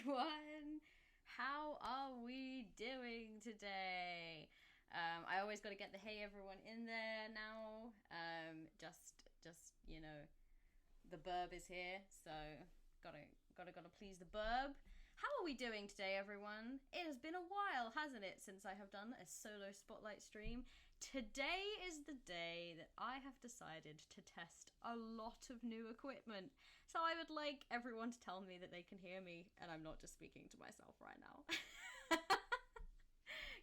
everyone. How are we doing today? I always got to get the hey everyone in there now. Just you know, the burb is here, so gotta please the burb. How are we doing today, everyone? It has been a while, hasn't it, since I have done a solo spotlight stream. Today is the day that I have decided to test a lot of new equipment. So I would like everyone to tell me that they can hear me and I'm not just speaking to myself right now.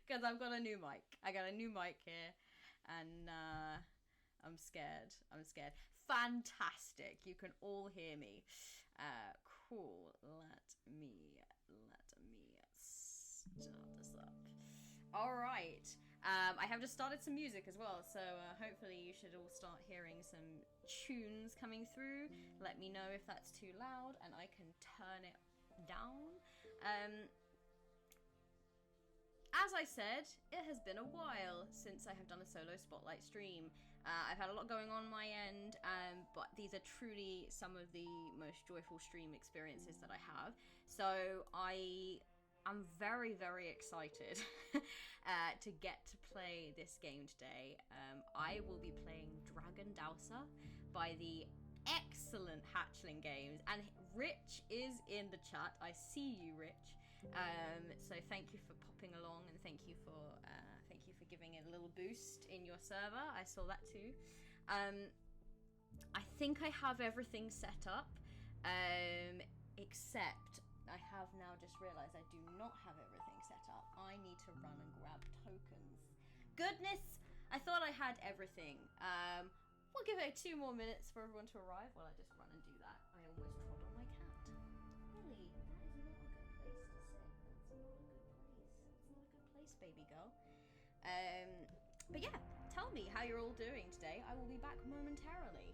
Because I've got a new mic. I got a new mic here and I'm scared. Fantastic. You can all hear me. Cool. Let me start this up. All right. I have just started some music as well, so hopefully you should all start hearing some tunes coming through. Let me know if that's too loud and I can turn it down. As I said, it has been a while since I have done a solo spotlight stream. I've had a lot going on my end, but these are truly some of the most joyful stream experiences that I have. So I am very, very excited to get to play this game today. I will be playing Dowser by the excellent Hatchling games, and Rich is in the chat. I see you, Rich. So thank you for popping along, and thank you for giving it a little boost in your server. I saw that too. I think I have everything set up, except I have now just realized I do not have everything set up. I need to run and grab tokens. Goodness, I thought I had everything. We'll give it 2 more minutes for everyone to arrive while I just run and do that. I almost trod on my cat. Really? That is not a good place to sit. That's not a good place. That's not a good place, baby girl. But yeah, tell me how you're all doing today. I will be back momentarily.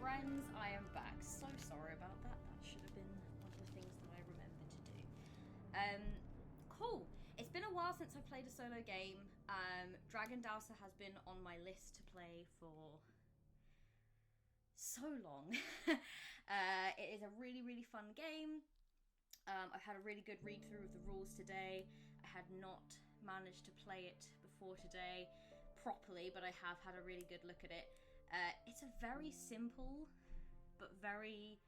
Friends, I am back. So sorry about that. That should have been one of the things that I remembered to do. Cool. It's been a while since I played a solo game. Dowser has been on my list to play for so long. It is a really, really fun game. I've had a really good read through of the rules today. I had not managed to play it before today properly, but I have had a really good look at it. It's a very simple, but very,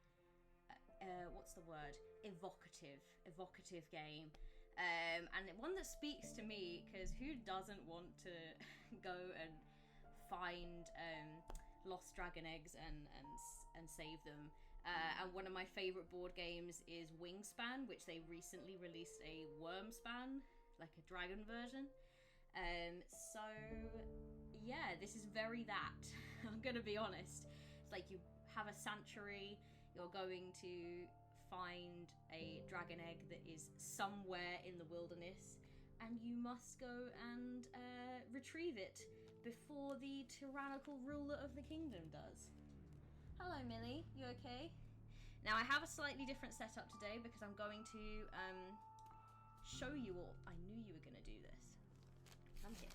what's the word? Evocative game. And one that speaks to me, because who doesn't want to go and find lost dragon eggs and save them? And one of my favourite board games is Wingspan, which they recently released a Wormspan, like a dragon version. So yeah, this is very that. I'm gonna be honest. It's like you have a sanctuary, you're going to find a dragon egg that is somewhere in the wilderness, and you must go and retrieve it before the tyrannical ruler of the kingdom does. Hello, Millie, you okay? Now I have a slightly different setup today because I'm going to show you all. I knew you were gonna do this. Come here.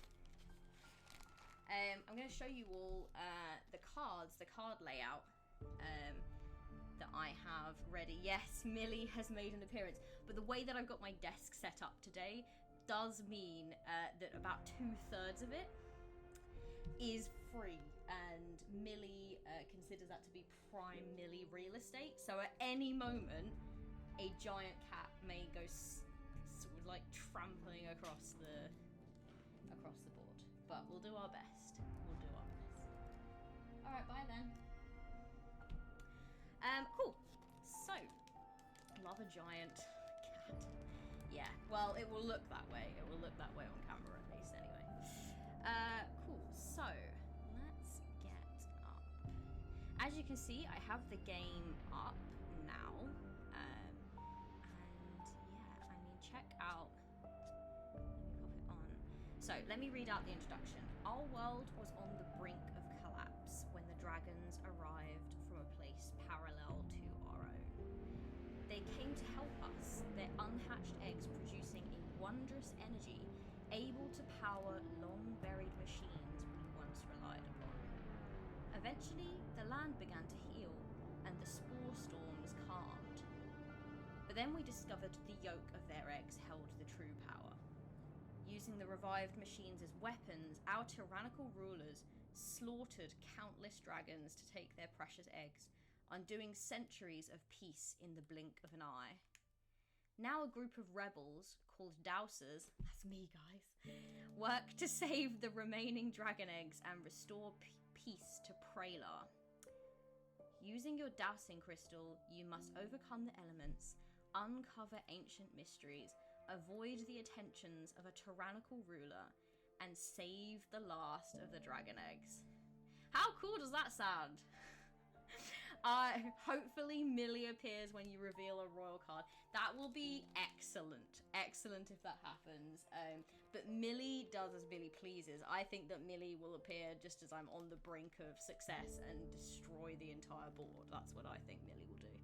I'm going to show you all the card layout that I have ready. Yes, Millie has made an appearance, but the way that I've got my desk set up today does mean that about 2/3 of it is free. and Millie considers that to be prime Millie real estate. So at any moment, a giant cat may go sort of like trampling across the board. But we'll do our best. We'll do our best. All right, bye then. Cool. So, love a giant cat. Yeah. Well, it will look that way. It will look that way on camera at least, anyway. Cool. So, let's get up. As you can see, I have the game up now. And yeah, I mean, check out. Let me pop it on. So, let me read out the introduction. Our world was on the brink of collapse when the dragons arrived from a place parallel to our own. They came to help us, their unhatched eggs producing a wondrous energy able to power long-buried machines we once relied upon. Eventually, the land began to heal, and the spore storms calmed. But then we discovered the yolk of their eggs held the true power. Using the revived machines as weapons, our tyrannical rulers slaughtered countless dragons to take their precious eggs, undoing centuries of peace in the blink of an eye. Now a group of rebels, called Dowsers, that's me guys, work to save the remaining dragon eggs and restore peace to Praelar. Using your dowsing crystal, you must overcome the elements, uncover ancient mysteries, avoid the attentions of a tyrannical ruler, and save the last of the dragon eggs. How cool does that sound? Hopefully Millie appears when you reveal a royal card. That will be excellent. Excellent if that happens. But Millie does as Millie pleases. I think that Millie will appear just as I'm on the brink of success and destroy the entire board. That's what I think Millie will do.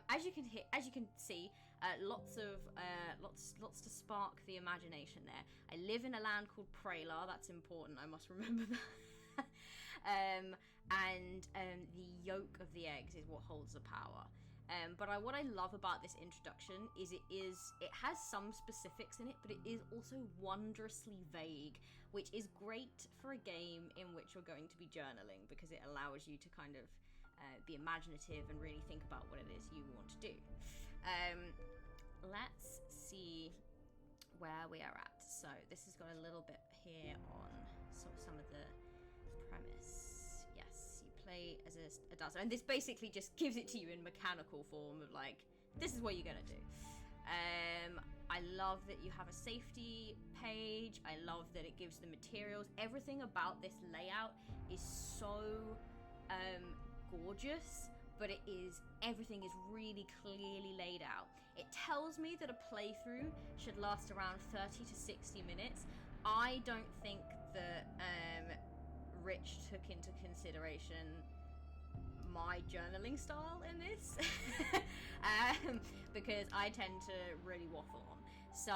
As you can see, lots to spark the imagination there. I live in a land called Praelar. That's important. I must remember that. The yolk of the eggs is what holds the power. But what I love about this introduction is it has some specifics in it, but it is also wondrously vague, which is great for a game in which you're going to be journaling, because it allows you to kind of be imaginative and really think about what it is you want to do. Let's see where we are at. So this has got a little bit here on sort of some of the premise. Yes, you play as a Dowser, and this basically just gives it to you in mechanical form of like, this is what you're gonna do. I love that you have a safety page. I love that it gives the materials. Everything about this layout is so gorgeous, but everything is really clearly laid out. It tells me that a playthrough should last around 30 to 60 minutes. I don't think that Rich took into consideration my journaling style in this because I tend to really waffle on. So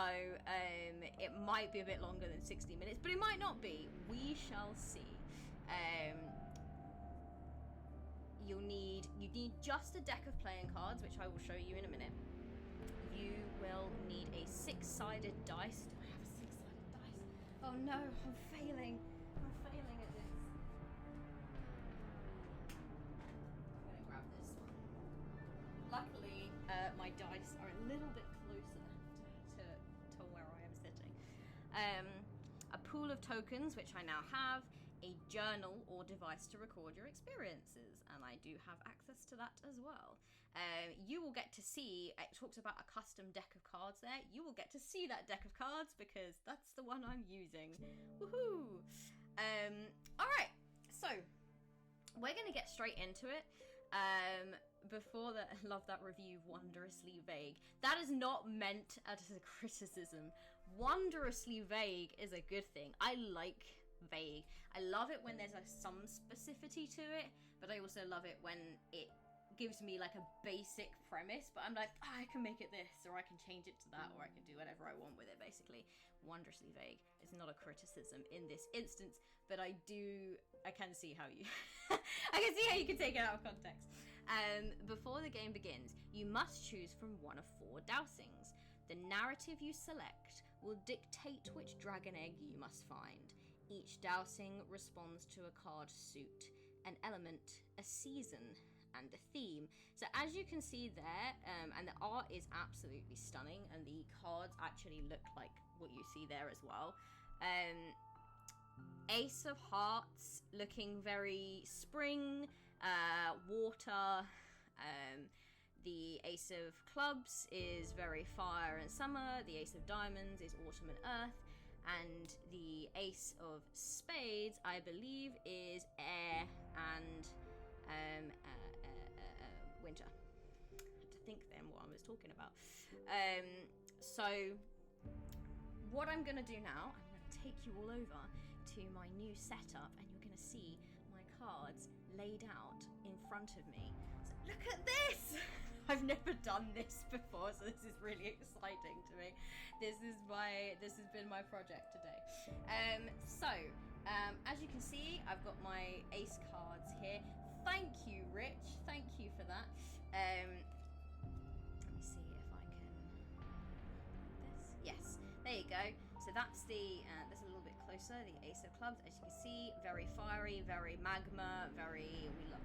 it might be a bit longer than 60 minutes, but it might not be. We shall see. You need just a deck of playing cards, which I will show you in a minute. You will need a 6-sided dice. Do I have a 6-sided dice? Oh no, I'm failing. I'm failing at this. I'm gonna grab this one. Luckily, my dice are a little bit closer to where I am sitting. A pool of tokens, which I now have. A journal or device to record your experiences, and I do have access to that as well. You will get to see, it talks about a custom deck of cards there. You will get to see that deck of cards because that's the one I'm using. Woohoo! Alright, so we're going to get straight into it. Before that, I love that review, wondrously vague. That is not meant as a criticism. Wondrously vague is a good thing. I like vague. I love it when there's some specificity to it, but I also love it when it gives me like a basic premise, but I'm like, oh, I can make it this, or I can change it to that, or I can do whatever I want with it, basically. Wondrously vague is not a criticism in this instance, but I can see how you I can see how you can take it out of context. Before the game begins, you must choose from one of 4 dowsings. The narrative you select will dictate which dragon egg you must find. Each dowsing responds to a card suit, an element, a season, and a theme. So as you can see there, and the art is absolutely stunning, and the cards actually look like what you see there as well. Ace of Hearts looking very spring, water. The Ace of Clubs is very fire and summer. The Ace of Diamonds is autumn and earth. And the Ace of Spades, I believe, is air and winter. I had to think then what I was talking about. So what I'm going to do now, I'm going to take you all over to my new setup, and you're going to see my cards laid out in front of me. So look at this! I've never done this before, so this is really exciting to me. This has been my project today. As you can see, I've got my ace cards here. Thank you, Rich. Thank you for that. Let me see if I can. This. Yes, there you go. So that's the. That's a little bit closer. The Ace of Clubs, as you can see, very fiery, very magma, very. We love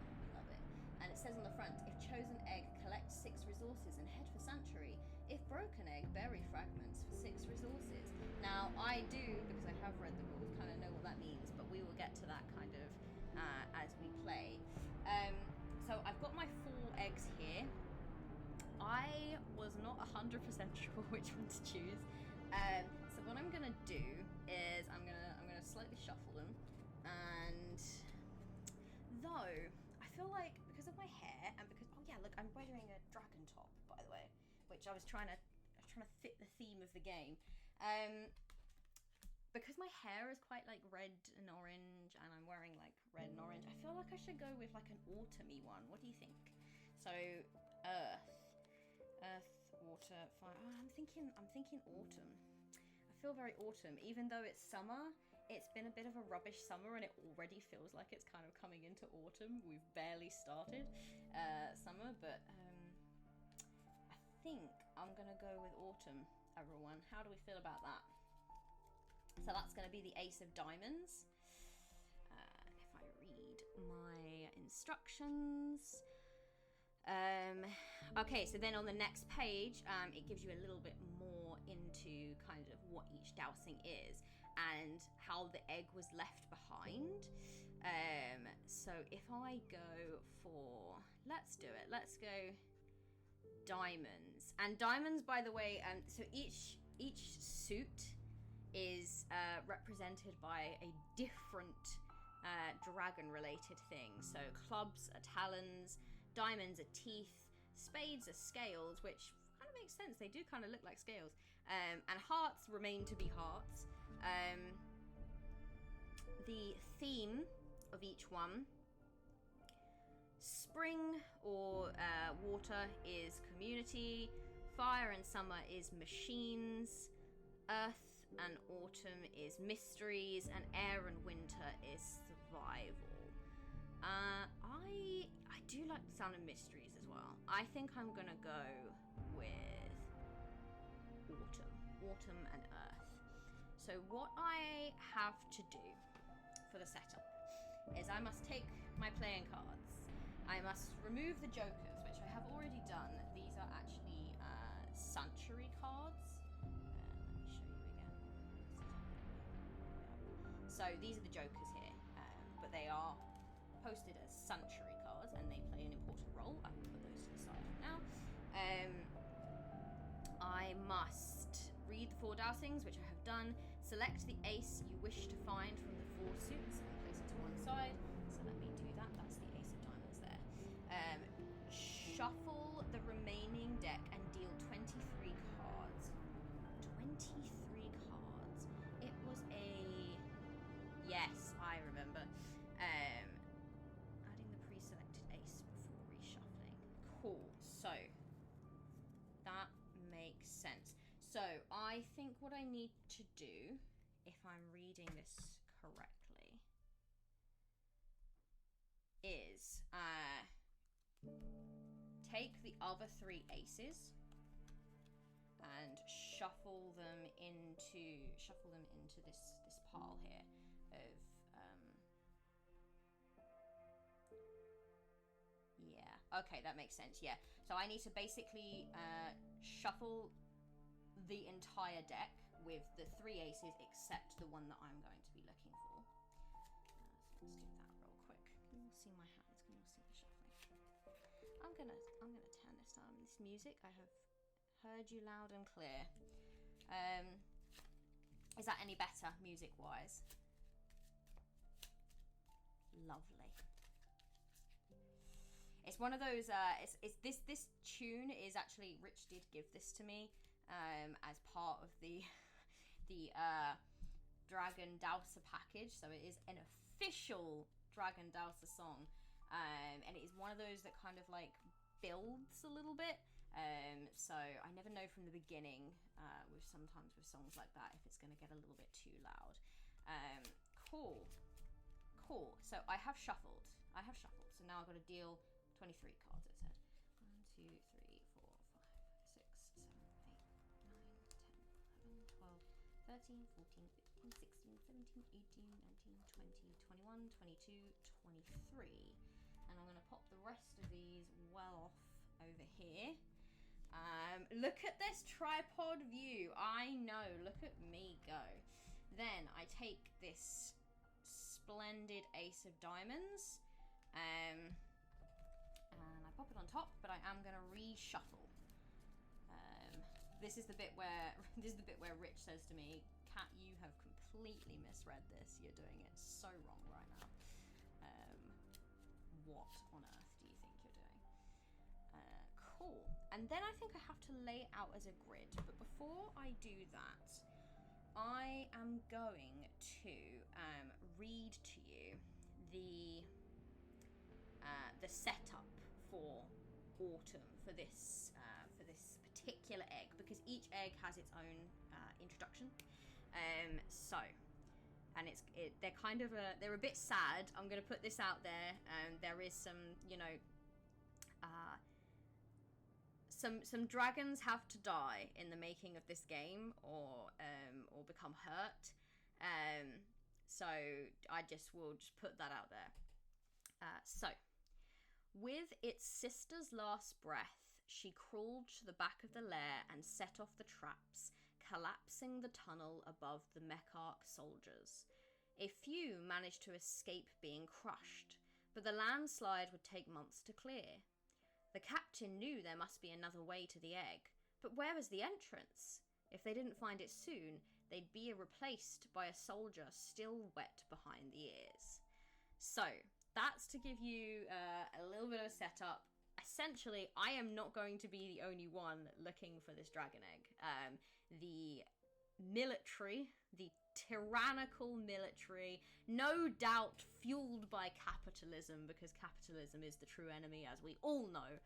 it. And it says on the front, if chosen egg, collect 6 resources and head for sanctuary. If broken egg, bury fragments for 6 resources. Now I do, because I have read the rules, kind of know what that means, but we will get to that kind of as we play. So I've got my 4 eggs here. I was not 100% sure which one to choose. So what I'm gonna do is I'm gonna slightly shuffle them, and though I feel like because of my hair and because look, I'm wearing a dragon top, by the way, which I was trying to fit the theme of the game. Because my hair is quite like red and orange, and I'm wearing like red and orange, I feel like I should go with like an autumny one. What do you think? So earth, water, fire. Oh, I'm thinking autumn. I feel very autumn, even though it's summer. It's been a bit of a rubbish summer, and it already feels like it's kind of coming into autumn. We've barely started summer, but I think I'm gonna go with autumn, everyone. How do we feel about that? So that's going to be the Ace of Diamonds. If I read my instructions. Okay, so then on the next page, it gives you a little bit more into kind of what each dowsing is and how the egg was left behind. So if I go for, let's do it. Let's go diamonds. And diamonds, by the way, so each suit is represented by a different dragon-related thing. So clubs are talons, diamonds are teeth, spades are scales, which kind of makes sense. They do kind of look like scales. And hearts remain to be hearts. The theme of each one, spring or water is community, fire and summer is machines, earth and autumn is mysteries, and air and winter is survival. I do like the sound of mysteries as well. I think I'm gonna go with autumn and earth. So what I have to do for the setup is I must take my playing cards. I must remove the jokers, which I have already done. These are actually sanctuary cards. Let me show you again. So these are the jokers here, but they are posted as sanctuary cards, and they play an important role. I will put those to the side for now. I must read the 4 dowsings, which I have done. Select the ace you wish to find from the 4 suits and place it to one side. So let me do that. That's the Ace of Diamonds there. Shuffle the remaining deck and deal 23 cards. 23 cards. It was a... Yes, I remember. Adding the pre-selected ace before reshuffling. Cool. So, that makes sense. So, I think what I need to do, if I'm reading this correctly, is take the other 3 aces and shuffle them into this pile here. of, yeah, okay, that makes sense, yeah. So I need to basically shuffle the entire deck with the 3 aces except the one that I'm going to be looking for. So let's do that real quick. Can you all see my hands? Can you all see me shuffling? I'm gonna turn this down. This music, I have heard you loud and clear. Is that any better music wise? Lovely. It's one of those it's this tune is actually, Rich did give this to me as part of the Dragon Dowser package, so it is an official Dragon Dowser song, and it is one of those that kind of like builds a little bit, so I never know from the beginning sometimes with songs like that if it's going to get a little bit too loud. Cool, so I have shuffled, so now I've got to deal 23 cards, it said. 1, 2, 3, 4, 5, 6, 7, 8, 9, 10, 11, 12, 13, 14, 15, 16, 17, 18, 19, 20, 21, 22, 23. And I'm going to pop the rest of these well off over here. Look at this tripod view. I know, look at me go. Then I take this splendid ace of diamonds. And I pop it on top, but I am going to reshuffle. This is the bit where Rich says to me, "Kat, you have completely misread this. You're doing it so wrong right now. What on earth do you think you're doing?" Cool. And then I think I have to lay it out as a grid. But before I do that, I am going to read to you the setup for autumn for this particular egg, because each egg has its own introduction. And they're a bit sad. I'm gonna put this out there. There is some, some dragons have to die in the making of this game, or become hurt. So I will just put that out there. So, with its sister's last breath, she crawled to the back of the lair and set off the traps, collapsing the tunnel above the Mecharch soldiers. A few managed to escape being crushed, but the landslide would take months to clear. The captain knew there must be another way to the egg, but where was the entrance? If they didn't find it soon, they'd be replaced by a soldier still wet behind the ears. So, that's to give you a little bit of a setup. Essentially, I am not going to be the only one looking for this dragon egg. The military, the tyrannical military, no doubt fueled by capitalism, because capitalism is the true enemy, as we all know,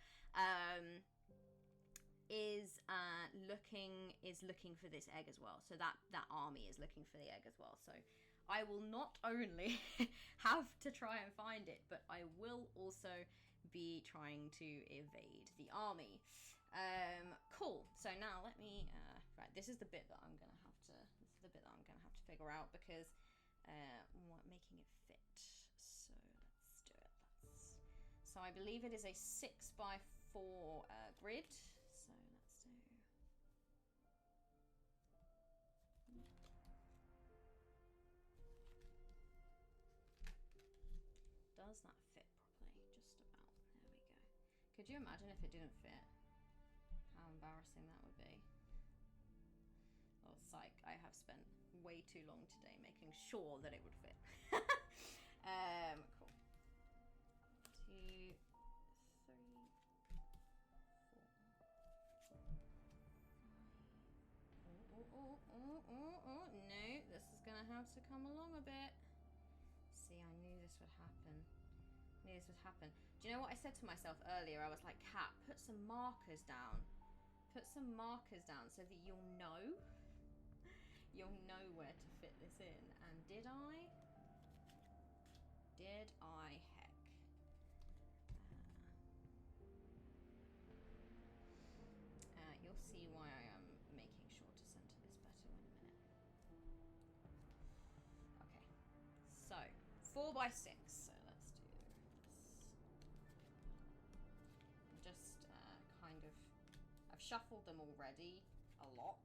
is looking for this egg as well. So that army is looking for the egg as well. So I will not only have to try and find it, but I will also be trying to evade the army. Cool. So now let me right, this is the bit that I'm gonna have to figure out, because making it fit. So let's do it. So I believe it is a 6x4 grid. So let's do. Does that fit properly? Just about. There we go. Could you imagine if it didn't fit? How embarrassing that would be. Oh, psych. I have spent way too long today making sure that it would fit. Cool. 2, 3, 4, 5. No, this is gonna have to come along a bit. See, I knew this would happen. Do you know what I said to myself earlier? I was like, Kat, put some markers down. Put some markers down so that you'll know. You'll know where to fit this in. And did I? Did I? Heck. You'll see why I am making sure to center this better in a minute. Okay. 4x6. So let's do this. Just kind of, I've shuffled them already a lot,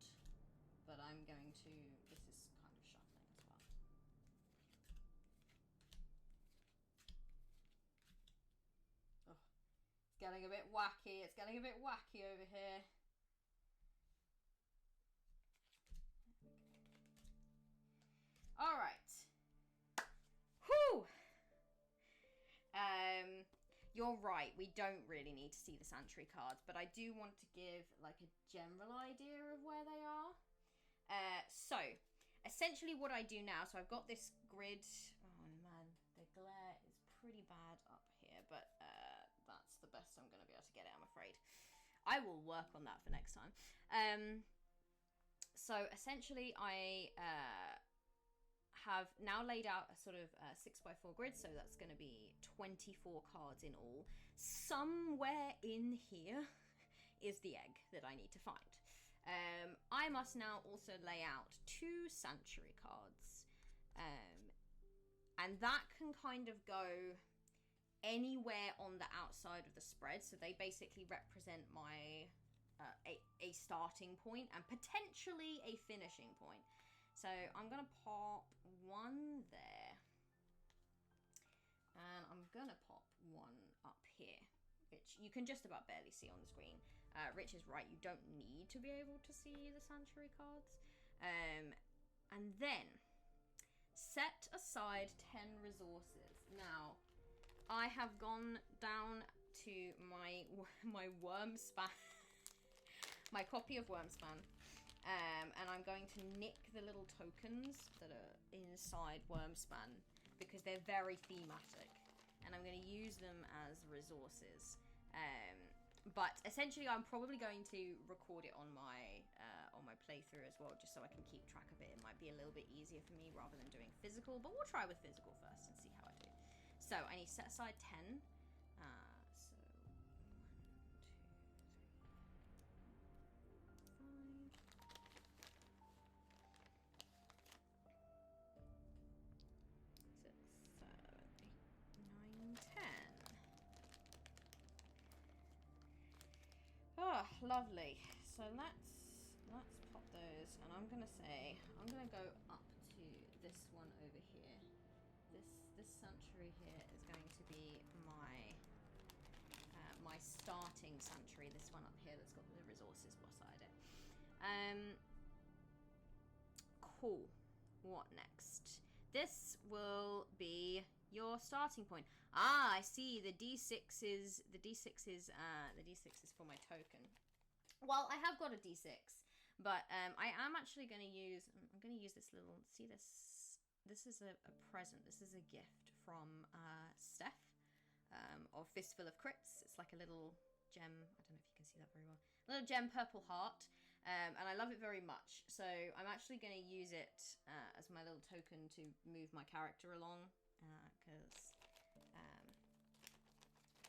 but I'm going to, this is kind of shuffling as well. Oh, it's getting a bit wacky. It's getting a bit wacky over here. All right. Whew. You're right. We don't really need to see the sanctuary cards, but I do want to give like a general idea of where they are. So essentially what I do now, so I've got this grid. Oh man, the glare is pretty bad up here, but that's the best I'm going to be able to get it, I'm afraid. I will work on that for next time. So essentially I have now laid out a sort of 6x4 grid, so that's going to be 24 cards in all. Somewhere in here is the egg that I need to find. I must now also lay out 2 sanctuary cards, and that can kind of go anywhere on the outside of the spread, so they basically represent my a starting point and potentially a finishing point. So I'm going to pop 1 there, and I'm going to pop 1 up here, which you can just about barely see on the screen. Rich is right, you don't need to be able to see the sanctuary cards. And then set aside 10 resources. Now, I have gone down to my Wormspan, my copy of Wormspan. And I'm going to nick the little tokens that are inside Wormspan because they're very thematic, and I'm going to use them as resources. But essentially, I'm probably going to record it on my playthrough as well, just so I can keep track of it. It might be a little bit easier for me rather than doing physical, but we'll try with physical first and see how I do. So I need to set aside 10. Oh, lovely. So let's pop those, and I'm gonna go up to this one over here. This sanctuary here is going to be my starting sanctuary. This one up here that's got the resources beside it. Cool. What next? This will be your starting point. Ah, I see. The D6 is for my token. Well, I have got a D6, but I am actually going to use. I'm going to use this little. See this? This is a present. This is a gift from Steph of Fistful of Crits. It's like a little gem. I don't know if you can see that very well. A little gem purple heart. And I love it very much. So I'm actually going to use it as my little token to move my character along. Because,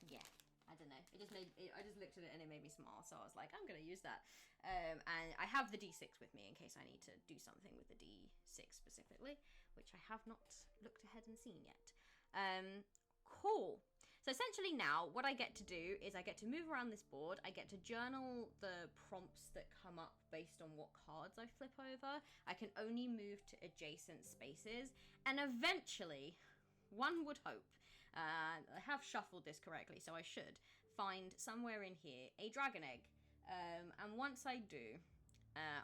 yeah, I don't know. I just looked at it and it made me smile. So I was like, I'm going to use that. And I have the D6 with me in case I need to do something with the D6 specifically, which I have not looked ahead and seen yet. Cool. So essentially now what I get to do is I get to move around this board. I get to journal the prompts that come up based on what cards I flip over. I can only move to adjacent spaces. And eventually, one would hope, I have shuffled this correctly, so I should find somewhere in here a dragon egg. And once I do,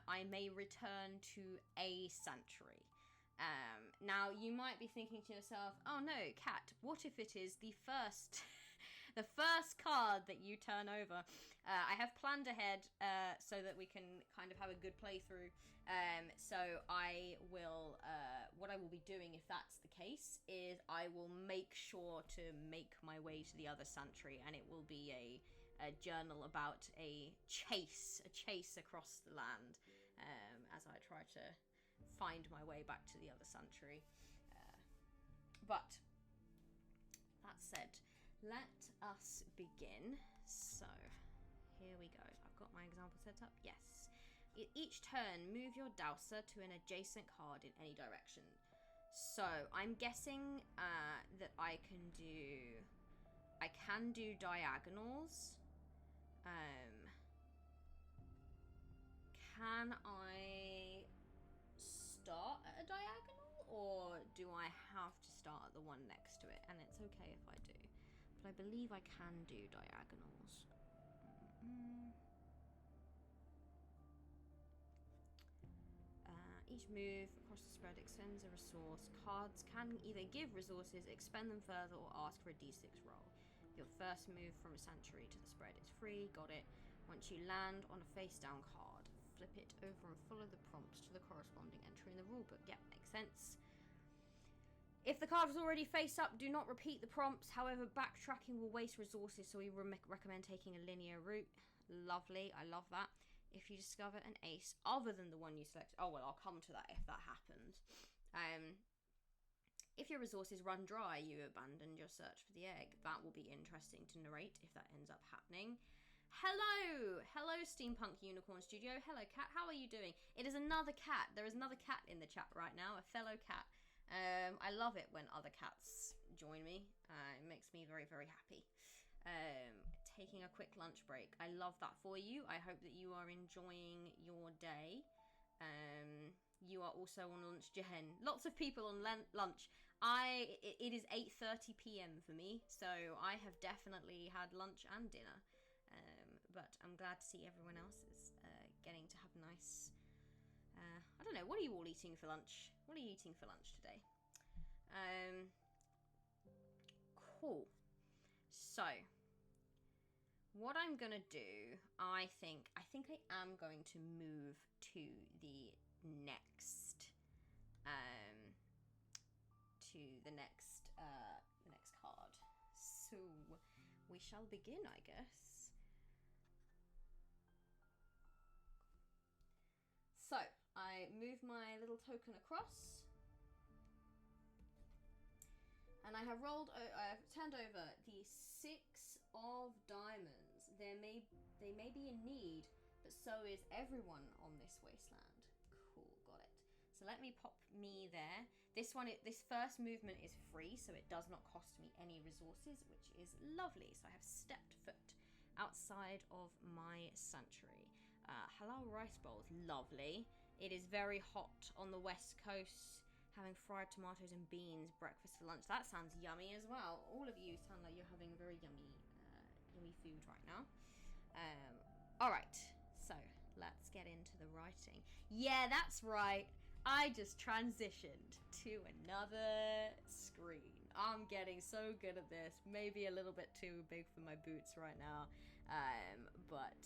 I may return to a sanctuary. Now you might be thinking to yourself, oh no, Kat, what if it is the first the first card that you turn over? I have planned ahead so that we can kind of have a good playthrough. So I will what I will be doing, if that's the case, is I will make sure to make my way to the other sanctuary, and it will be a journal about a chase across the land as I try to find my way back to the other sanctuary. But that said, let us begin. So here we go. I've got my example set up. Yes. Each turn, move your Dowser to an adjacent card in any direction. So I'm guessing that I can do diagonals. Can I start at a diagonal, or do I have to start at the one next to it? And it's okay if I do, but I believe I can do diagonals. Each move across the spread extends a resource. Cards can either give resources, expend them further, or ask for a d6 roll. Your first move from a sanctuary to the spread is free. Got it. Once you land on a face-down card, flip it over and follow the prompts to the corresponding entry in the rulebook. Yep, makes sense. If the card was already face up, do not repeat the prompts. However, backtracking will waste resources, so we recommend taking a linear route. Lovely, I love that. If you discover an ace other than the one you selected, oh well, I'll come to that if that happens. If your resources run dry, you abandon your search for the egg. That will be interesting to narrate if that ends up happening. Hello Steampunk Unicorn Studio. Hello cat, how are you doing? It is another cat. There is another cat in the chat right now, a fellow cat. I love it when other cats join me. It makes me very, very happy. Taking a quick lunch break. I love that for you. I hope that you are enjoying your day. You are also on lunch, Jen. Lots of people on lunch. It is 8:30 p.m. for me, so I have definitely had lunch and dinner. But I'm glad to see everyone else is getting to have nice. I don't know. What are you all eating for lunch? What are you eating for lunch today? Cool. So. What I'm gonna do, I think I am going to move to the next card. So we shall begin, I guess. So I move my little token across. And I have turned over the 6 of diamonds. They may be in need, but so is everyone on this wasteland. Cool, got it. So let me pop me there. This first movement is free, so it does not cost me any resources, which is lovely. So I have stepped foot outside of my sanctuary. Halal rice bowls, lovely. It is very hot on the west coast. Having fried tomatoes and beans, breakfast for lunch. That sounds yummy as well. All of you sound like you're having very yummy food right now. All right, so let's get into the writing. Yeah, that's right. I just transitioned to another screen. I'm getting so good at this. Maybe a little bit too big for my boots right now, but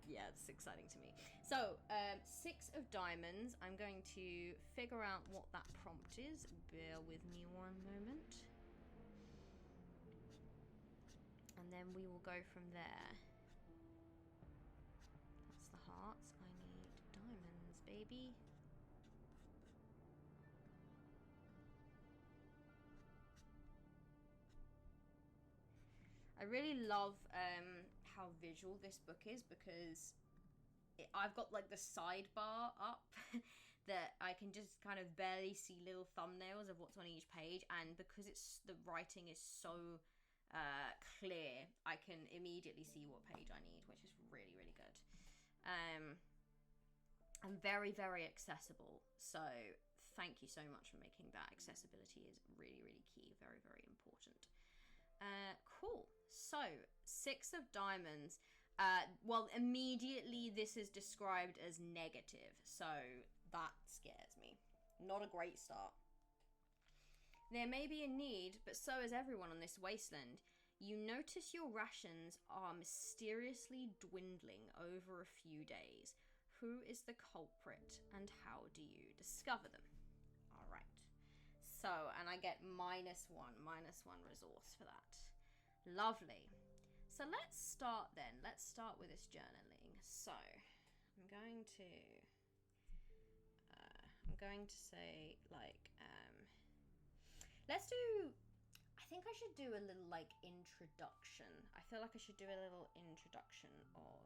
yeah, it's exciting to me. So, 6 of diamonds. I'm going to figure out what that prompt is. Bear with me one moment. And then we will go from there. That's the hearts. I need diamonds, baby. I really love how visual this book is, because I've got like the sidebar up that I can just kind of barely see little thumbnails of what's on each page, and because the writing is so clear, I can immediately see what page I need, which is really, really good. And very, very accessible, so thank you so much for making that. Accessibility is really, really key, very, very important. Cool. So 6 of diamonds. Well, immediately this is described as negative, so that scares me. Not a great start. There may be a need, but so is everyone on this wasteland. You notice your rations are mysteriously dwindling over a few days. Who is the culprit, and how do you discover them? Alright. So, and I get -1 resource for that. Lovely. So let's start then. Let's start with this journaling. So I'm going to say like let's do, I think I should do a little like introduction. I feel like I should do a little introduction of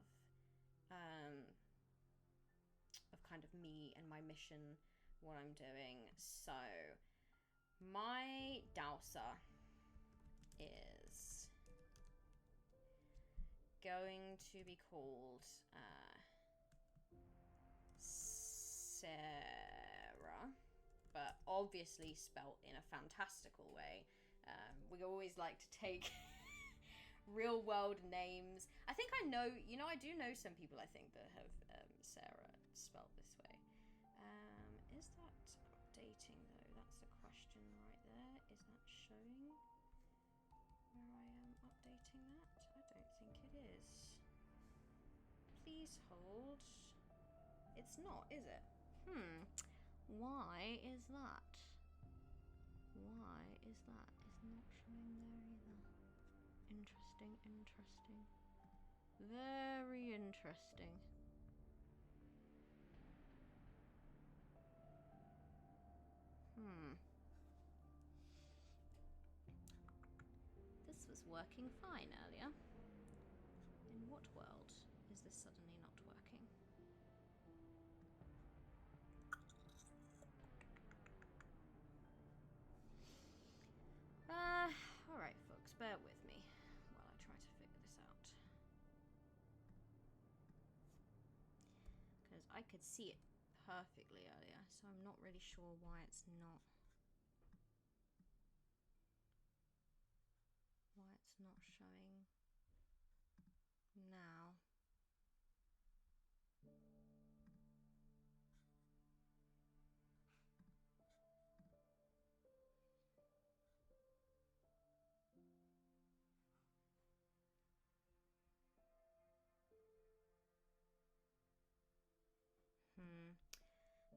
kind of me and my mission what I'm doing. So my Dowser is going to be called Sarah, but obviously spelt in a fantastical way. We always like to take real world names. I think I know, I do know some people, I think, that have Sarah spelt this way. Is that updating though? That's the question right there. Is that showing where I am updating that? I don't think it is. Please hold. It's not, is it? Why is that? Why is that? It's not showing there either. Interesting, interesting. Very interesting. This was working fine earlier. In what world is this suddenly not working? Alright folks, bear with me while I try to figure this out. Because I could see it perfectly earlier, so I'm not really sure why it's not. Why it's not showing now.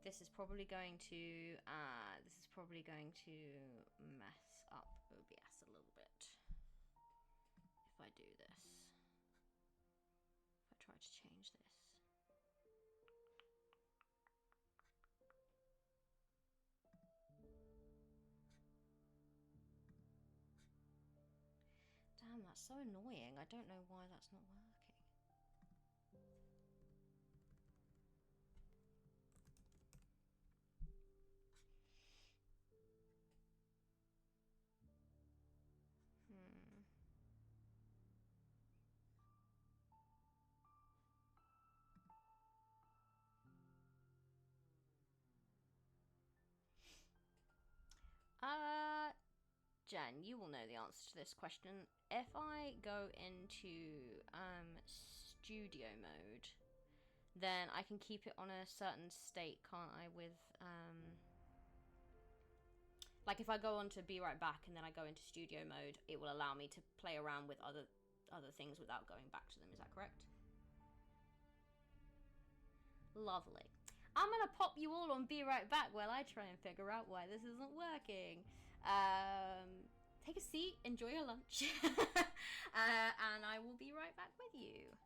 This is probably going to mess up OBS a little bit if I do this. If I try to change this. Damn, that's so annoying. I don't know why that's not working. Jen, you will know the answer to this question. If I go into studio mode, then I can keep it on a certain state, can't I? With like if I go on to be right back and then I go into studio mode, it will allow me to play around with other things without going back to them. Is that correct? Lovely. I'm gonna pop you all on be right back while I try and figure out why this isn't working. Take a seat, enjoy your lunch, and I will be right back with you.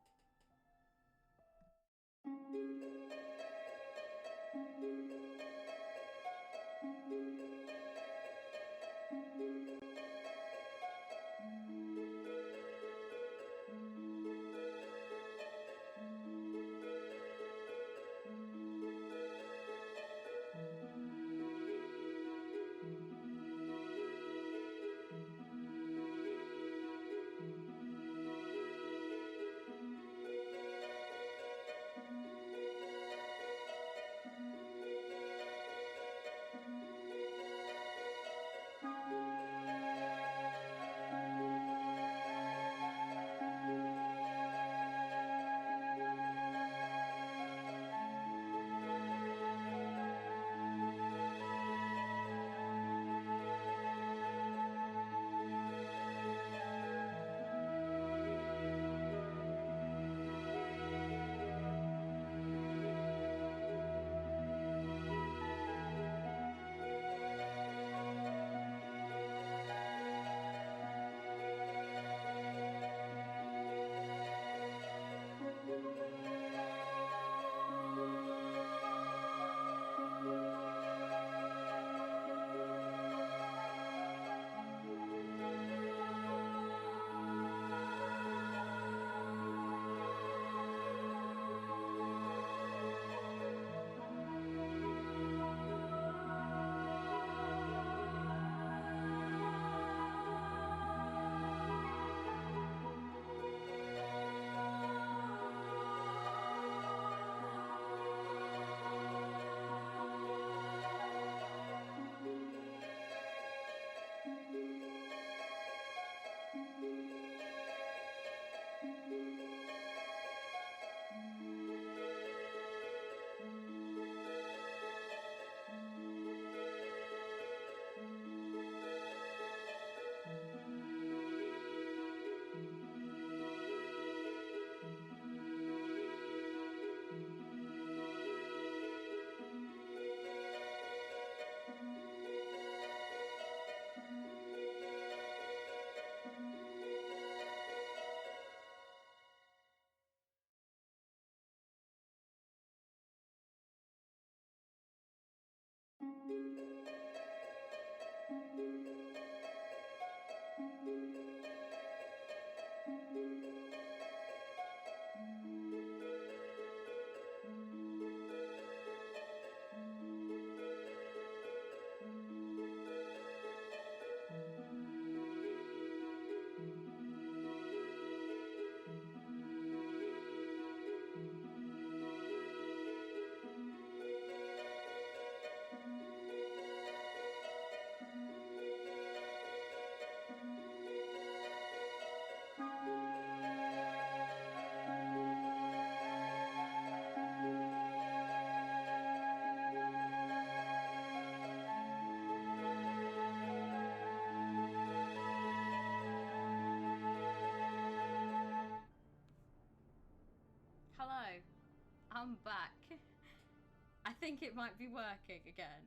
think it might be working again.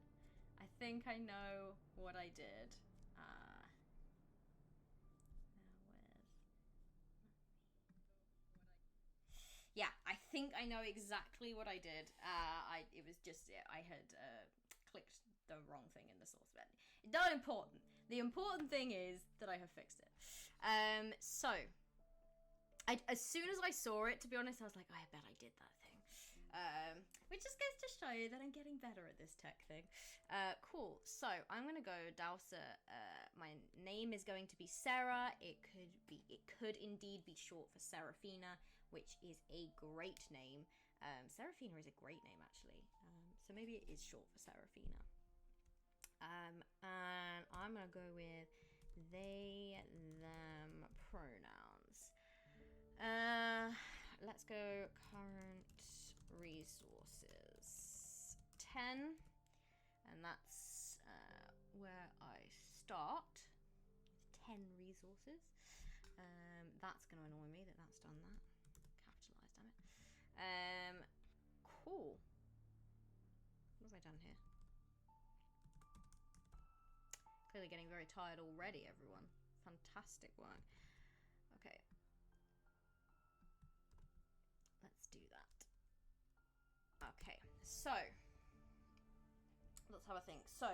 I think I know what I did. Yeah, I think I know exactly what I did. It was just I had clicked the wrong thing in the source bed. Not important. The important thing is that I have fixed it. So as soon as I saw it, to be honest, I was like, I bet I did that thing. Which just goes to show you that I'm getting better at this tech thing. Cool. So I'm gonna go Dowser. My name is going to be Sarah. It could indeed be short for Seraphina, which is a great name. Seraphina is a great name, actually. So maybe it is short for Seraphina. And I'm gonna go with they, them pronouns. Let's go current resources 10, and that's where I start. 10 resources. That's gonna annoy me that that's done that. Capitalized, damn it. Cool. What have I done here? Clearly getting very tired already, everyone. Fantastic work. Okay. Let's do that. Okay, so let's have a think. So,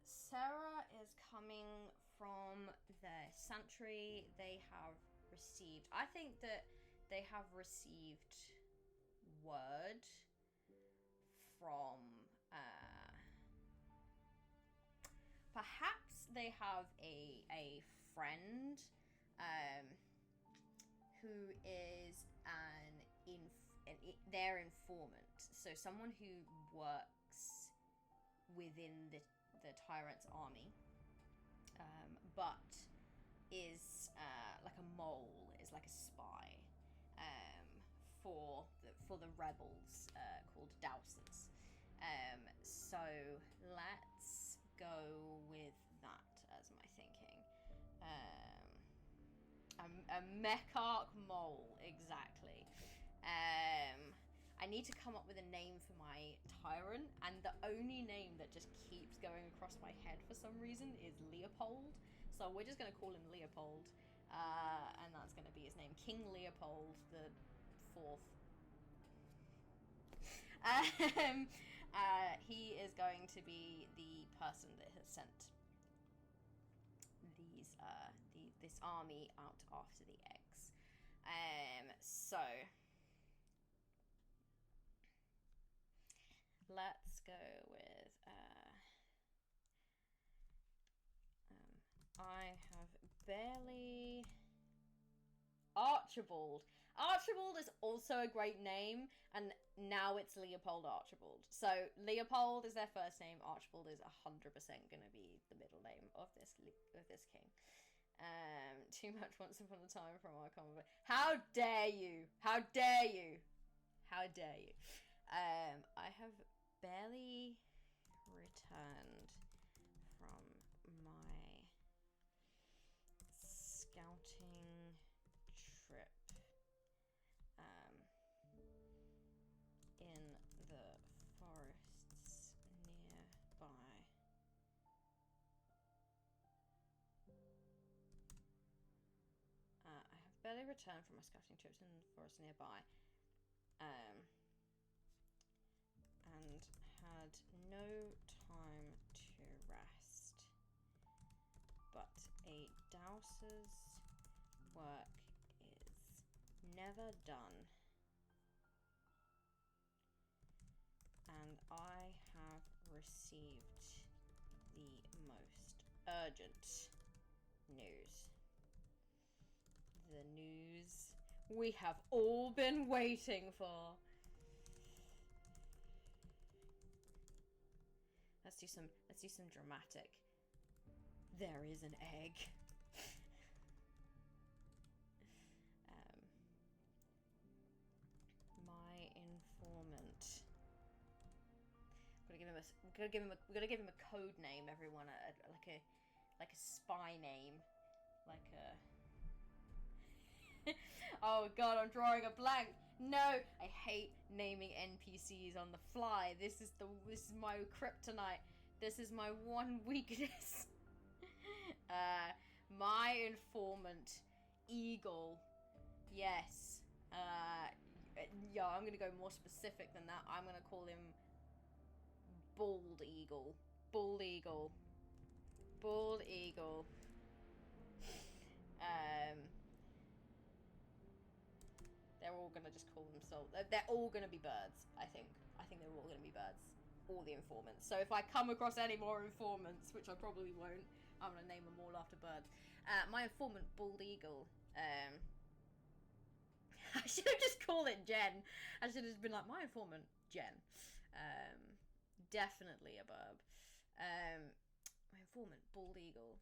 Sarah is coming from the sanctuary. They have received, I think that they have received word from, perhaps they have a friend, who is their informant. So someone who works within the tyrant's army, but is like a mole, is like a spy, for the rebels, called Dowsers. So let's go with that as my thinking. A mecharch mole, exactly. I need to come up with a name for my tyrant, and the only name that just keeps going across my head for some reason is Leopold. So we're just going to call him Leopold, and that's going to be his name, King Leopold the Fourth. He is going to be the person that has sent this army out after the eggs. So let's go with I have barely Archibald. Archibald is also a great name, and now it's Leopold Archibald. So Leopold is their first name. Archibald is 100% going to be the middle name of this king. Too much Once Upon a Time from our convo. How dare you? How dare you? How dare you? I have barely returned from my scouting trip in the forests nearby. I have barely returned from my scouting trips in the forest nearby, and had no time to rest. But a Dowser's work is never done, and I have received the most urgent news. The news we have all been waiting for. Let's do some dramatic. There is an egg. My informant. We're gonna give him a code name, everyone. Like a spy name, like a. Oh god, I'm drawing a blank. No, I hate naming NPCs on the fly. This is my kryptonite. This is my one weakness. My informant, Eagle. Yes. Yeah, I'm gonna go more specific than that. I'm gonna call him Bald Eagle. Bald Eagle. Bald Eagle. They're all gonna just call themselves. They're all gonna be birds. I think they're all gonna be birds. All the informants. So if I come across any more informants, which I probably won't, I'm gonna name them all after birds. My informant, Bald Eagle. I should have just called it Jen. I should have just been like, my informant, Jen. Definitely a burb. My informant, Bald Eagle,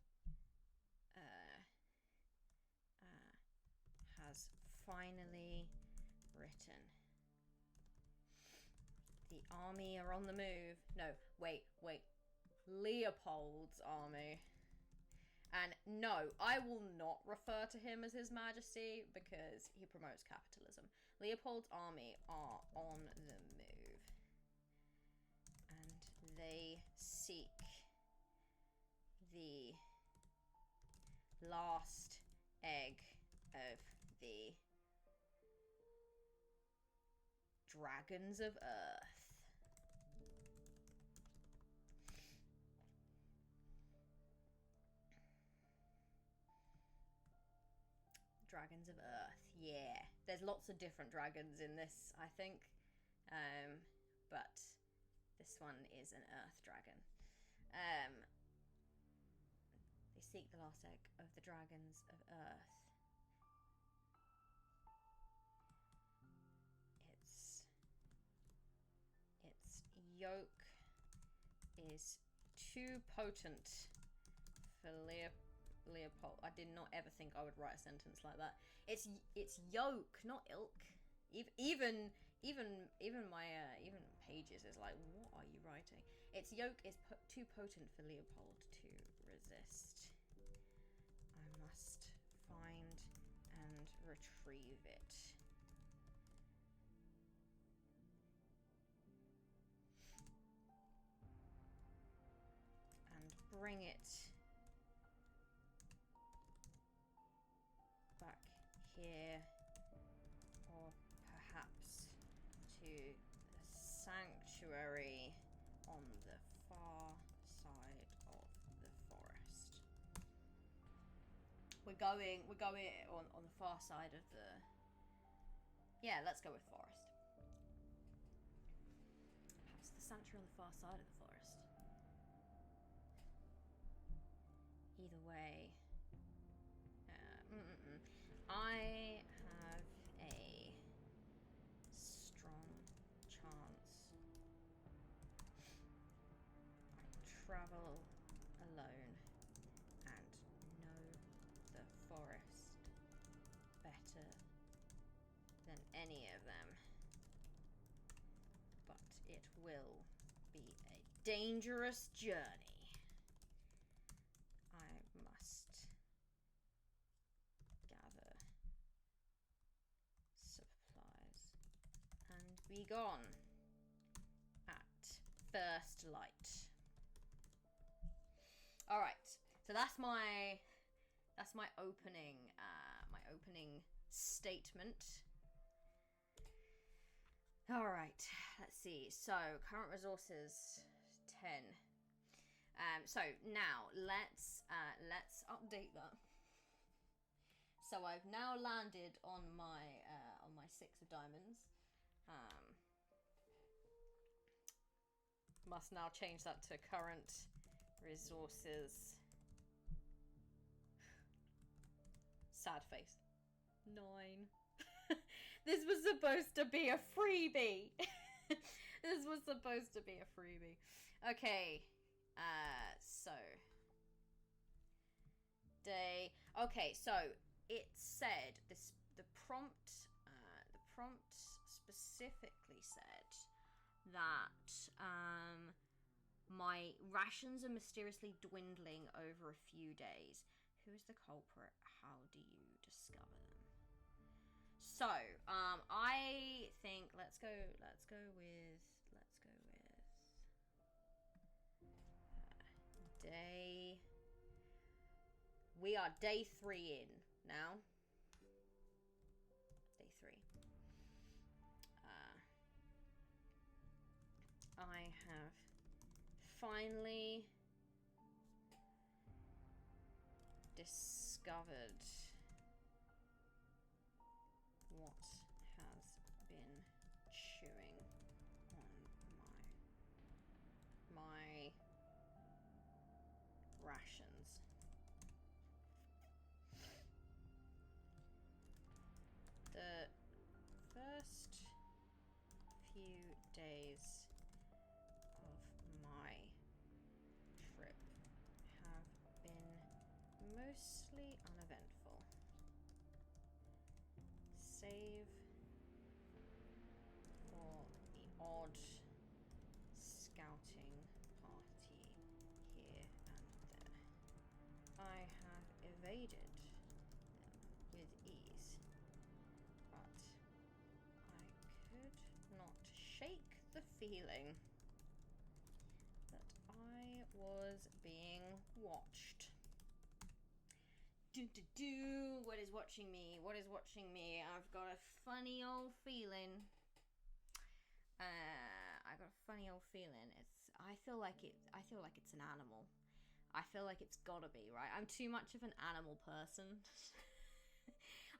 has finally written. The army are on the move. No, wait. Leopold's army. And no, I will not refer to him as His Majesty because he promotes capitalism. Leopold's army are on the move. And they seek the last egg of the Dragons of Earth. Dragons of Earth, yeah. There's lots of different dragons in this, I think. But this one is an Earth dragon. They seek the last egg of the Dragons of Earth. Its yolk is too potent for Leopold. I did not ever think I would write a sentence like that. It's yolk, not ilk. Even my pages is like, what are you writing? Its yolk is too potent for Leopold to resist. I must find and retrieve it. And bring it back here, or perhaps to the sanctuary on the far side of the forest. We're going on the far side of the... Yeah, let's go with forest. Perhaps the sanctuary on the far side of the forest. Either way, I have a strong chance. I travel alone and know the forest better than any of them. But it will be a dangerous journey. Be gone at first light. All right, so that's my opening statement. All right, let's see. So current resources 10. So now let's update that. So I've now landed on my 6 of diamonds. Must now change that to current resources. Sad face. 9. This was supposed to be a freebie. This was supposed to be a freebie. Okay. So day. Okay, so it said this. The prompt specifically said that my rations are mysteriously dwindling over a few days. Who is the culprit? How do you discover them? So, I think let's go with day. We are day 3 in now. Day 3. I have finally discovered what has been chewing on my rations. The first few days of my trip have been mostly uneventful, save for the odd scouting party here and there. I have evaded them with ease, but I could not shake the feeling that I was being watched. What is watching me? What is watching me? I've got a funny old feeling. I feel like it's an animal. I feel like it's gotta be, right? I'm too much of an animal person.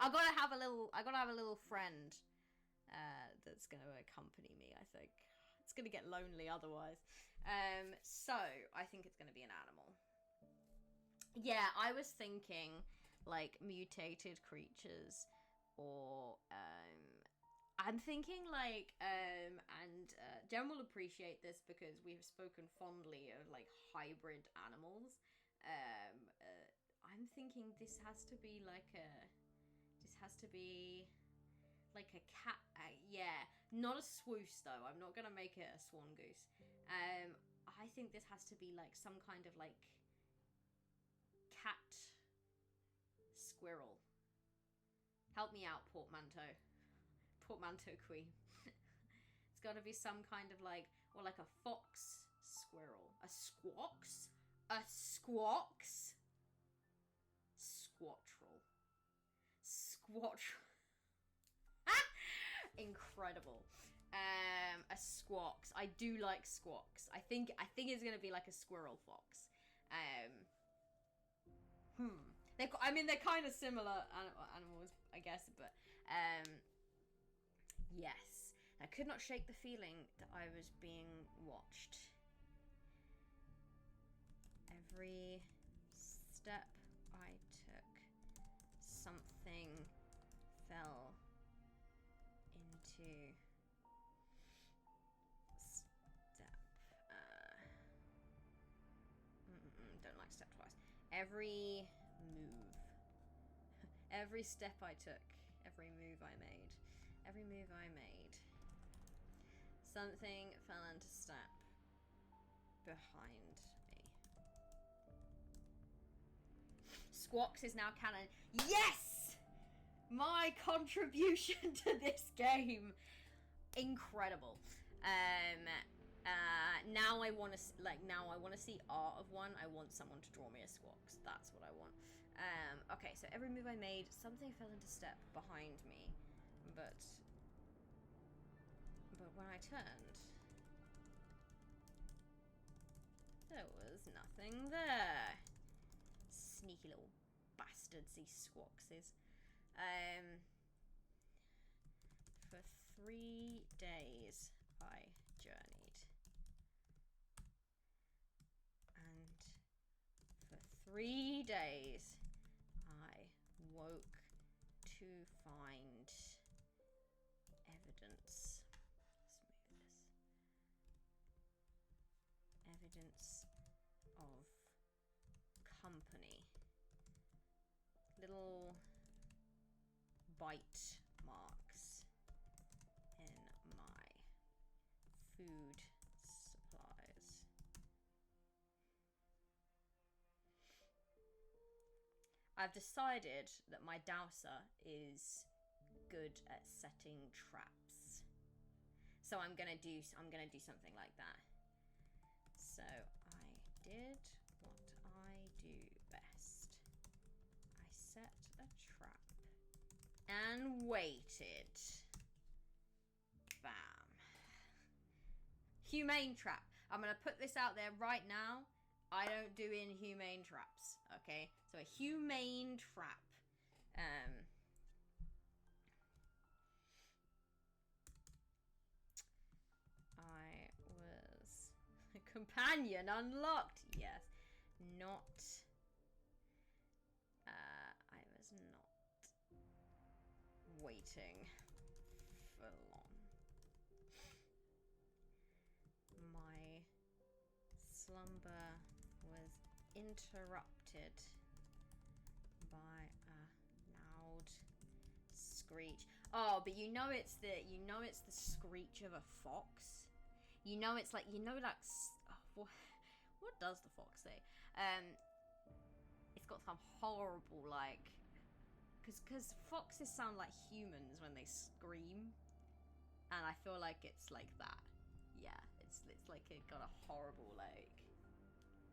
I gotta have a little friend that's gonna accompany me, I think. It's gonna get lonely otherwise. So I think it's gonna be an animal. Yeah, I was thinking like mutated creatures, or I'm thinking like Jen will appreciate this because we have spoken fondly of like hybrid animals. I'm thinking this has to be like a cat. Yeah, not a swoosh though. I'm not gonna make it a swan goose. I think this has to be like some kind of like cat squirrel. Help me out, portmanteau queen. It's got to be some kind of like, or like a fox squirrel. A squawks? Squattrel. Incredible. A squawks. I do like squawks. I think it's gonna be like a squirrel fox. They're kind of similar animals, I guess, but yes. I could not shake the feeling that I was being watched. Every step I took, something fell into step. Don't like step twice. Every move. Every step I took. Every move I made. Something fell into step behind me. Squawks is now canon. Yes! My contribution to this game. Incredible. Now I want to see art of one. I want someone to draw me a squawks. That's what I want. Okay, so every move I made, something fell into step behind me, but when I turned, there was nothing there. Sneaky little bastards, these squawkses. For 3 days I journeyed, and for 3 days I woke to find evidence. Let's move this. Evidence of company. Little bite marks in my food supplies. I've decided that my Dowser is good at setting traps. So I'm gonna do something like that. So I did what I do best. I set a trap and waited. Bam. Humane trap. I'm gonna put this out there right now. I don't do inhumane traps. Okay, so a humane trap. I was a companion unlocked. Yes, not. I was not waiting for long. My slumber was interrupted by a loud screech. Oh, but you know it's the screech of a fox. You know it's like what does the fox say? It's got some horrible like, because foxes sound like humans when they scream, and I feel like it's like that. Yeah, it's like it got a horrible like.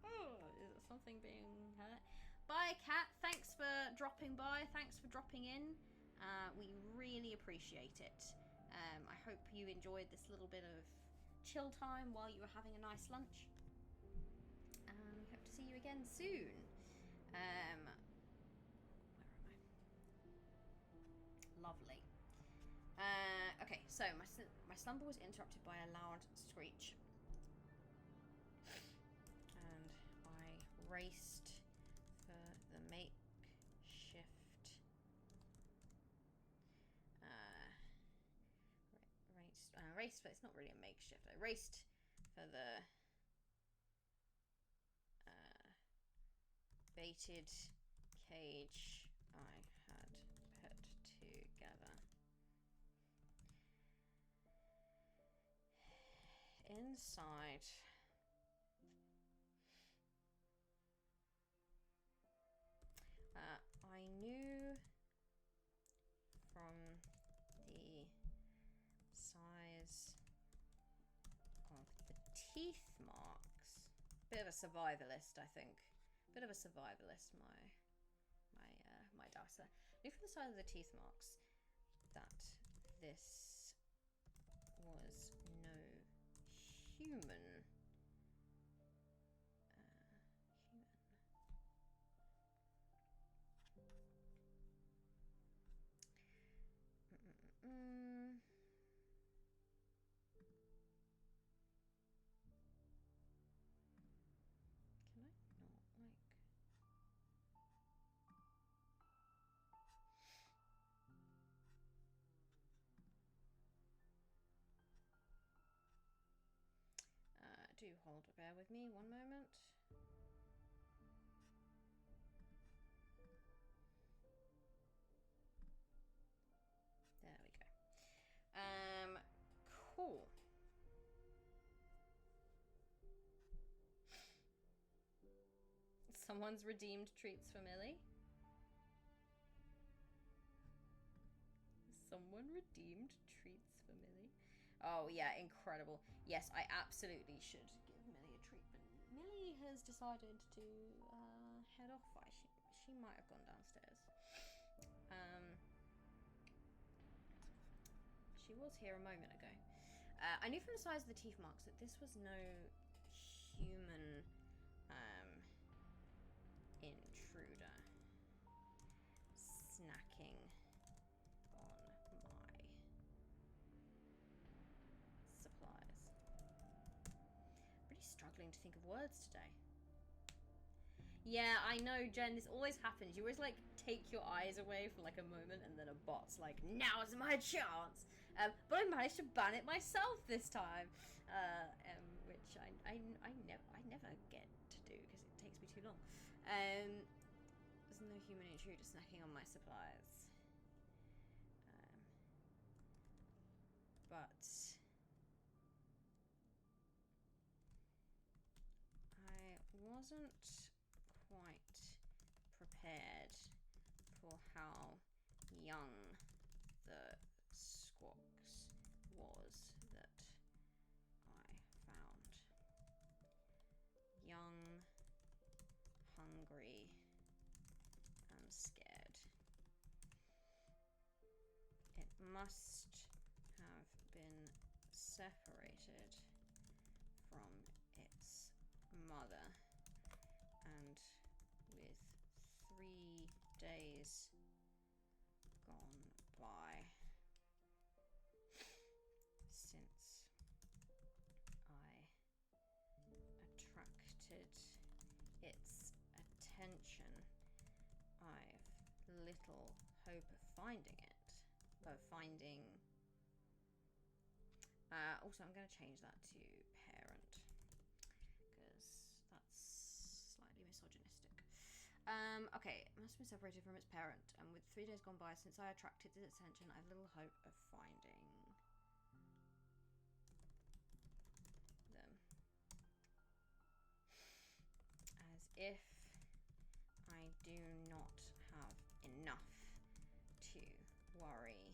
Oh, is it something being hurt? Bye, cat. Thanks for dropping by. Thanks for dropping in. We really appreciate it. I hope you enjoyed this little bit of chill time while you were having a nice lunch. We hope to see you again soon. Where am I? Lovely. Okay, so my slumber was interrupted by a loud screech. And I raced for the makeshift raced, but it's not really a makeshift. I raced for the baited cage I had put together. Inside I knew from the size of the teeth marks. Bit of a survivalist, I think. Bit of a survivalist, my Dowser. Knew from the size of the teeth marks that this was no human. Can I not, like... do hold, bear with me one moment. There we go. Cool. Someone's redeemed treats for Millie. Someone redeemed treats for Millie. Oh yeah, incredible. Yes, I absolutely should give Millie a treat, but Millie has decided to head off. She might have gone downstairs. She was here a moment ago. I knew from the size of the teeth marks that this was no human intruder snacking on my supplies. Really struggling to think of words today. Yeah, I know, Jen, this always happens. You always, like, take your eyes away for, like, a moment, and then a bot's like, now's my chance! But I managed to ban it myself this time, which I never get to do, because it takes me too long. There's no human intruder snacking on my supplies. But... I wasn't quite prepared for how young the hungry and scared. It must have been separated from its mother, and with 3 days gone by since I attracted its attention, I've little hope of finding it. Also, I'm going to change that to parent, because that's slightly misogynistic. Okay, it must have been separated from its parent, and with 3 days gone by since I attracted its attention, I have little hope of finding them. As if I do not have enough to worry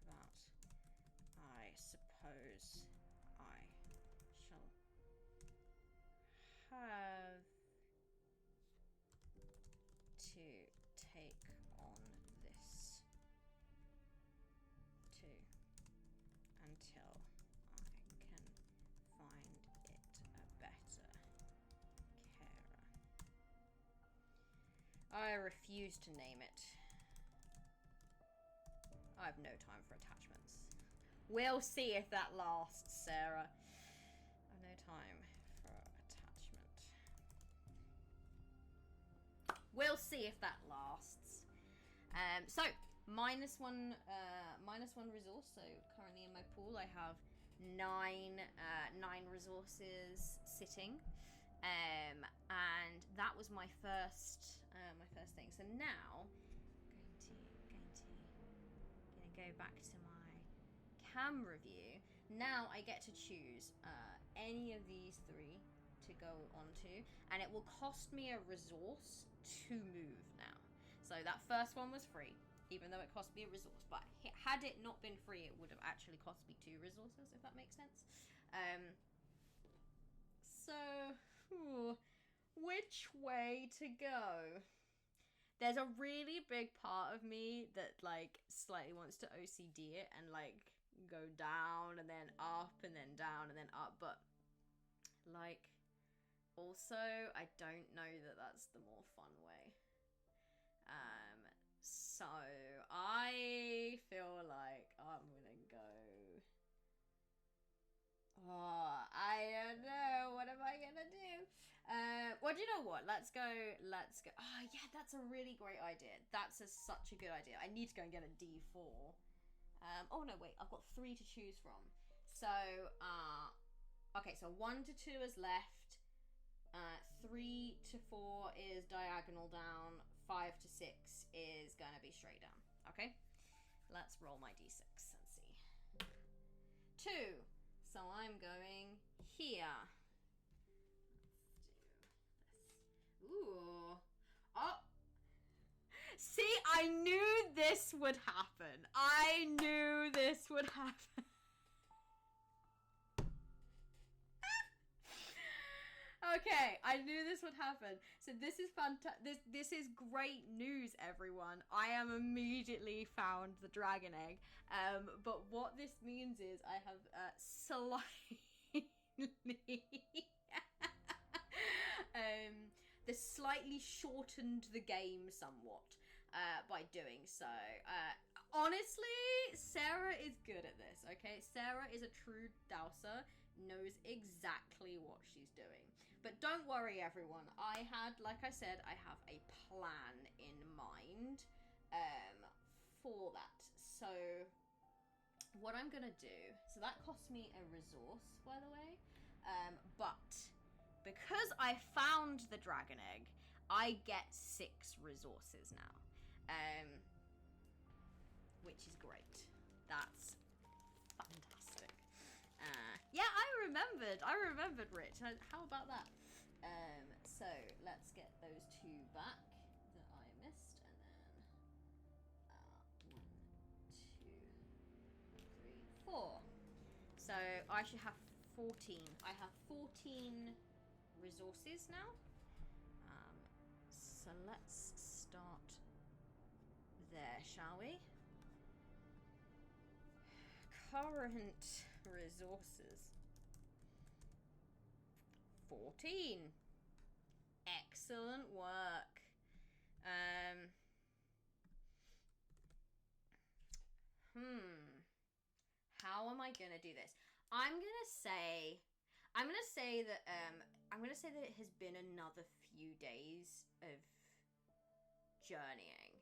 about, I suppose I shall have to take on this too, until I can find it a better carer. I refuse to name it. I have no time for attachments. We'll see if that lasts, Sarah. I have no time for attachment. We'll see if that lasts. So minus one resource. So currently in my pool, I have nine resources sitting, and that was my first thing. So now gonna go back to my camera view. Now I get to choose any of these 3 to go onto, and it will cost me a resource to move now. So that first one was free, even though it cost me a resource, but had it not been free, it would have actually cost me 2 resources, if that makes sense. Which way to go? There's a really big part of me that, like, slightly wants to OCD it and, like, go down and then up and then down and then up, but, like, also, I don't know that that's the more fun way. So I feel like I'm gonna go... Oh, I don't know. What am I gonna do? Well, do you know what? Let's go. Oh, yeah, that's a really great idea. That's such a good idea. I need to go and get a D4. Oh, no, wait. I've got 3 to choose from. So, okay, so 1 to 2 is left. 3 to 4 is diagonal down. 5 to 6 is gonna be straight down. Okay? Let's roll my D6 and see. 2. So I'm going here. Let's do this. Ooh. Oh. See, I knew this would happen. I knew this would happen. Okay, I knew this would happen. So this is fantastic. This is great news, everyone. I am immediately found the dragon egg. But what this means is I have slightly this slightly shortened the game somewhat by doing so. Honestly, Sarah is good at this. Okay, Sarah is a true Dowser. Knows exactly what she's doing. But don't worry, everyone. Like I said, I have a plan in mind for that. So what I'm gonna do, so that cost me a resource, by the way, but because I found the dragon egg, I get 6 resources now, which is great. That's fantastic. Yeah, I remembered, Rich. How about that? So let's get those 2 back that I missed, and then 1, 2, 3, 4. So I should have 14. I have 14 resources now. So let's start there, shall we? Current resources. 14. Excellent work. How am I gonna do this? I'm gonna say that it has been another few days of journeying,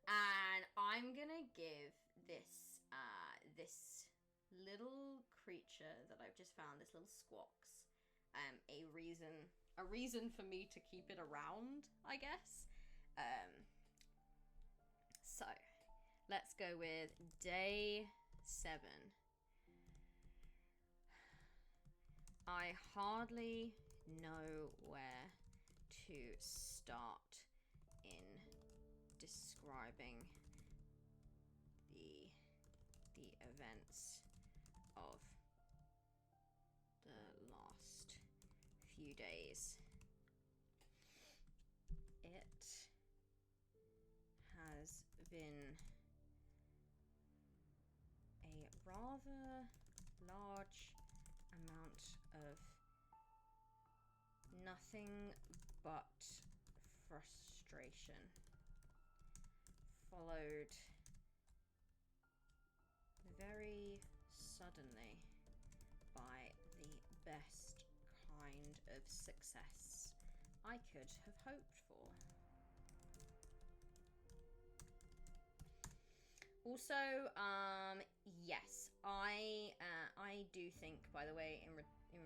and I'm gonna give this this little creature that I've just found, this little squawks, a reason for me to keep it around, I guess. So let's go with day 7. I hardly know where to start in describing the events of the last few days. It has been a rather large amount of nothing but frustration, followed very suddenly by the best kind of success I could have hoped for. Also, yes, I do think, by the way, in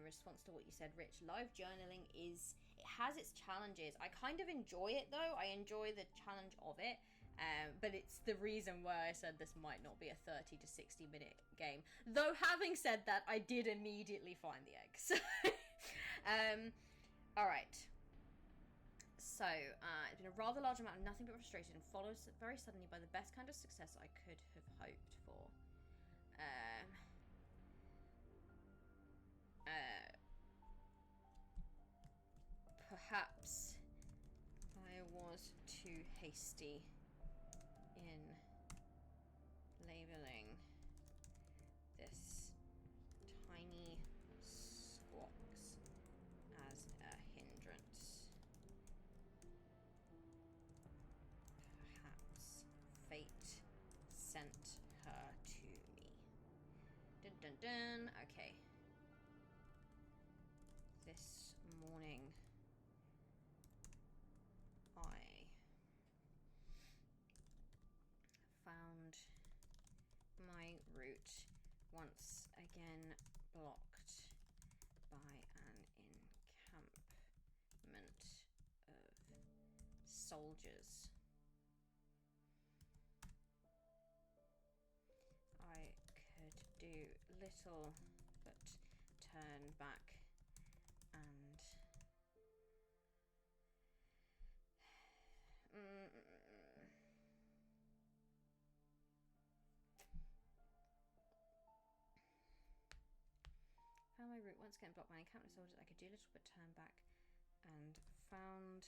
response to what you said, Rich, live journaling it has its challenges. I kind of enjoy it, though. I enjoy the challenge of it, but it's the reason why I said this might not be a 30 to 60 minute game. Though, having said that, I did immediately find the egg. So, all right. So, it's been a rather large amount of nothing but frustration, followed very suddenly by the best kind of success I could have hoped for. Perhaps I was too hasty in labeling this tiny squawks as a hindrance. Perhaps fate sent her to me. Dun dun dun. Okay. This morning, I found my route once again blocked by an encampment of soldiers. I could do little but turn back and found my route once again blocked by encampment of soldiers. I could do little but turn back and found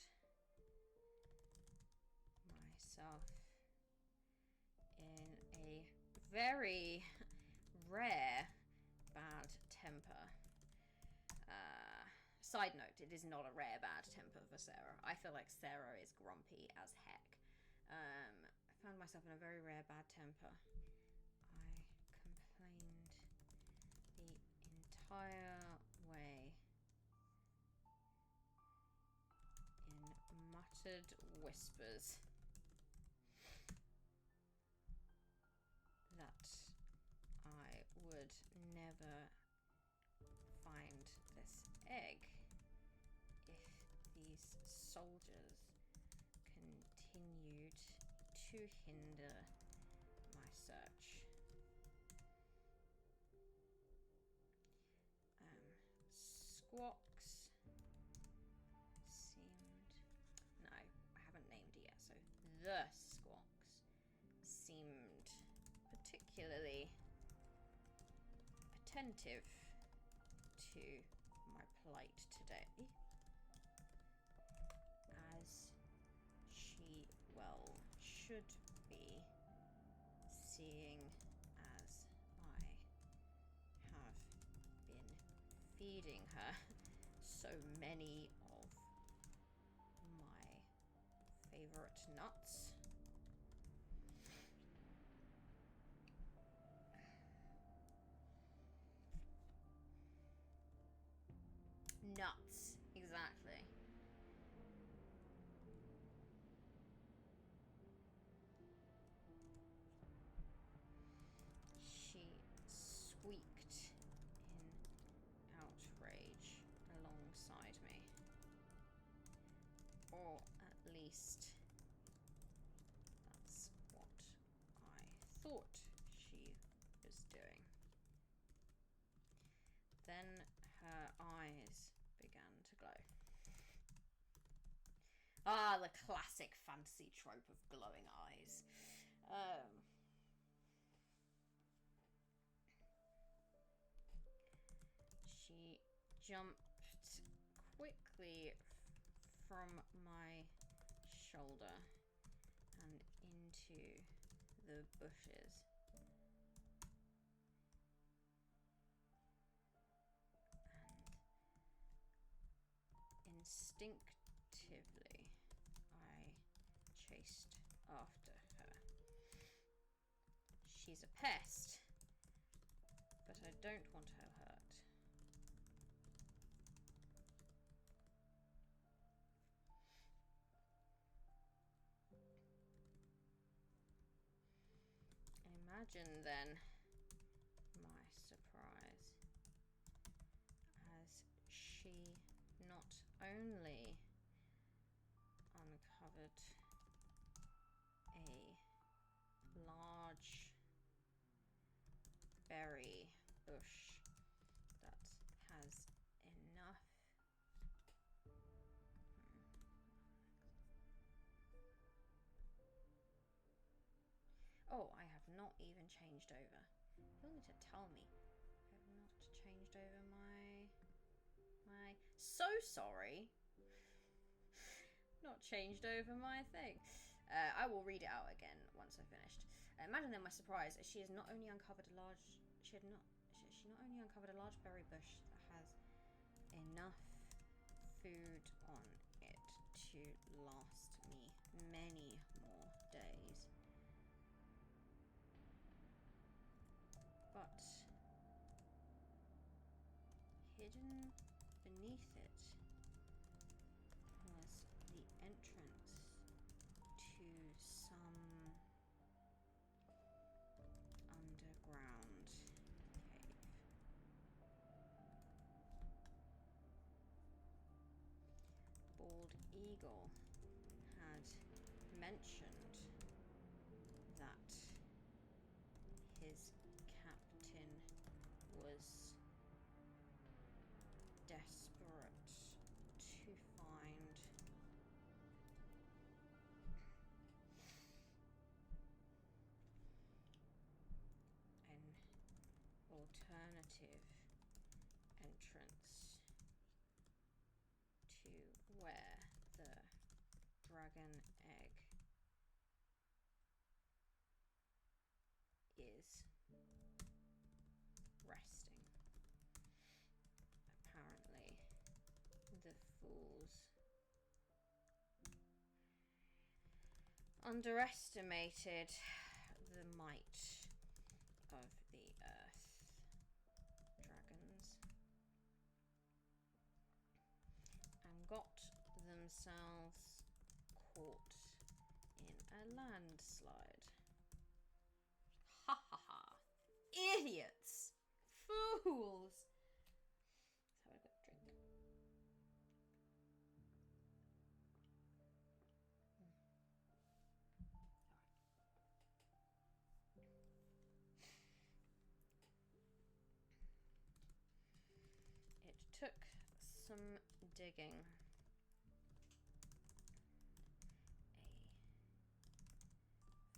myself in a very rare bad temper. Side note, it is not a rare bad temper for Sarah. I feel like Sarah is grumpy as heck. I found myself in a very rare bad temper. I complained the entire way in muttered whispers that I would never find this egg if these soldiers continued to hinder my search. Squawks seemed... No, I haven't named it yet, so the squawks seemed particularly attentive to my plight today, as should be seeing as I have been feeding her so many of my favorite nuts. Nuts, exactly. She squeaked in outrage alongside me. Or at least that's what I thought she was doing. Then her eyes began to glow. Ah, the classic fantasy trope of glowing eyes. She jumped quickly from my shoulder and into the bushes. And instinctively, I chased after her. She's a pest, but I don't want her hurt. Imagine then my surprise as she not only uncovered a large berry bush that has enough Oh, I have not even changed over. You'll need to tell me. I have not changed over my... So sorry. Not changed over my thing. I will read it out again once I've finished. Imagine then my surprise as she has not only uncovered a large... She not only uncovered a large berry bush that has enough food on it to last me many more days. But hidden beneath it was the entrance to some underground cave. Bald Eagle had mentioned that his captain was desperate to find an alternative entrance to where the dragon egg is resting. Apparently, the fools underestimated the might of the earth dragons and got themselves caught in a landslide. Ha ha ha! Idiots! Fools! Let's have a good drink. It took some digging,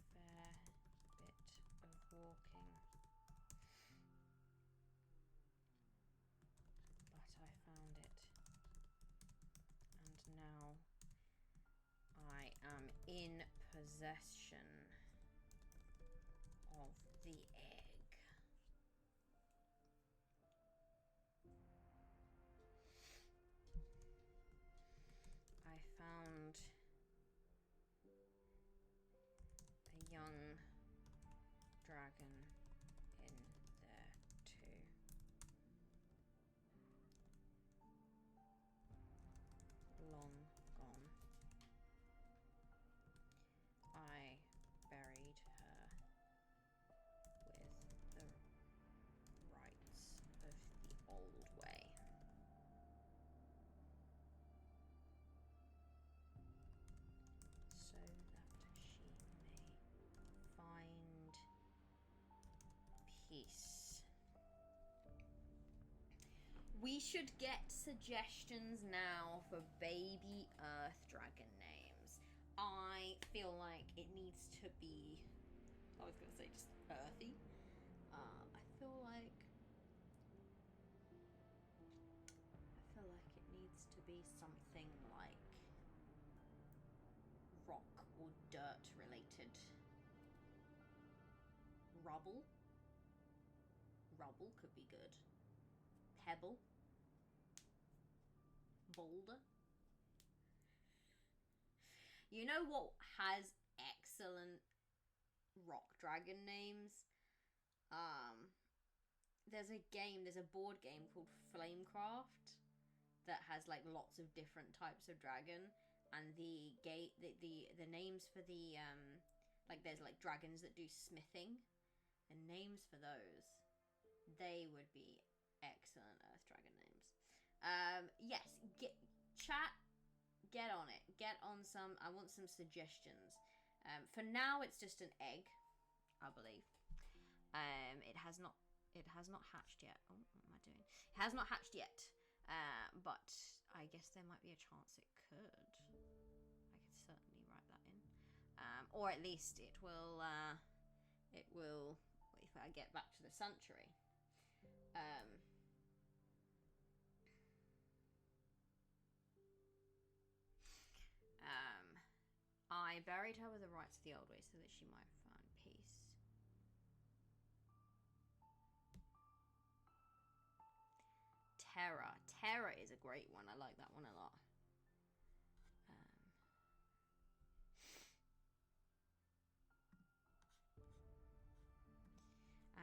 a fair bit of walking, but I found it, and now I am in possession of the egg. I found a young dragon in there too. Long gone. I buried her with the rites of the old way. So that she may find peace. We should get suggestions now for baby Earth dragon names. I feel like it needs to be, I was going to say just earthy. I feel like it needs to be something like rock or dirt related. Rubble could be good. Pebble. Boulder. You know what has excellent rock dragon names? There's a board game called Flamecraft that has like lots of different types of dragon, and the names for the like there's like dragons that do smithing, and names for those, they would be excellent Earth dragon names. Yes, get on it. Get on some. I want some suggestions. For now, it's just an egg, I believe. It has not hatched yet. Oh, what am I doing? It has not hatched yet. But I guess there might be a chance it could. I could certainly write that in. Or at least it will. It will. If I get back to the sanctuary. I buried her with the rites of the old way so that she might find peace. Terror is a great one. I like that one a lot.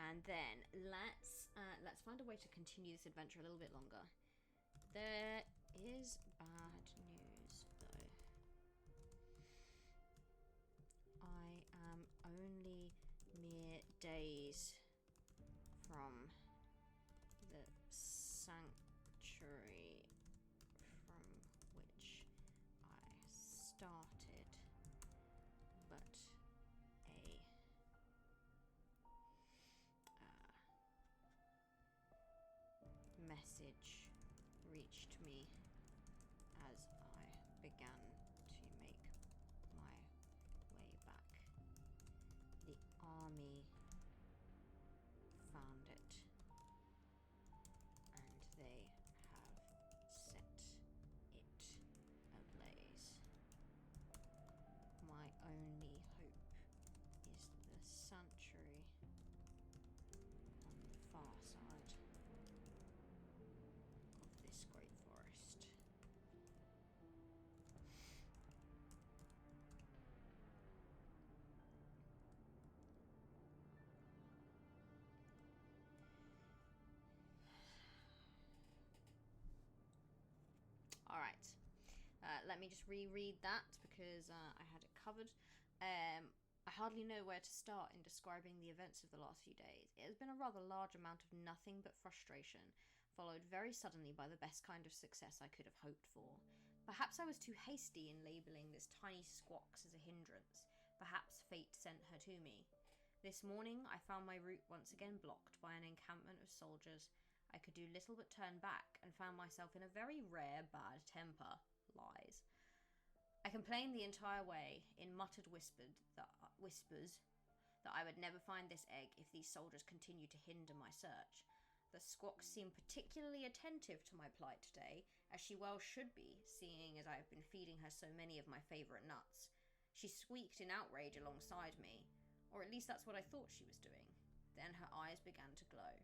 And then let's find a way to continue this adventure a little bit longer. There is bad news, though. I am only mere days from the sanctuary from which I started, but a message reached me as I began to make my way back. The army found it, and they have set it ablaze. My only hope is the sanctuary on the far side of this great forest. Alright, let me just reread that because I had it covered. I hardly know where to start in describing the events of the last few days. It has been a rather large amount of nothing but frustration, followed very suddenly by the best kind of success I could have hoped for. Perhaps I was too hasty in labelling this tiny squawks as a hindrance. Perhaps fate sent her to me. This morning I found my route once again blocked by an encampment of soldiers. I could do little but turn back, and found myself in a very rare bad temper. Lies. I complained the entire way, in muttered whispers that I would never find this egg if these soldiers continued to hinder my search. The squawks seemed particularly attentive to my plight today, as she well should be, seeing as I have been feeding her so many of my favourite nuts. She squeaked in outrage alongside me, or at least that's what I thought she was doing. Then her eyes began to glow.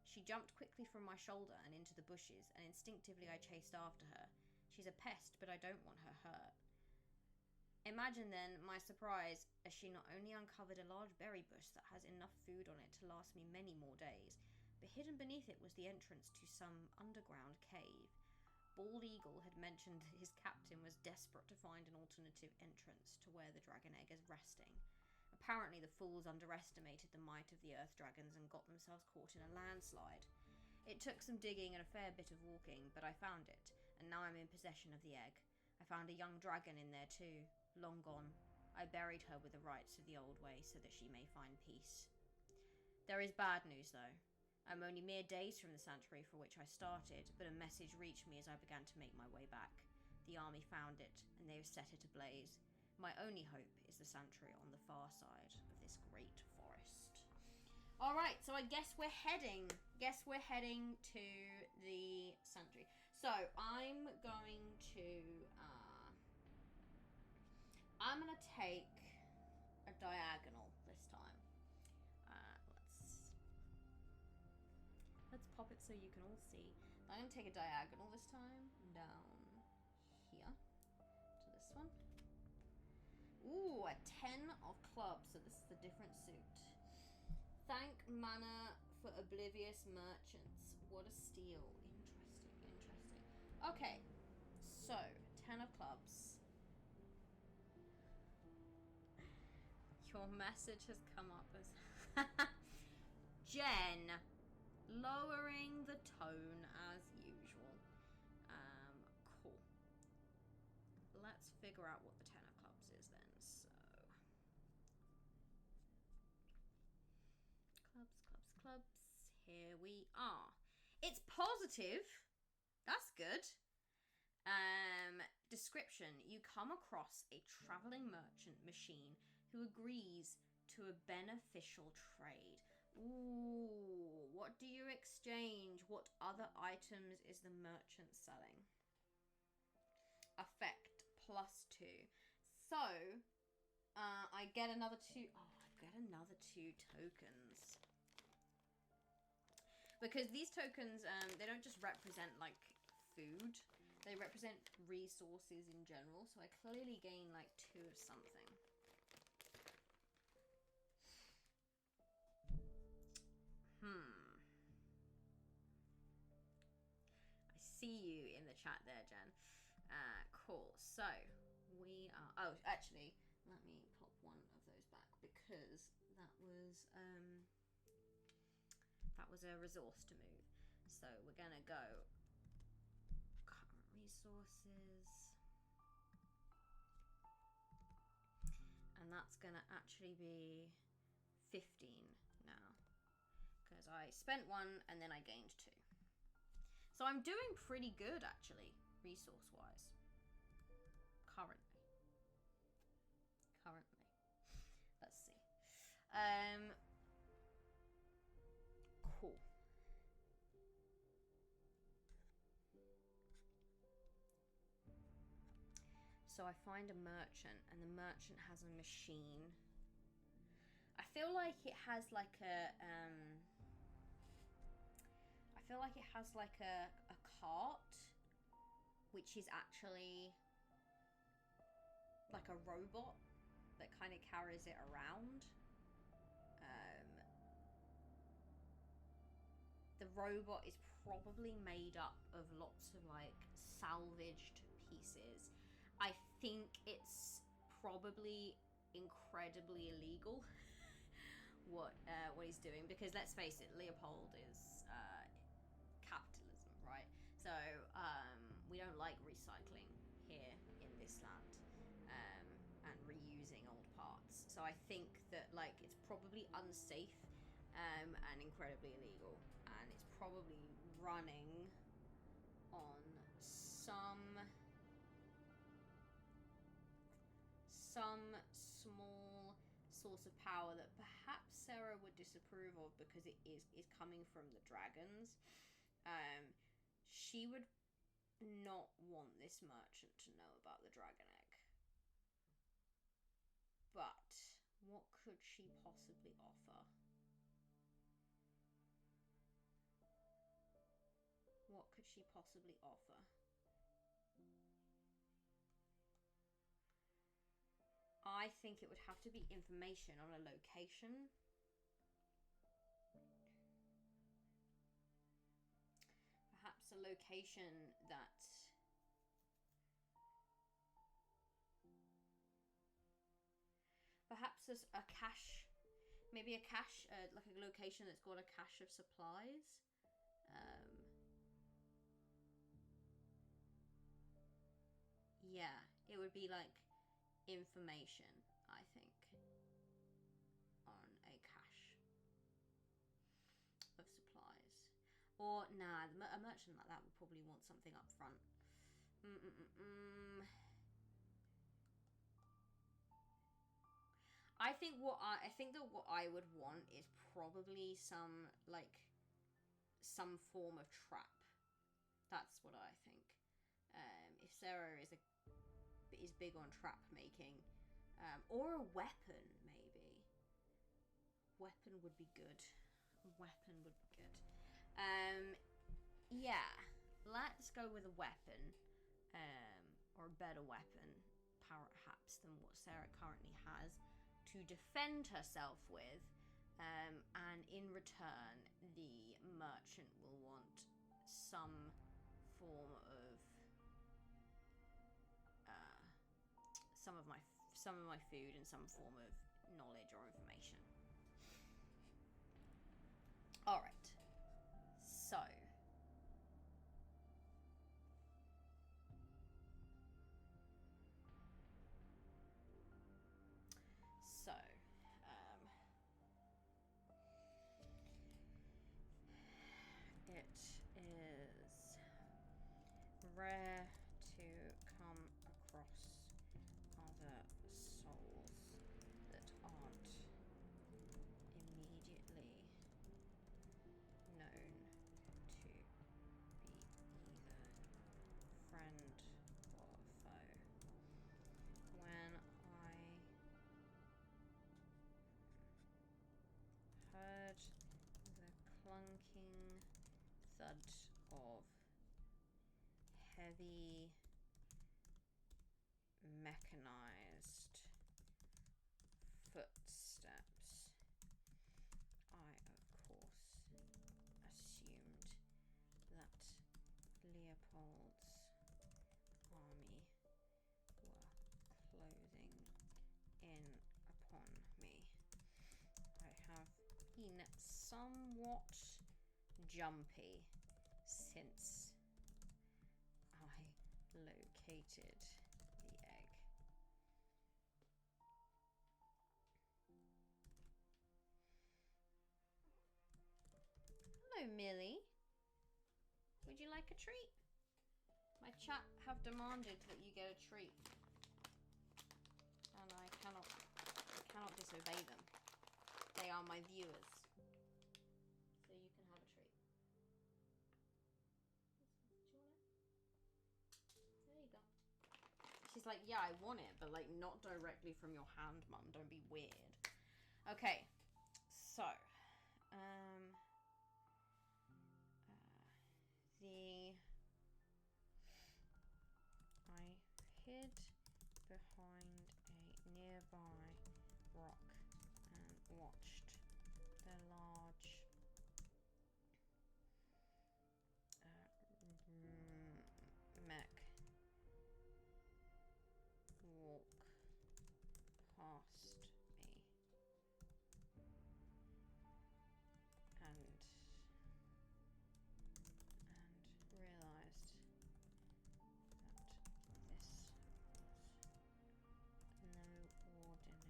She jumped quickly from my shoulder and into the bushes, and instinctively I chased after her. She's a pest, but I don't want her hurt. Imagine then my surprise as she not only uncovered a large berry bush that has enough food on it to last me many more days, but hidden beneath it was the entrance to some underground cave. Bald Eagle had mentioned that his captain was desperate to find an alternative entrance to where the dragon egg is resting. Apparently the fools underestimated the might of the earth dragons and got themselves caught in a landslide. It took some digging and a fair bit of walking, but I found it, and now I'm in possession of the egg. I found a young dragon in there too, long gone. I buried her with the rites of the old way so that she may find peace. There is bad news though. I'm only mere days from the sanctuary for which I started, but a message reached me as I began to make my way back. The army found it, and they have set it ablaze. My only hope is the sanctuary on the far side of this great forest. Alright, so I guess we're heading to the sanctuary. So, I'm going to take a diagonal this time. Let's pop it so you can all see. I'm going to take a diagonal this time, down here to this one. Ooh, a 10 of clubs, so this is a different suit. Thank mana for oblivious merchants. What a steal. Interesting, interesting. Okay, so 10 of clubs. Your message has come up as Jen, lowering the tone as usual. Cool. Let's figure out what the 10 of clubs is then. So clubs. Here we are. It's positive. That's good. Description. You come across a traveling merchant machine who agrees to a beneficial trade. Ooh, what do you exchange? What other items is the merchant selling? Effect +2. So, I get another 2. Oh, I get another 2 tokens. Because these tokens, they don't just represent, like, food. They represent resources in general. So I clearly gain, like, 2 of something. I see you in the chat there, Jen. Cool. So, we are... Oh, actually, let me pop one of those back because that was a resource to move. So, we're going to go current resources. And that's going to actually be 15 now. Because I spent 1 and then I gained 2. So I'm doing pretty good, actually, resource-wise. Currently. Let's see. Cool. So I find a merchant, and the merchant has a machine. I feel like it has like a a cart, which is actually like a robot that kind of carries it around. The robot is probably made up of lots of like salvaged pieces. I think it's probably incredibly illegal what he's doing, because let's face it, Leopold is capitalism, right? So we don't like recycling here in this land and reusing old parts. So I think that like it's probably unsafe and incredibly illegal, and it's probably running on some small source of power that perhaps Sarah would disapprove of, because it is coming from the dragons. She would not want this merchant to know about the dragon egg. But what could she possibly offer? What could she possibly offer? I think it would have to be information on a location. Perhaps a location that perhaps there's a cache, maybe a cache, like a location that's got a cache of supplies. Yeah, it would be like information, I think, on a cache of supplies. Or, nah, a merchant like that would probably want something up front. I think that what I would want is probably some form of trap. That's what I think. If Sarah is big on trap making, or a weapon, maybe. Weapon would be good. Weapon would be good. Yeah, let's go with a weapon, or a better weapon, perhaps, than what Sarah currently has to defend herself with. And in return, the merchant will want some form of some of my food and some form of knowledge or information. All right. So it is rare to come across other souls that aren't immediately known to be either friend or foe. When I heard the clunking thud of heavy mechanized footsteps, I of course assumed that Leopold's army were closing in upon me. I have been somewhat jumpy since I located the egg. Hello, Millie. Would you like a treat? My chat have demanded that you get a treat, and I cannot disobey them. They are my viewers, so you can have a treat. Do you want it? There you go. She's like, yeah, I want it, but like not directly from your hand, Mum. Don't be weird. Okay, so I hid behind a nearby rock and watched the large mech walk past me and realized that this was no ordinary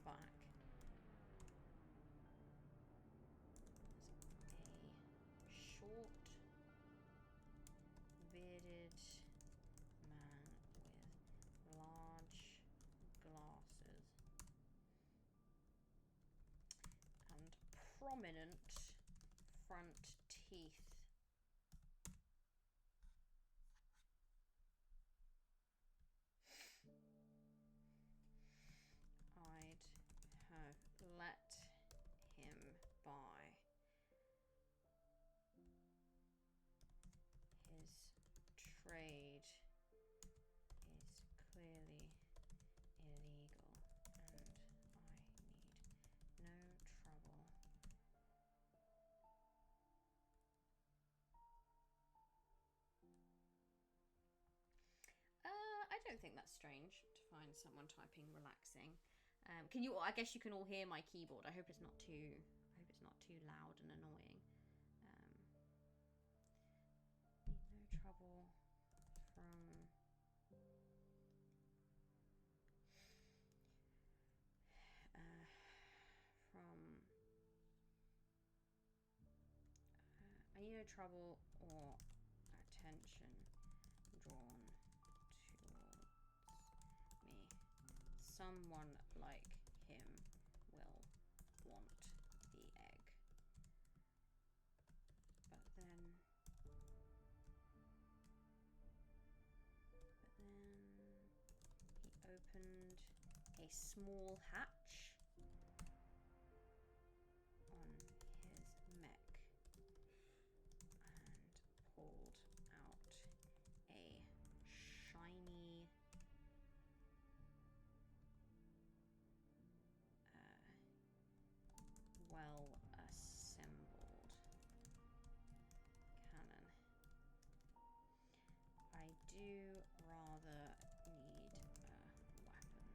back. A short, bearded man with large glasses and prominent front teeth. I'd have let him by. His trade is clearly illegal, and I need no trouble. I don't think that's strange to find someone typing relaxing. Can you? I guess you can all hear my keyboard. I hope it's not too. I hope it's not too loud and annoying. No trouble from I need no trouble or attention drawn towards me. Someone like him will want the egg. But then he opened a small hatch on his mech and pulled out a shiny well assembled cannon. I do rather need a weapon.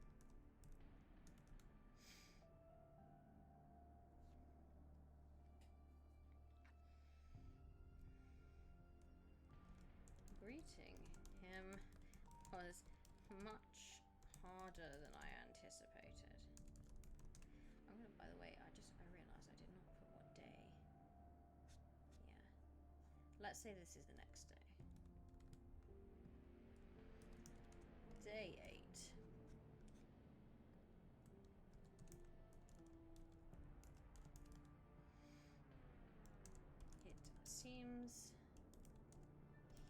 Greeting him was much harder than I anticipated. I'm gonna, by the way, I realized I did not put what day. Yeah. Let's say this is the next day. Day 8. It seems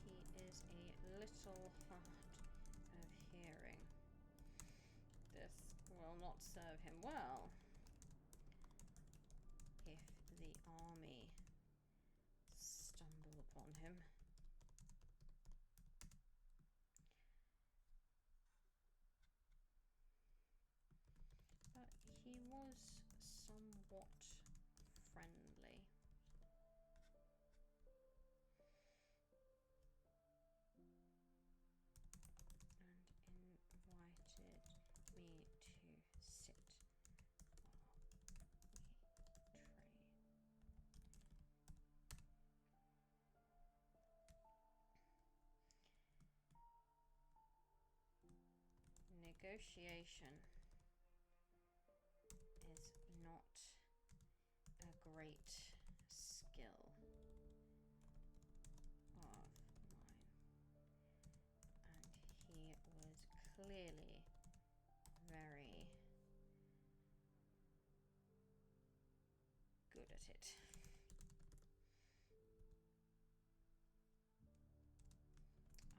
he is a little hard of hearing. This will not serve him well if the army stumble upon him. But he was somewhat friendly. And invited me to sit while we trade. Negotiation is not a great skill of mine, and he was clearly very good at it.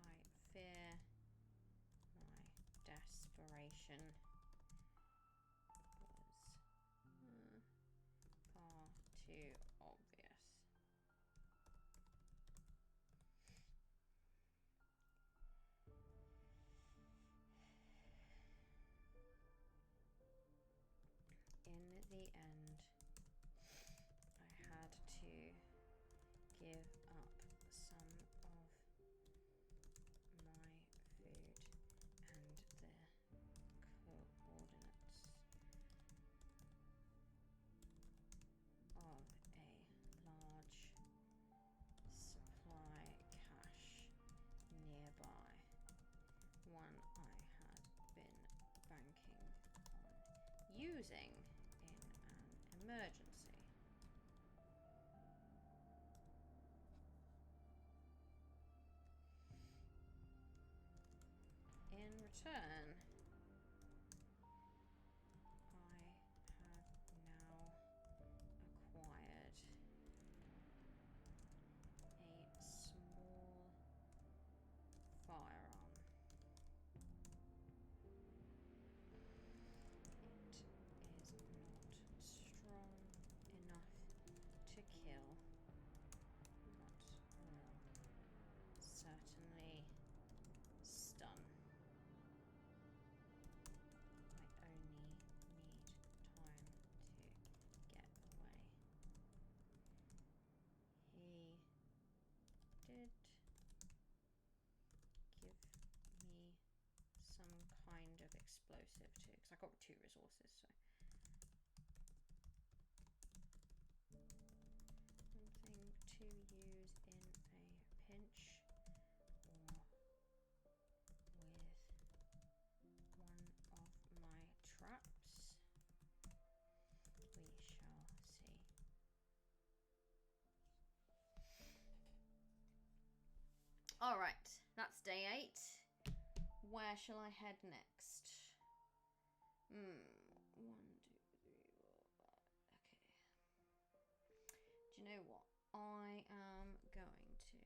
I fear my desperation was far too obvious. In the end, I had to give up some of my food and the coordinates of a large supply cache nearby, one I had been banking on. You using in an emergency. In return, I have now acquired a small firearm. It is not strong enough to kill, but will certainly stun. I only need time to get away. He did give me some kind of explosive too, because I got 2 resources, so something to use in a pinch or with one of my traps. We shall see. Alright, that's day 8. Where shall I head next? 1, 2, 3, 4, 5. Okay. Do you know what? I am going to...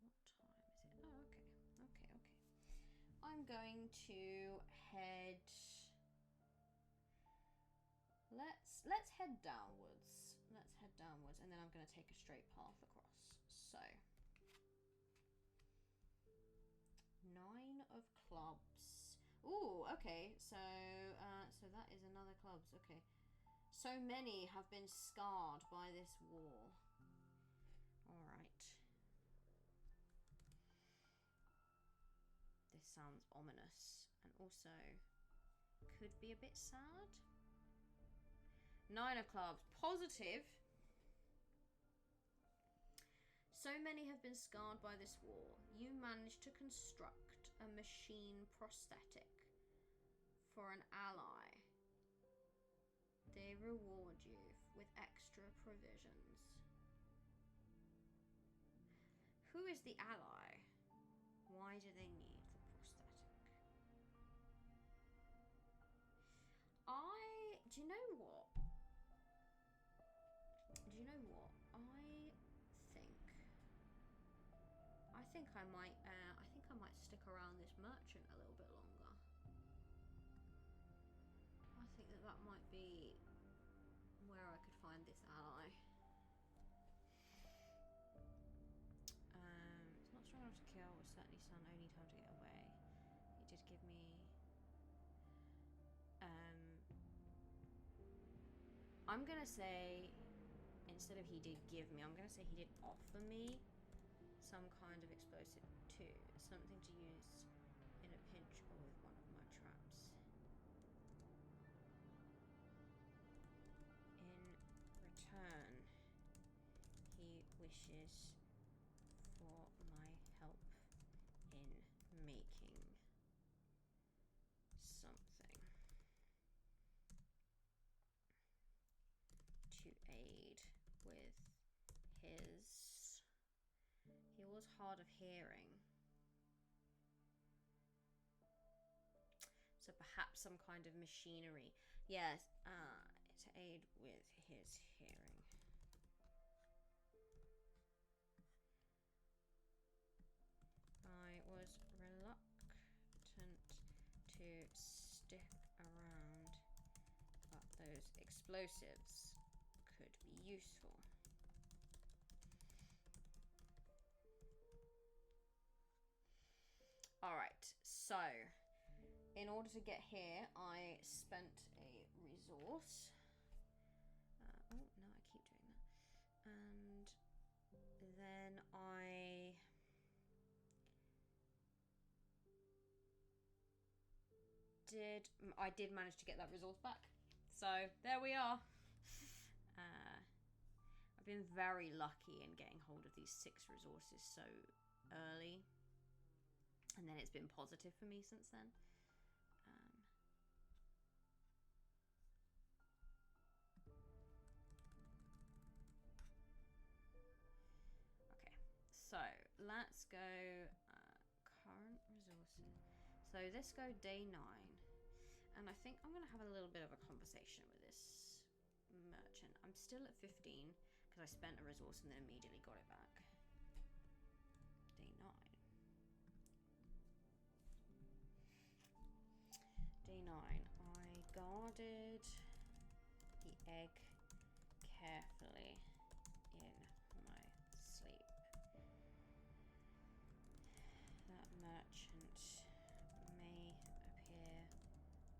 What time is it? Oh, okay. Okay. I'm going to head... Let's head downwards. Let's head downwards, and then I'm going to take a straight path across. So... 9 of clubs. Ooh, okay. So that is another clubs. Okay. So many have been scarred by this war. Alright. This sounds ominous. And also could be a bit sad. 9 of clubs. Positive. So many have been scarred by this war. You managed to construct a machine prosthetic for an ally. They reward you with extra provisions. Who is the ally? Why do they need the prosthetic? Do you know what? I think I might stick around this merchant a little bit longer. I think that might be where I could find this ally. It's not strong enough to kill, will certainly stun, only time to get away. He did give me I'm gonna say, instead of he did give me, I'm gonna say he did offer me some kind of explosive too. Something to use in a pinch or with one of my traps. In return, he wishes for my help in making something to aid with his... He was hard of hearing. So perhaps some kind of machinery. Yes, to aid with his hearing. I was reluctant to stick around, but those explosives could be useful. Alright, so in order to get here, I spent a resource. Oh, no, I keep doing that. And then I did manage to get that resource back. So there we are. I've been very lucky in getting hold of these 6 resources so early. And then it's been positive for me since then. let's go current resources. So this go day 9. And I think I'm going to have a little bit of a conversation with this merchant. I'm still at 15 because I spent a resource and then immediately got it back. Day 9. Day 9. I guarded the egg carefully in my sleep. That merchant may appear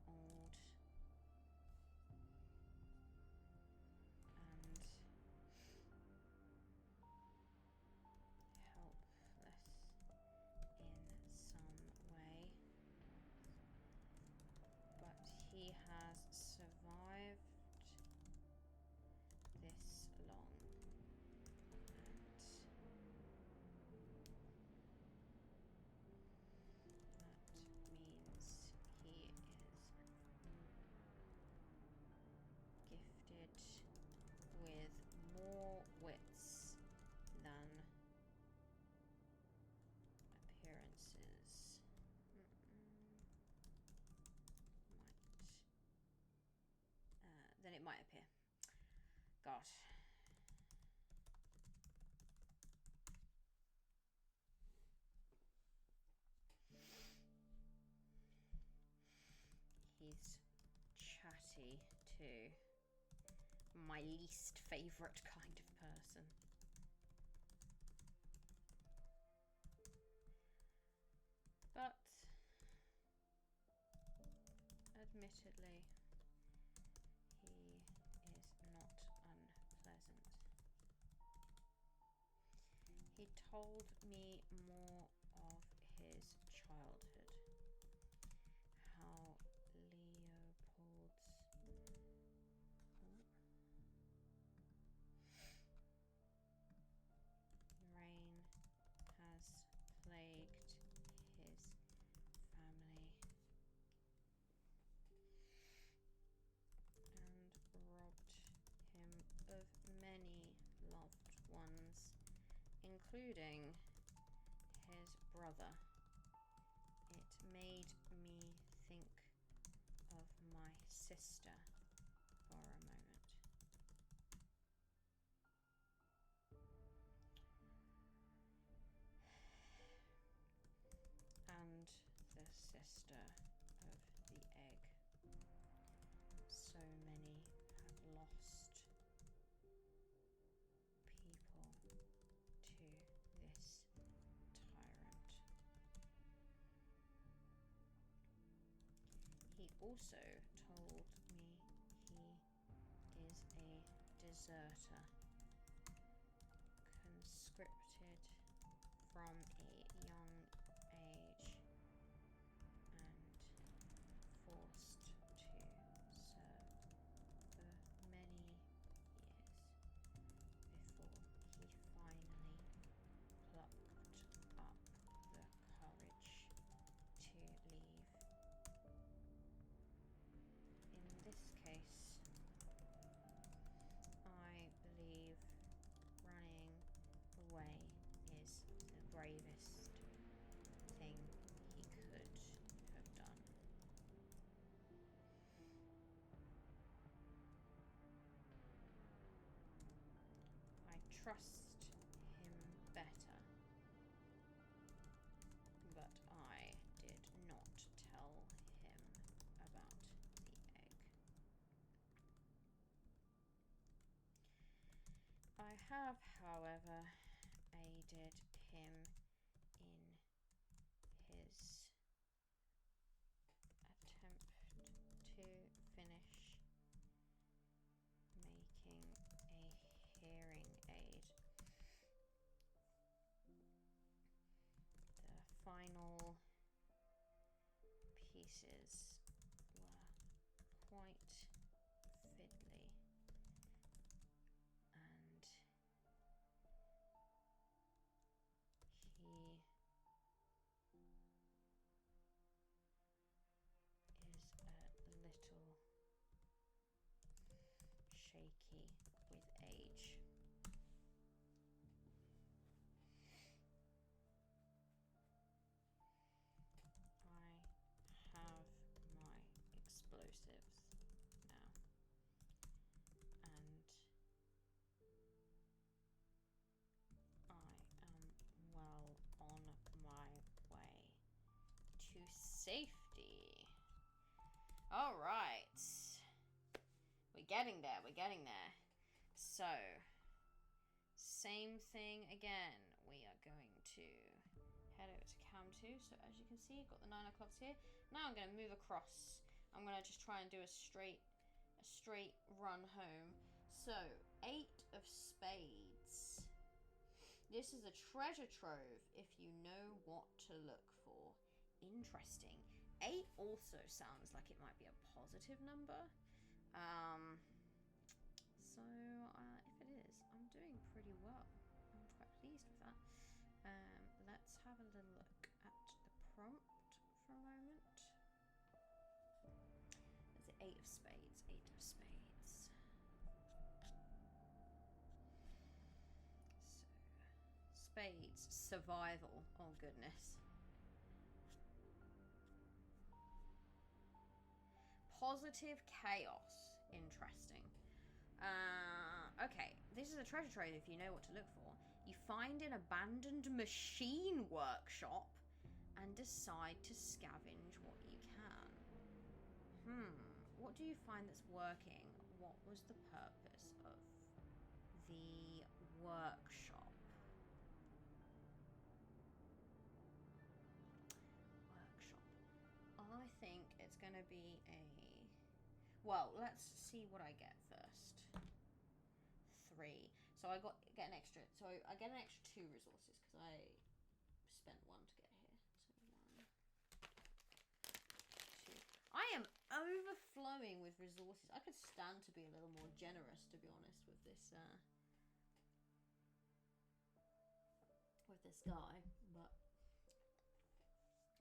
old and helpless in some way, but he has survived this long, and that means he is gifted with more wits than appearances than it might appear. God. He's chatty too. My least favorite kind of person. But admittedly, he is not unpleasant. He told me more of his childhood, how Leopold's reign has plagued his family and robbed him of many loved ones, including his brother. It made me think of my sister for a moment. And the sister of the egg. So many have lost people to this tyrant. He also told me he is a deserter, conscripted from a young age and forced to serve for many years before he finally plucked up the courage to leave. In this case, I believe running away is the bravest thing he could have done. I trust him better, but I did not tell him about the egg. I have, however, aided him in his attempt to finish making a hearing aid. The final pieces were quite fiddly, and he is a little shaky with age. safety. All right. We're getting there. We're getting there. So, same thing again. We are going to head over to cam 2. So as you can see, got the 9 o'clocks here. Now I'm going to move across. I'm going to just try and do a straight run home. So, 8 of spades. This is a treasure trove if you know what to look for. Interesting. 8 also sounds like it might be a positive number. So if it is, I'm doing pretty well. I'm quite pleased with that. Let's have a little look at the prompt for a moment. Is it 8 of spades? 8 of spades. So, spades, survival. Oh goodness. Positive chaos. Interesting. Okay, this is a treasure trove if you know what to look for. You find an abandoned machine workshop and decide to scavenge what you can. What do you find that's working? What was the purpose of the workshop? I think it's going to be a... Well, let's see what I get first. 3. So I get an extra... So I get an extra 2 resources because I spent 1 to get here. So 1, 2. I am overflowing with resources. I could stand to be a little more generous, to be honest, with this guy, but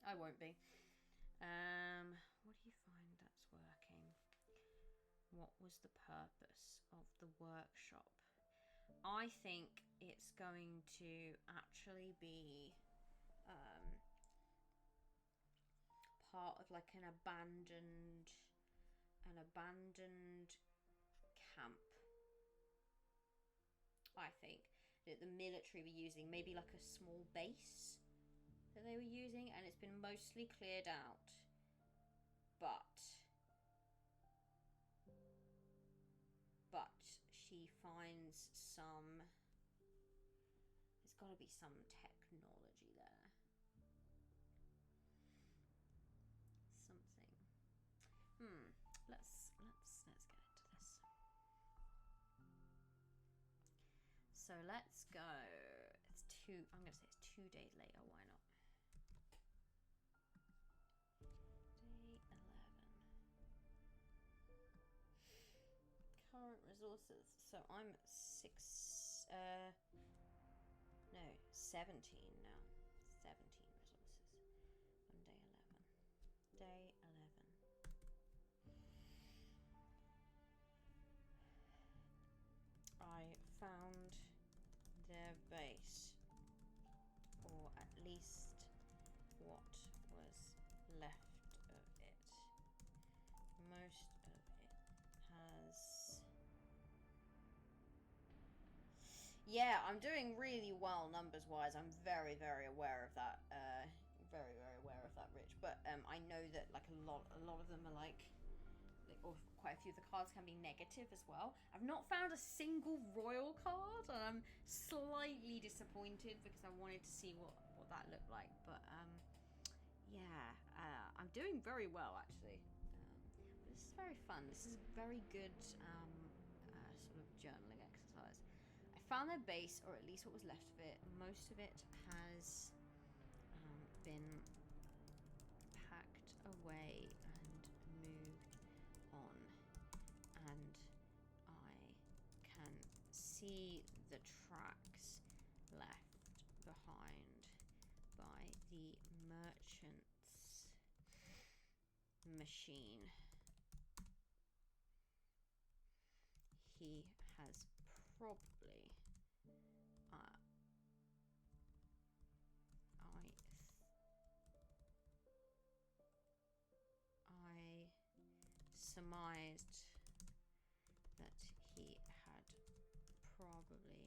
I won't be. What do you find that's working? What was the purpose of the workshop? I think it's going to actually be part of like an abandoned camp. I think that the military were using, maybe like a small base that they were using, and it's been mostly cleared out, but she finds some, there's got to be some technology there, something. Let's get into this. So let's go. It's 2, I'm gonna say it's 2 days later, why not? Day 11. Current resources. So I'm 17 now. 17 resources on day 11. Day 11. I found their base, or at least what was left of it. Most of it has... Yeah, I'm doing really well numbers wise. I'm very, very aware of that. Very, very aware of that, Rich. But I know that like a lot of them are like, or quite a few of the cards can be negative as well. I've not found a single royal card, and I'm slightly disappointed because I wanted to see what that looked like. But yeah, I'm doing very well actually. But this is very fun. This is very good sort of journaling exercise. I found their base, or at least what was left of it. Most of it has been packed away and moved on, and I can see the tracks left behind by the merchant's machine. He has probably I surmised that he had probably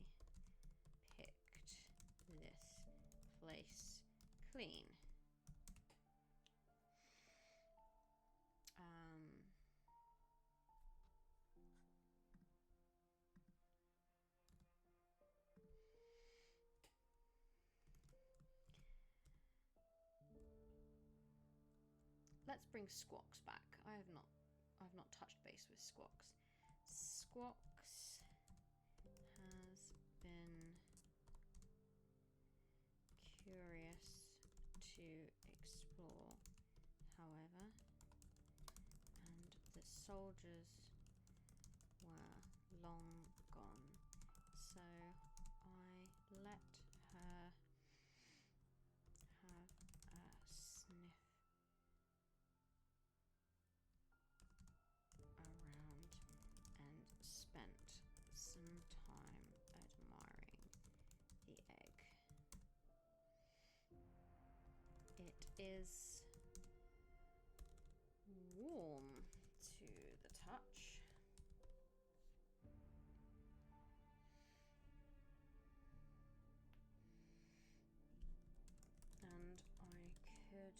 picked this place clean. let's bring Squawks back. I've not touched base with Squawks. Squawks has been curious to explore, however, and the soldiers were long gone, so I let her have a sniff around and spent some time admiring the egg. It is warm to the touch. And I could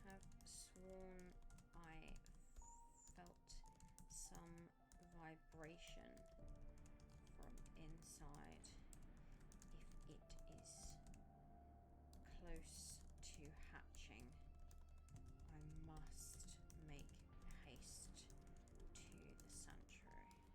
have sworn I felt some vibration from inside. If it is close to hatching, I must make haste to the sanctuary.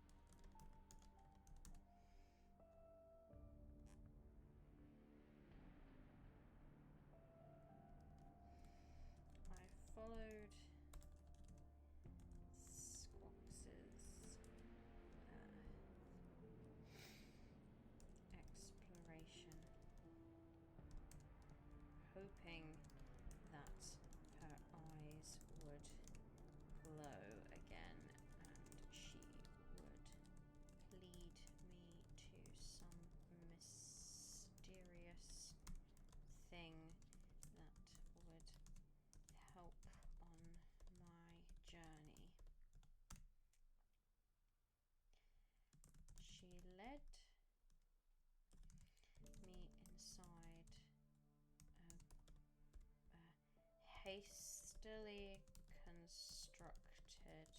I followed Squawks's exploration, hoping that her eyes would glow again and she would lead me to some mysterious thing that would help on my journey. She led me inside a hastily constructed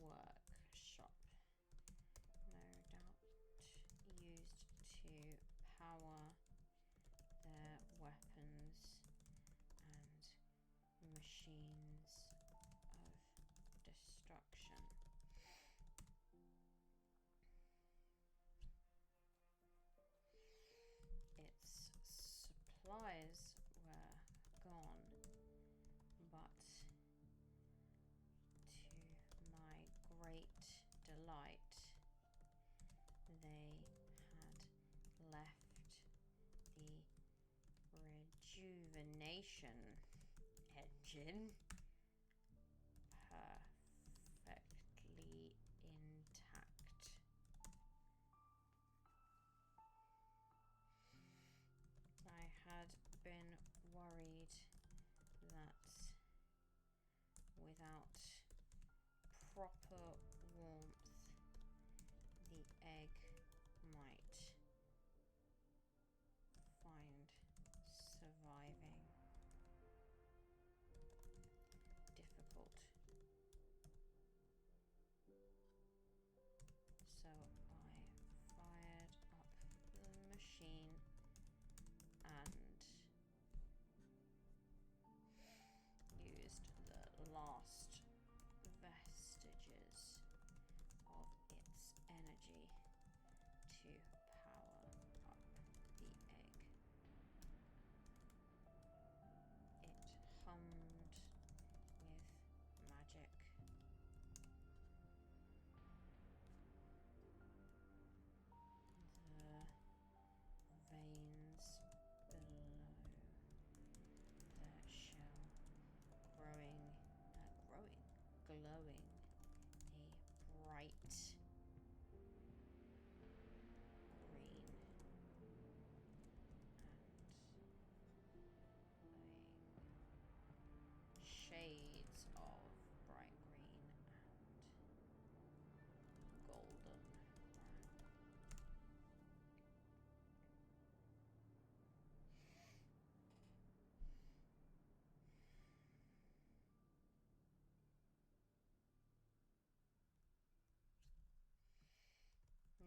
workshop, no doubt used to power their weapons and machines of destruction. Its supplies were gone, but to my great delight, they had left the rejuvenation engine perfectly intact. I had been worried that without proper warmth, the egg might find surviving difficult. So I fired up the machine and used the last vestiges of its energy to power up the egg. It hummed with magic. The veins below the shell glowing a bright green and shades of bright green and golden.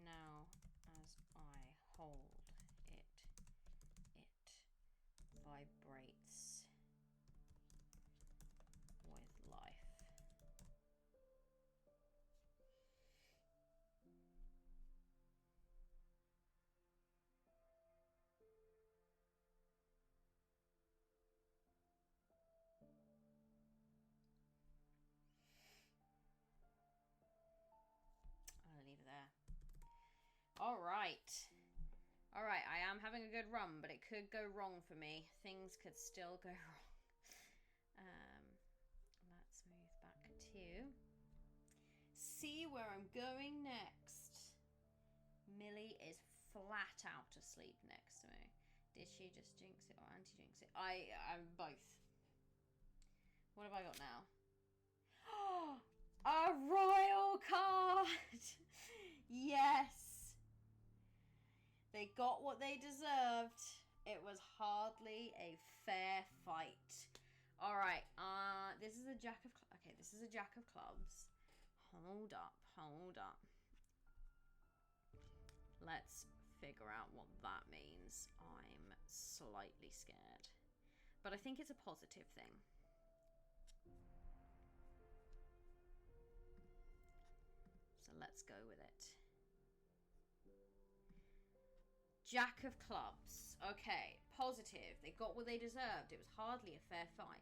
Now, as I hold it, it vibrates Alright, I am having a good run, but it could go wrong for me. Things could still go wrong. Let's move back to see where I'm going next. Millie is flat out asleep next to me. Did she just jinx it or anti-jinx it? I'm both. What have I got now? A royal card! Yes! They got what they deserved. It was hardly a fair fight. Alright, this is a jack of... Okay, this is a jack of clubs. Hold up, hold up. Let's figure out what that means. I'm slightly scared. But I think it's a positive thing. So let's go with it. Jack of clubs. Okay, positive. They got what they deserved. It was hardly a fair fight.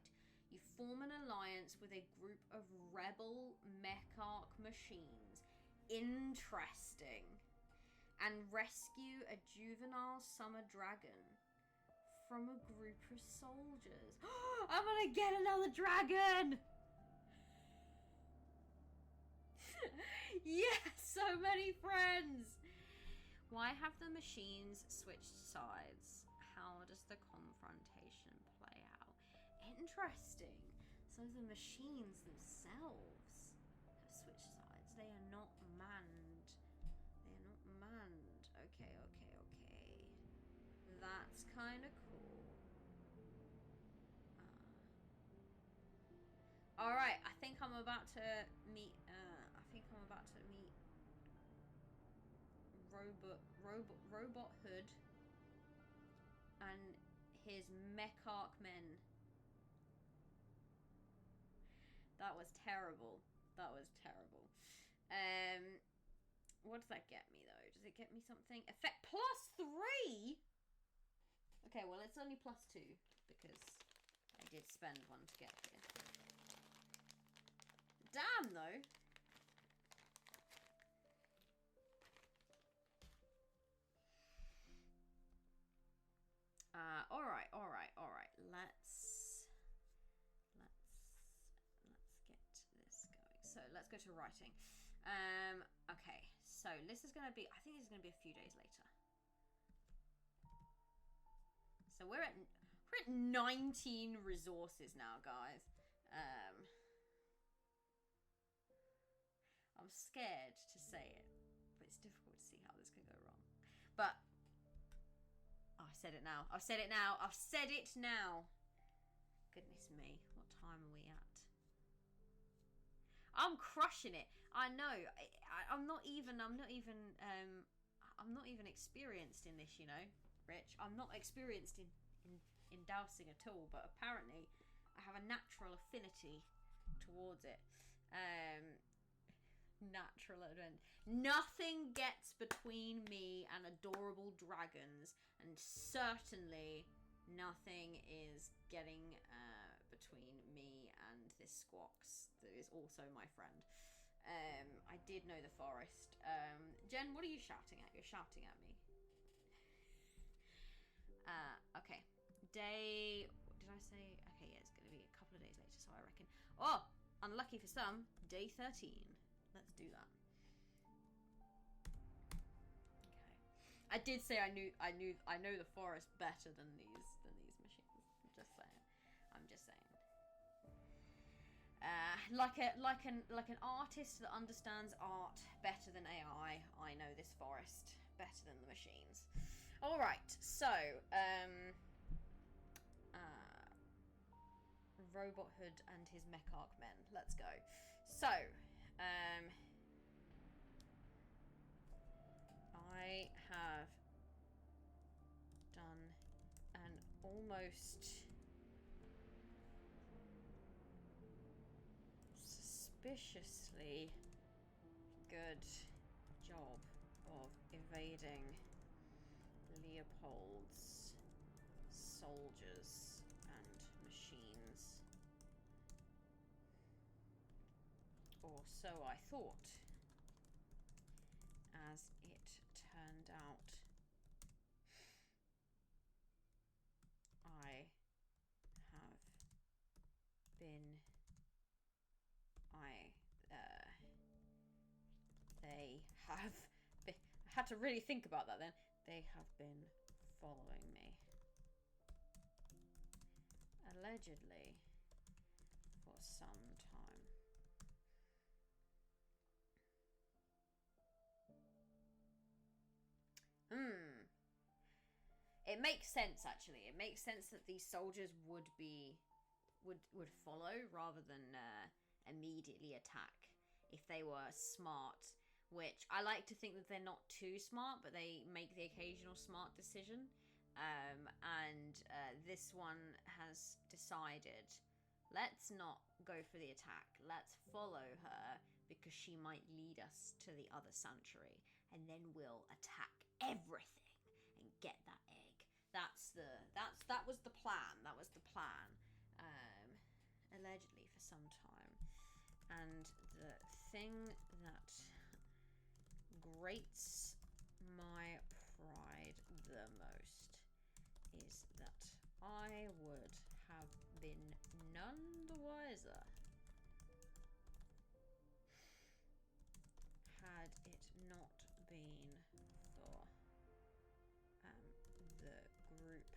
You form an alliance with a group of rebel mech-arc machines. Interesting. And rescue a juvenile summer dragon from a group of soldiers. I'm gonna get another dragon! Yes, so many friends! Why have the machines switched sides? How does the confrontation play out? Interesting. So the machines themselves have switched sides. They are not manned. They are not manned. Okay, okay, okay. That's kind of cool. Alright, I think I'm about to meet... Robot Hood and his mech-arc men. That was terrible. That was terrible. What does that get me though? Does it get me something? Effect +3? Okay, well it's only +2 because I did spend one to get here. Damn though. Alright. Let's get this going. So let's go to writing. Okay, so this is gonna be, I think this is gonna be a few days later. So we're at 19 resources now, guys. I'm scared to say it, but it's difficult to see how this could go wrong. But oh, I've said it now. I've said it now. I've said it now. Goodness me, what time are we at? I'm crushing it. I know. I'm not even experienced in this, you know, Rich. I'm not experienced in dowsing at all, but apparently I have a natural affinity towards it. Natural adventure. Nothing gets between me and adorable dragons, and certainly nothing is getting between me and this Squawks that is also my friend. I did know the forest. Jen, what are you shouting at? You're shouting at me. Okay. Day... Did I say... Okay, yeah, it's going to be a couple of days later, so I reckon... Oh! Unlucky for some, day 13. Let's do that. Okay. I did say I know the forest better than these machines. I'm just saying. Like an artist that understands art better than AI, I know this forest better than the machines. All right, so Robot Hood and his mech-arc men. Let's go. So, I have done an almost suspiciously good job of evading Leopold's soldiers and machines. Or so I thought, as it turned out had to really think about that then. They have been following me. Allegedly. For some time. It makes sense, actually. It makes sense that these soldiers would follow rather than immediately attack if they were smart. Which I like to think that they're not too smart, but they make the occasional smart decision. And this one has decided, let's not go for the attack. Let's follow her because she might lead us to the other sanctuary, and then we'll attack everything and get that egg. That was the plan. That was the plan. Allegedly for some time. And the thing that grates my pride the most is that I would have been none the wiser had it not been for the group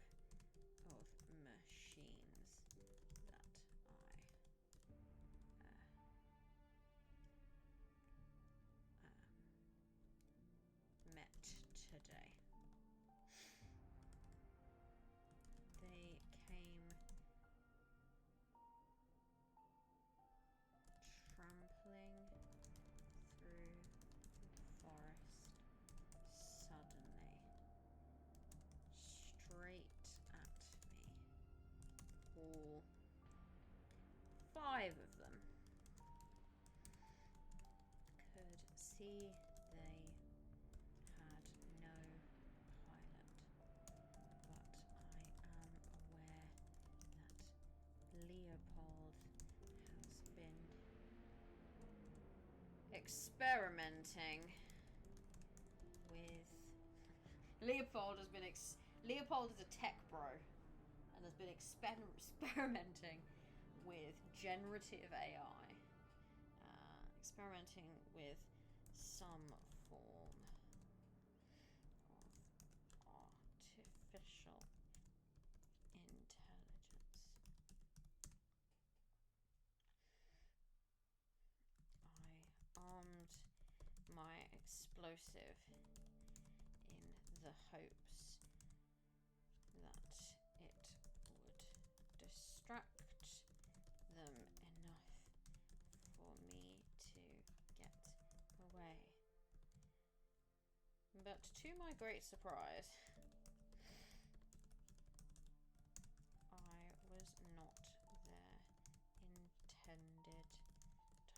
of machines that I met today. They came trampling through the forest suddenly, straight at me. All 5 of them could see they had no pilot, but I am aware that Leopold has been experimenting with... Leopold is a tech bro and has been experimenting with generative AI. Experimenting with some form of artificial intelligence. I armed my explosive in the hopes that it would distract them enough for me to get away. But to my great surprise, I was not their intended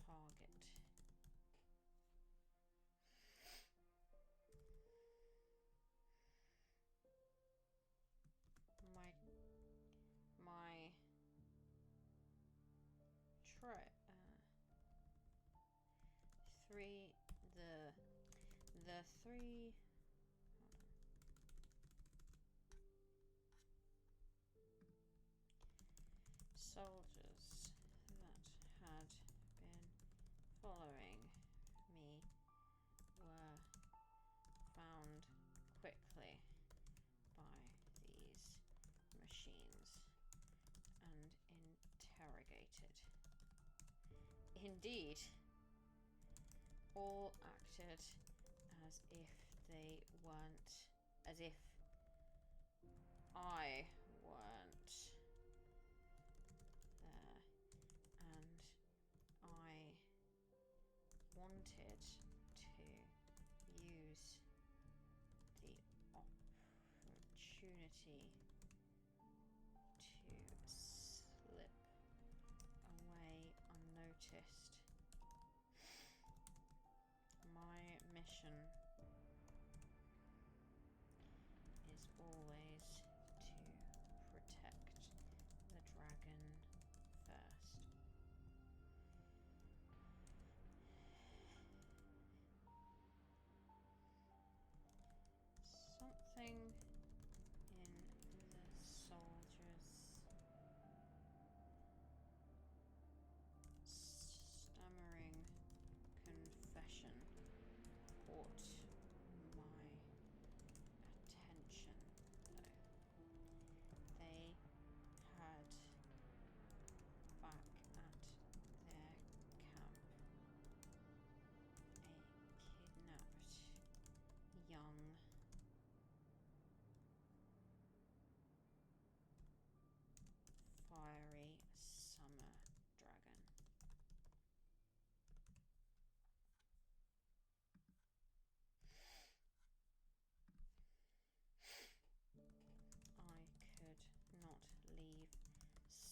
target. My three soldiers that had been following me were found quickly by these machines and interrogated. Indeed, all acted as if they weren't, as if I weren't there, and I wanted to use the opportunity to slip away unnoticed. My mission is always to protect the dragon first. Something in the soldier's stammering confession ought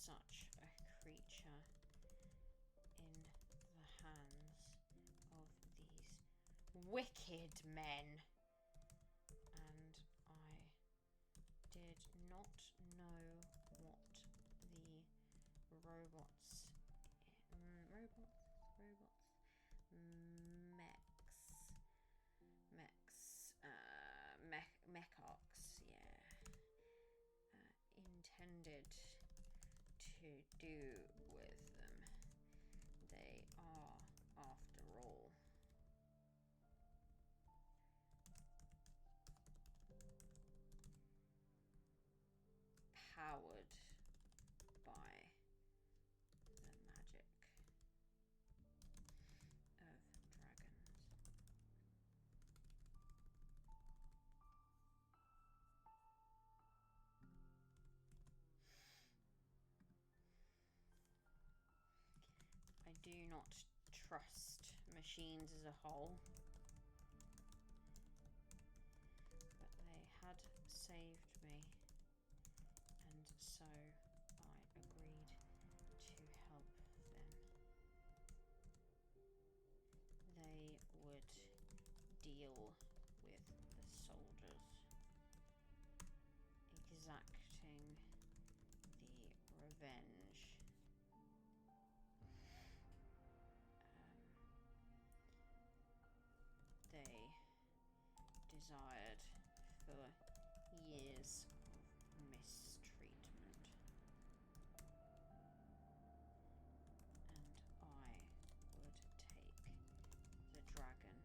such a creature in the hands of these wicked men. And I did not know what the robots, mecharchs, intended to do with them. They are, after all, powered by the magic of dragons. I do not trust machines as a whole, but they had saved me, and so I agreed to help them. They would deal with the soldiers, exacting the revenge they desired for years of mistreatment. And I would take the dragon.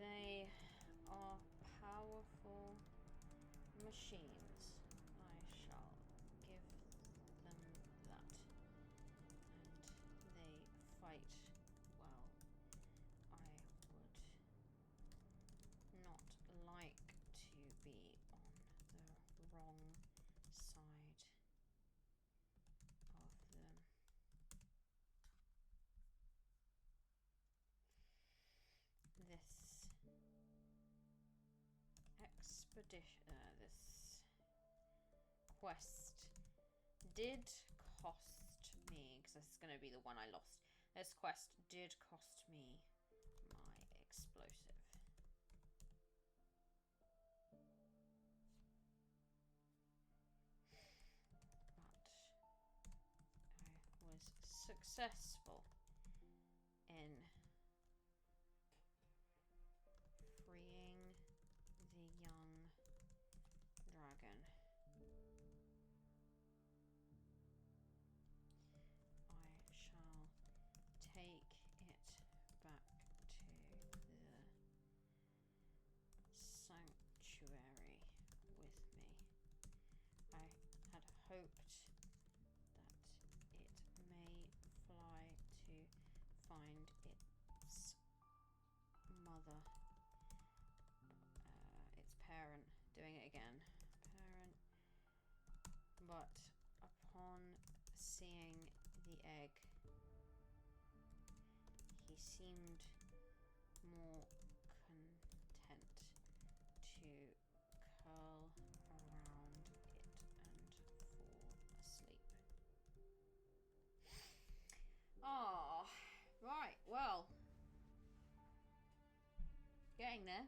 They are powerful machines. I shall give them that. And they fight well. I would not like to be on the wrong side of them. This expedition, this quest did cost me, because this is going to be the one I lost. This quest did cost me my explosive. But I was successful in freeing the young dragon. I shall take it back to the sanctuary with me. I had hoped that it may fly to find its mother. Its parent, doing it again. Parent. But upon seeing the egg, he seemed more content to curl around it and fall asleep. Ah, right, well. Getting there.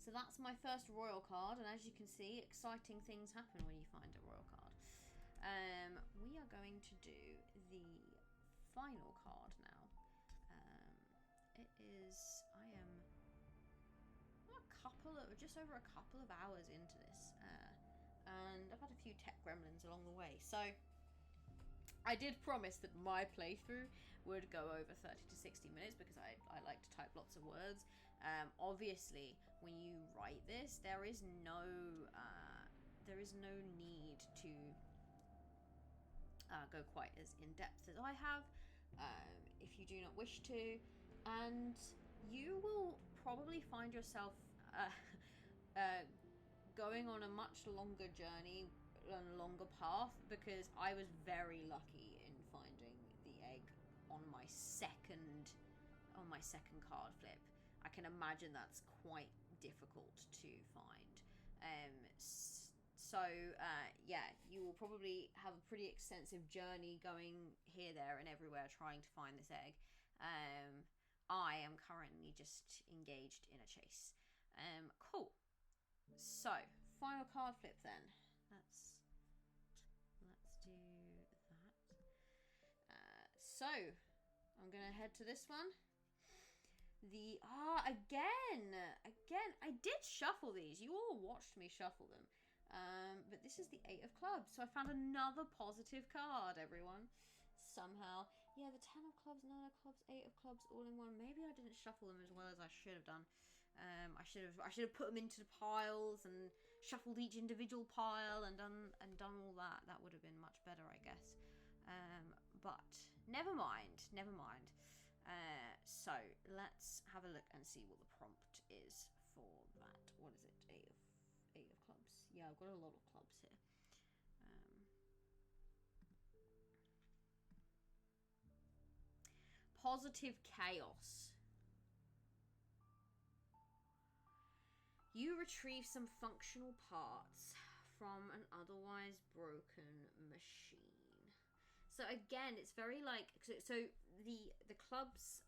So that's my first royal card, and as you can see, exciting things happen when you find a royal card. We are going to do the final card now. It is, I am just over a couple of hours into this, and I've had a few tech gremlins along the way. So I did promise that my playthrough would go over 30 to 60 minutes because I like to type lots of words. Obviously, when you write this, there is no need to go quite as in depth as I have, if you do not wish to, and you will probably find yourself going on a much longer journey and longer path, because I was very lucky in finding the egg on my second card flip. I can imagine that's quite difficult to find. Yeah, you will probably have a pretty extensive journey going here, there, and everywhere trying to find this egg. I am currently just engaged in a chase. Cool. So, final card flip then. Let's do that. So, I'm gonna head to this one. Again, I did shuffle these. You all watched me shuffle them. But this is the 8 of clubs. So I found another positive card, everyone. Somehow. Yeah, the 10 of clubs, 9 of clubs, 8 of clubs, all in one. Maybe I didn't shuffle them as well as I should have done. I should have put them into the piles and shuffled each individual pile and done all that. That would have been much better, I guess. But never mind. So let's have a look and see what the prompt is for that. What is it? Eight of clubs. Yeah, I've got a lot of clubs here. Positive chaos. You retrieve some functional parts from an otherwise broken machine. So again, it's very like, so the clubs,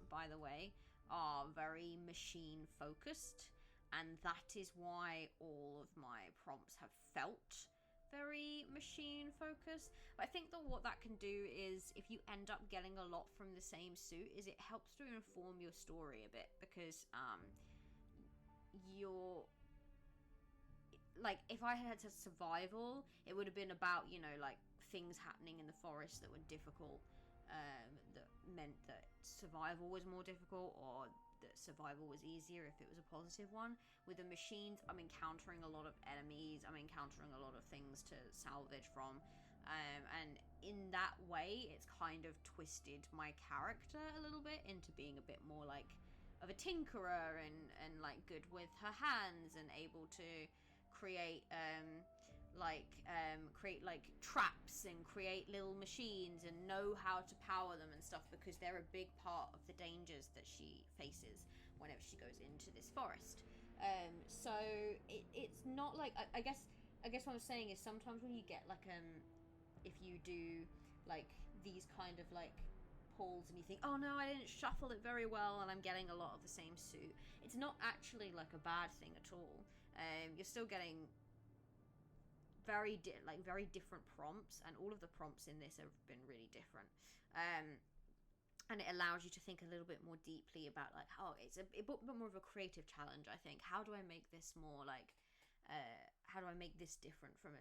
by the way, are very machine focused, and that is why all of my prompts have felt very machine focused. But I think that what that can do is, if you end up getting a lot from the same suit, is it helps to inform your story a bit, because you're like, if I had said survival, it would have been about, you know, like things happening in the forest that were difficult, that meant that survival was more difficult, or that survival was easier if it was a positive one. With the machines, I'm encountering a lot of enemies, I'm encountering a lot of things to salvage from, and in that way it's kind of twisted my character a little bit into being a bit more like of a tinkerer, and like good with her hands, and able to create create like traps and create little machines and know how to power them and stuff, because they're a big part of the dangers that she faces whenever she goes into this forest. So it's not like, I guess what I'm saying is, sometimes when you get like if you do like these kind of like pulls and you think, oh no, I didn't shuffle it very well and I'm getting a lot of the same suit, it's not actually like a bad thing at all. You're still getting very different prompts, and all of the prompts in this have been really different, and it allows you to think a little bit more deeply about like, oh, it's a bit more of a creative challenge, I think. How do I make this more like how do I make this different from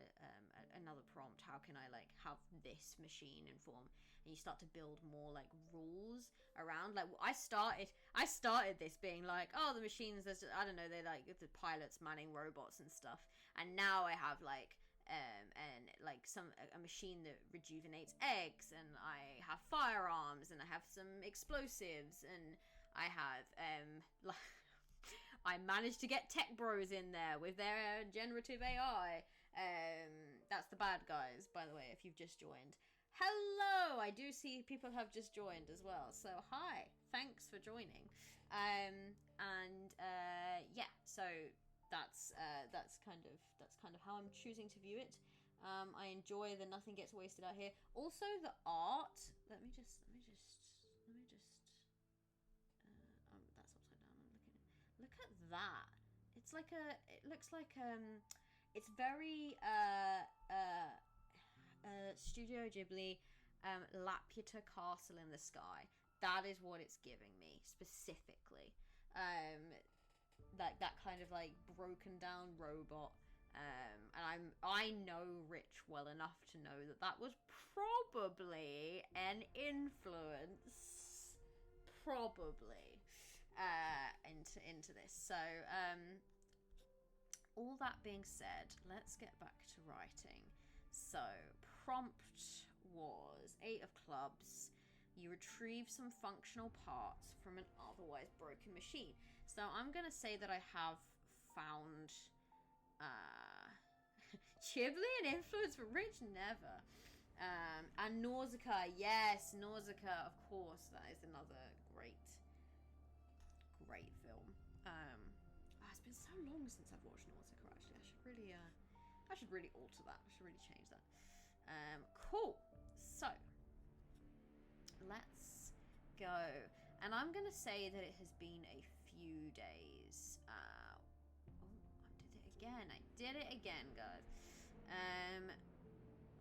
another prompt? How can I like have this machine inform? And you start to build more like rules around. Like, I started this being like, oh, the machines, there's, I don't know, they're like the pilots manning robots and stuff, and now I have like and like a machine that rejuvenates eggs, and I have firearms, and I have some explosives, and I have I managed to get tech bros in there with their generative AI. That's the bad guys, by the way, if you've just joined. Hello! I do see people have just joined as well, so hi, thanks for joining. Yeah, so that's kind of how I'm choosing to view it. I enjoy the nothing gets wasted out here. Also, the art. Let me just. That's upside down. I'm looking at. Look at that. It's like a. It looks like It's very Studio Ghibli, Laputa Castle in the Sky. That is what it's giving me specifically. Like that kind of like broken down robot. And I know Rich well enough to know that was probably an influence, into this. So all that being said, let's get back to writing. So prompt was 8 of clubs. You retrieve some functional parts from an otherwise broken machine. So So I'm gonna say that I have found Chiblian influence for Rich Never. And Nausicaa, yes, Nausicaa, of course, that is another great film. It's been so long since I've watched Nausicaa. Actually, I should really alter that. I should really change that. Cool. So let's go, and I'm gonna say that it has been a few days. I did it again, guys.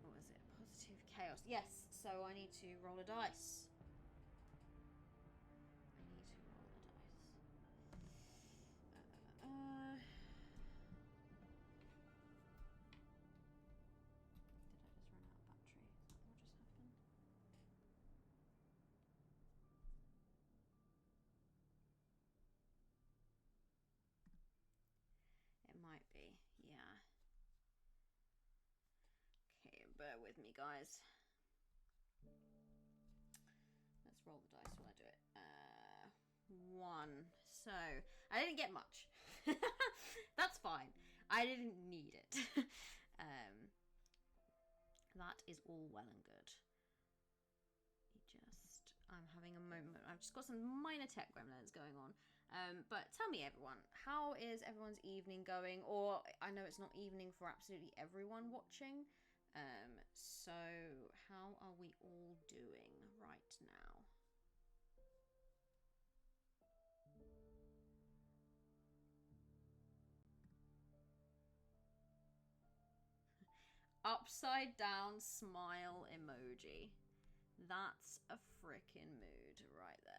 What was it? Positive chaos. Yes. So I need to roll a dice. Might be, yeah. Okay, bear with me, guys. Let's roll the dice while I do it. 1. So, I didn't get much. That's fine. I didn't need it. That is all well and good. I'm having a moment. I've just got some minor tech gremlins going on. But tell me, everyone, how is everyone's evening going? Or I know it's not evening for absolutely everyone watching. So how are we all doing right now? Upside down smile emoji. That's a frickin' mood right there.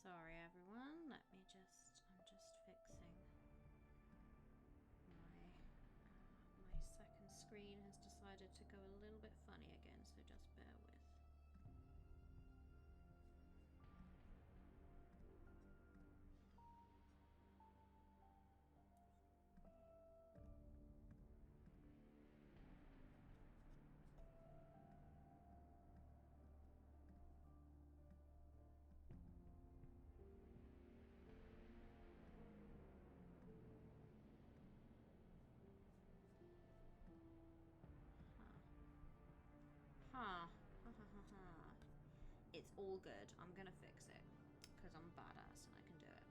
Sorry, everyone. I'm just fixing my second screen has decided to go a little bit funny again, so just bear with. It's all good. I'm gonna fix it because I'm badass and I can do it.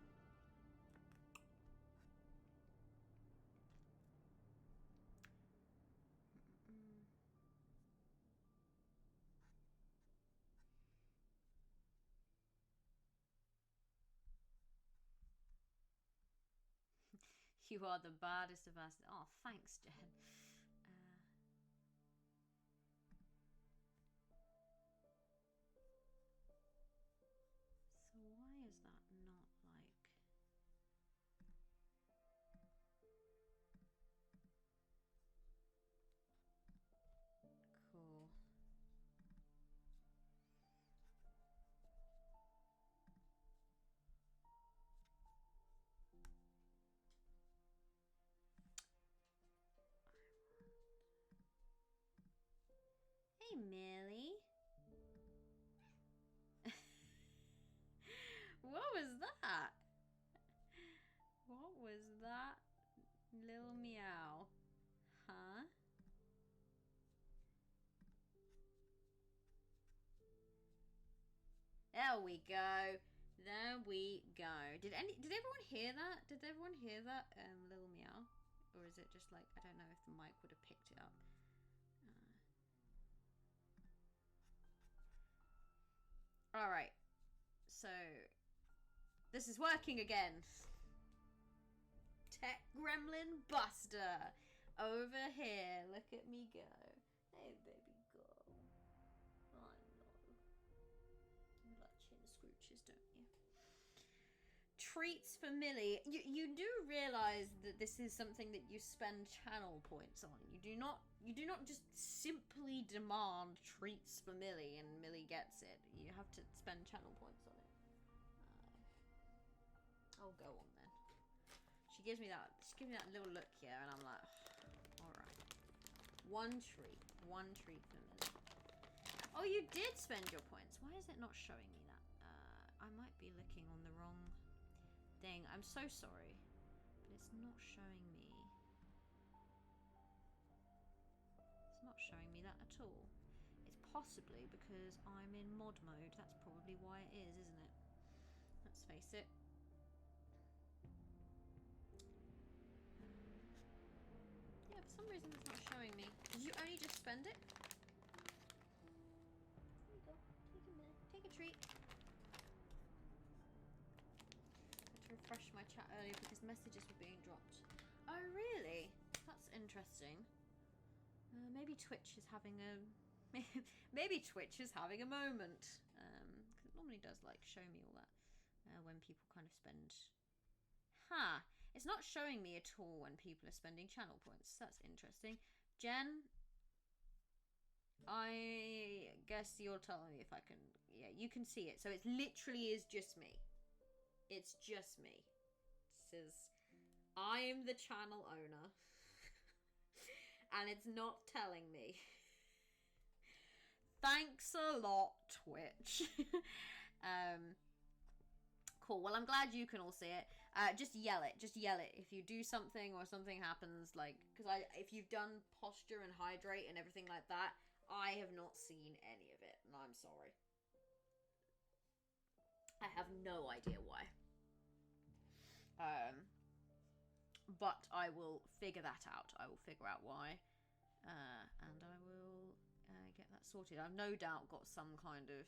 You are the baddest of us. Oh, thanks, Jen. So why is that not like... Cool. Hey, Millie. What was that? What was that little meow? Huh? There we go. There we go. Did everyone hear that? Did everyone hear that little meow? Or is it just like, I don't know if the mic would have picked it up. Alright. So, this is working again. Tech Gremlin Buster. Over here. Look at me go. Hey, baby, go. I know. You like chin scooches, don't you? Treats for Millie. You do realise that this is something that you spend channel points on. You do not just simply demand treats for Millie and Millie gets it. You have to spend channel points on it. Oh, go on then. She gives me that little look here, and I'm like, all right. One treat for Millie. Oh, you did spend your points. Why is it not showing me that? I might be looking on the wrong thing. I'm so sorry, but it's not showing me. It's not showing me that at all. It's possibly because I'm in mod mode. That's probably why it is, isn't it? Let's face it. Yeah, for some reason it's not showing me. Did you only just spend it? There you go. Take a minute. Take a treat. Refresh my chat earlier because messages were being dropped. Oh, really? That's interesting. Maybe Twitch is having a moment. Cause it normally does like show me all that when people kind of spend. It's not showing me at all when people are spending channel points. That's interesting. Jen, I guess you're telling me if I can. Yeah, you can see it. So it literally is just me. It's just me. It says, I'm the channel owner. And it's not telling me. Thanks a lot, Twitch. Cool. Well, I'm glad you can all see it. Just yell it. Just yell it. If you do something or something happens, like, because if you've done posture and hydrate and everything like that, I have not seen any of it. And I'm sorry. I have no idea why. But I will figure that out. I will figure out why. And I will get that sorted. I've no doubt got some kind of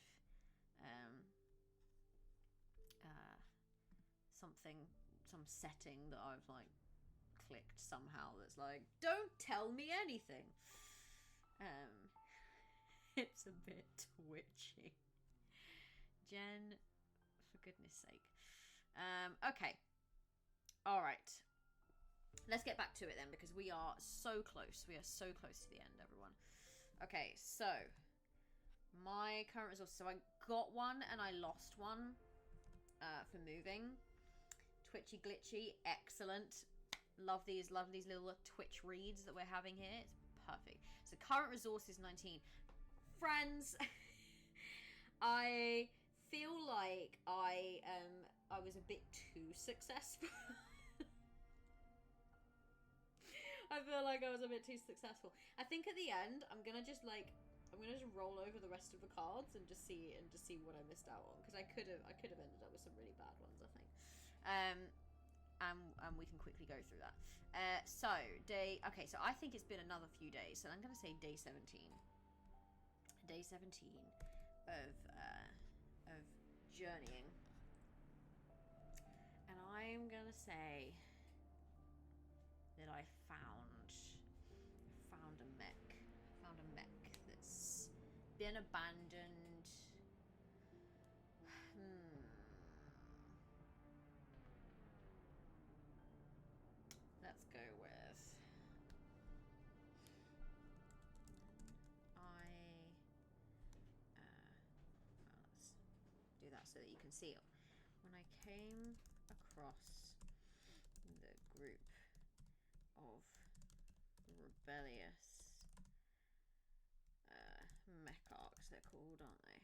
some setting that I've like clicked somehow that's like, don't tell me anything. It's a bit twitchy. Jen, for goodness sake. Okay. All right. Let's get back to it then, because we are so close. We are so close to the end, everyone. Okay, so my current resources. So I got one and I lost one for moving. Twitchy glitchy, excellent. Love these little Twitch reads that we're having here. It's perfect. So current resource is 19. Friends, I feel like I was a bit too successful. I feel like I was a bit too successful. I think at the end, I'm gonna just roll over the rest of the cards and just see what I missed out on, because I could have ended up with some really bad ones, I think. And we can quickly go through that. So I think it's been another few days, so I'm gonna say day 17. Day 17 of journeying, and I'm gonna say that I found a mech that's been abandoned. Let's go with let's do that so that you can see it. When I came across the group of rebellious mech arcs, they're called, aren't they?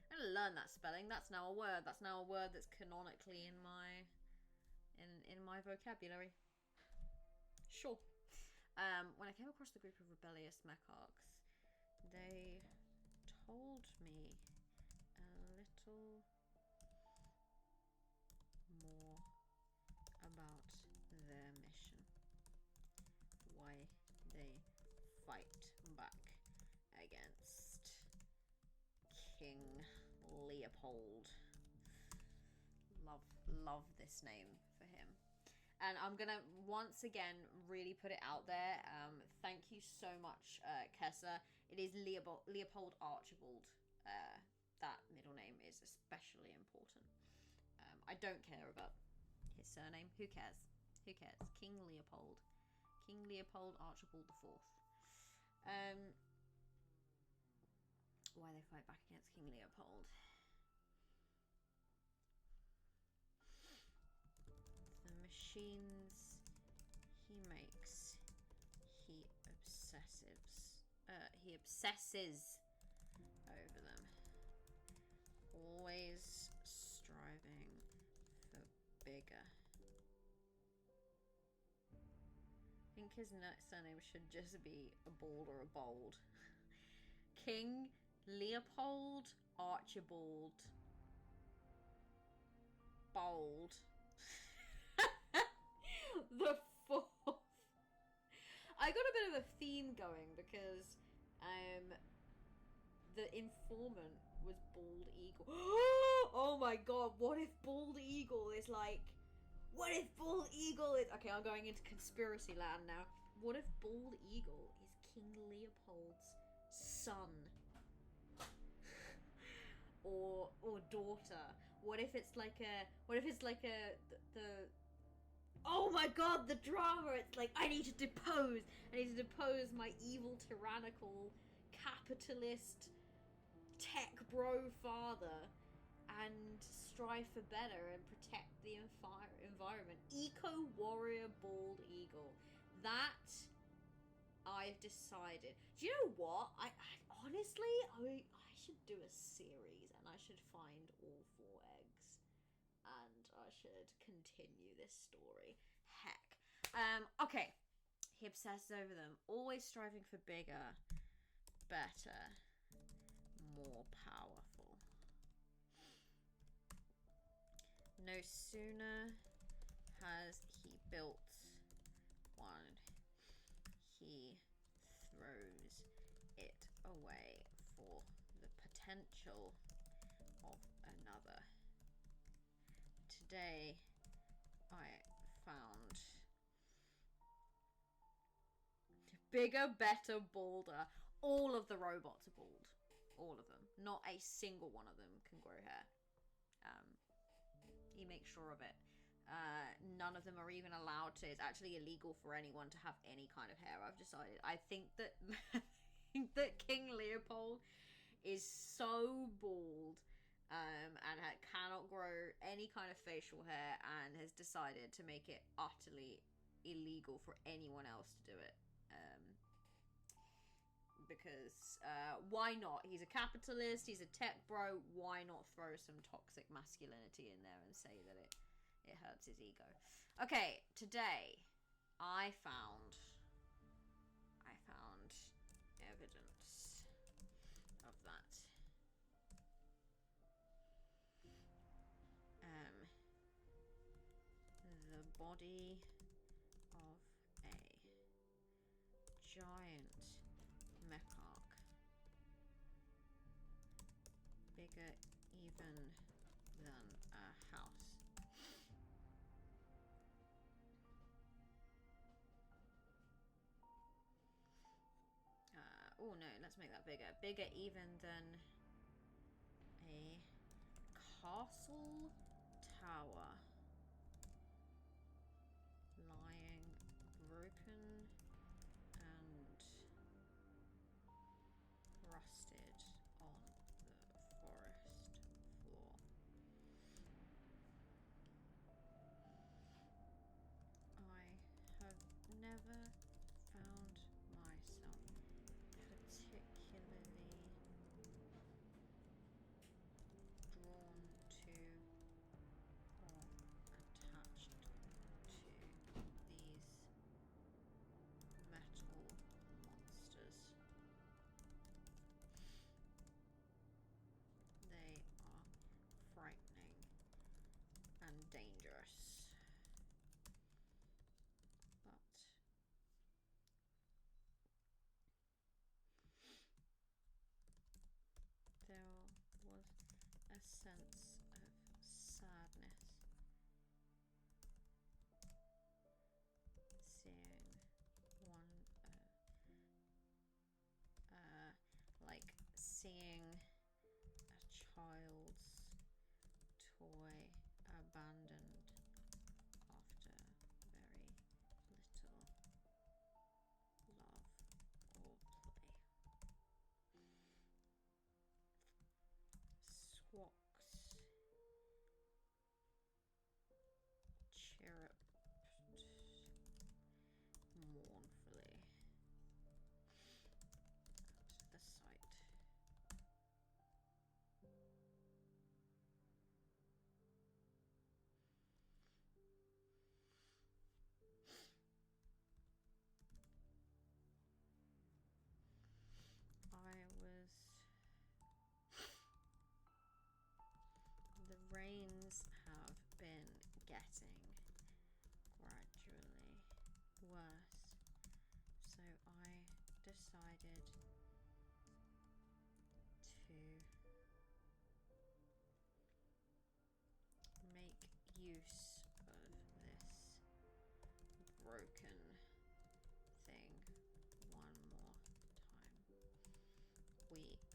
I'm gonna learn that spelling. That's now a word. That's now a word that's canonically in my vocabulary. Sure. When I came across the group of rebellious mech arcs, they told me a little more about their mission, why they King Leopold. Love this name for him. And I'm gonna once again really put it out there. Thank you so much, Kessa. It is Leopold Archibald. That middle name is especially important. I don't care about his surname. Who cares? Who cares? King Leopold. King Leopold Archibald IV. Why they fight back against King Leopold? The machines he makes, he obsesses over them. Always striving for bigger. I think his surname should just be a bald or a bold. King Leopold Archibald Bold. The fourth. I got a bit of a theme going because the informant was Bald Eagle. Oh my god, what if Bald Eagle is like... What if Bald Eagle is... Okay, I'm going into conspiracy land now. What if Bald Eagle is King Leopold's son? or daughter? What if it's like a... Oh my god, the drama! It's like, I need to depose my evil, tyrannical, capitalist, tech bro father and strive for better and protect the environment. Eco-warrior Bald Eagle. That, I've decided. Do you know what? I honestly, I should do a series and I should find all 4 eggs. And I should continue this story. Heck. Okay. He obsesses over them. Always striving for bigger, better, more powerful. No sooner has he built one, he throws it away for the potential of another. Today, I found bigger, better, bolder. All of the robots are bald. All of them. Not a single one of them can grow hair. He makes sure of it. None of them are even allowed to. It's actually illegal for anyone to have any kind of hair. I've decided. I think that King Leopold is so bald and cannot grow any kind of facial hair, and has decided to make it utterly illegal for anyone else to do it. Because why not? He's a capitalist, he's a tech bro, why not throw some toxic masculinity in there and say that it hurts his ego. Okay, today I found evidence of that. The body of a giant mecharch, bigger even than a house. Oh no, let's make that bigger. Bigger even than a castle tower, lying broken and rusted on the forest floor. I have never found myself particularly drawn to or sense of sadness. Seeing one, like seeing a child's toy abandoned after very little love or play. Squawks chirruped mournfully at the sight. The rains have been getting gradually worse, so I decided to make use of this broken thing one more time. We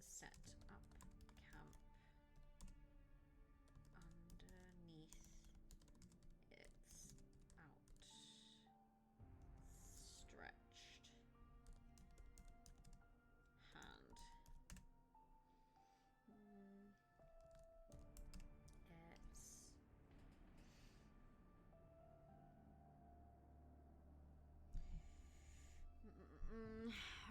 set up camp underneath its outstretched hand.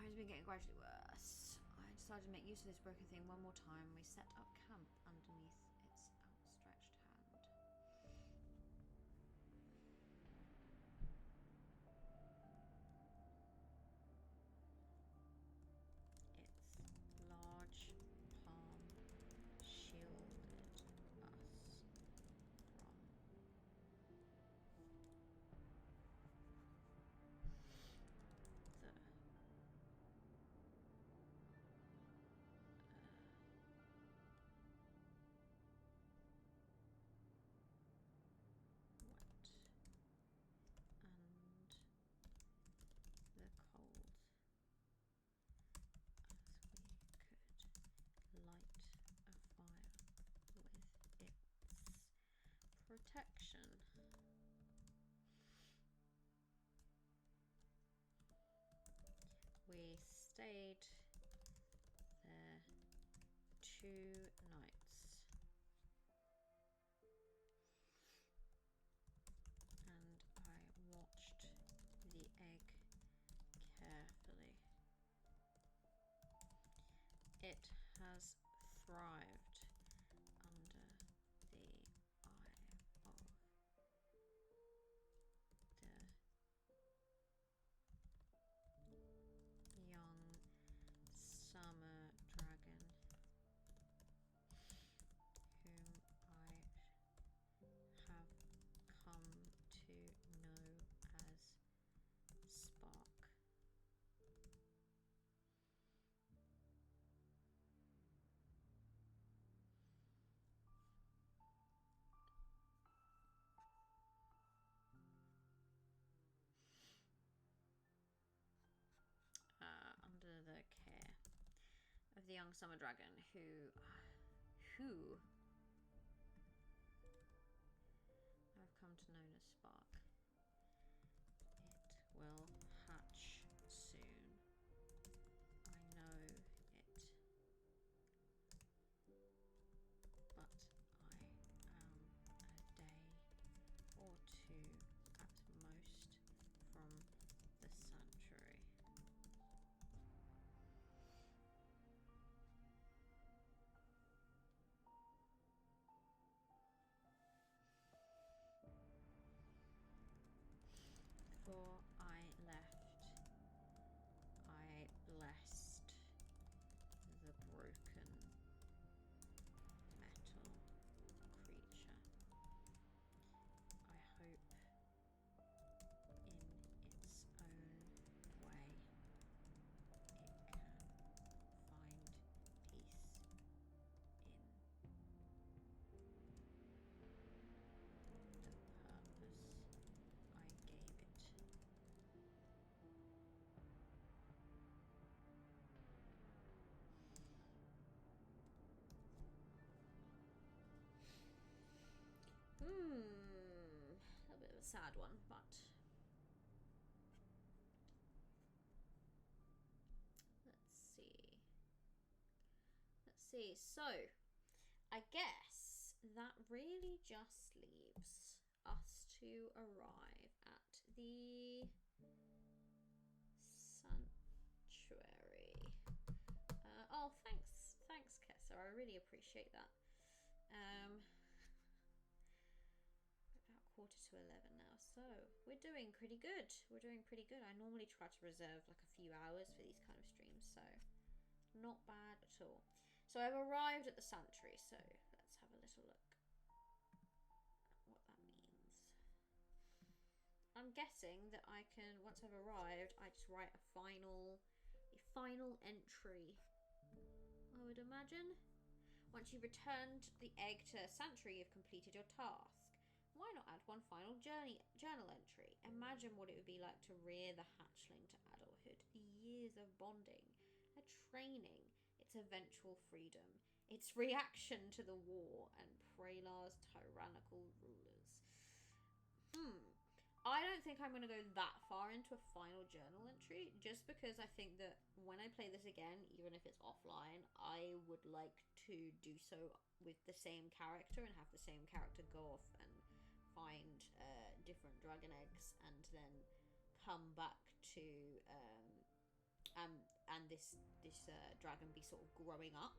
It's been getting gradually worse. I decided to make use of this broken thing one more time. We set up camp underneath its outstretched hand. Its large palm shielded us from the wet and the cold, as we could light a fire with its protection. We stayed there 2 nights, and I watched the egg carefully. It has thrived under the eye of the young summer dragon, whom I have come to know as Spark. Under the care of the young summer dragon, who I've come to know as Spark. It will hatch soon. I know it. But I am a day or 2 at most from the sanctuary. Before I left A bit of a sad one, but let's see. So, I guess that really just leaves us to arrive at the sanctuary. Oh, thanks, Kessa. I really appreciate that. About 10:45 now, so we're doing pretty good. I normally try to reserve like a few hours for these kind of streams, so not bad at all. So I've arrived at the sanctuary, so let's have a little look at what that means. I'm guessing that I can, once I've arrived, I just write a final entry, I would imagine. Once you've returned the egg to sanctuary, you've completed your task. Why not add one final journal entry? Imagine what it would be like to rear the hatchling to adulthood. The years of bonding, a training, its eventual freedom, its reaction to the war, and Pralar's tyrannical rulers. I don't think I'm going to go that far into a final journal entry, just because I think that when I play this again, even if it's offline, I would like to do so with the same character and have the same character go off and find different dragon eggs, and then come back to and this dragon be sort of growing up.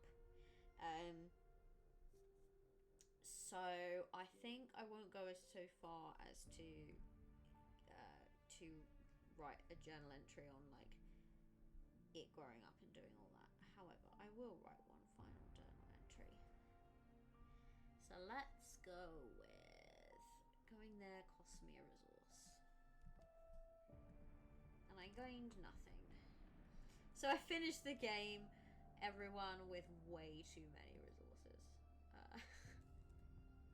So I think I won't go so far as to write a journal entry on like it growing up and doing all that. However, I will write one final journal entry. So let's go with going there cost me a resource, and I gained nothing. So I finished the game, everyone, with way too many resources.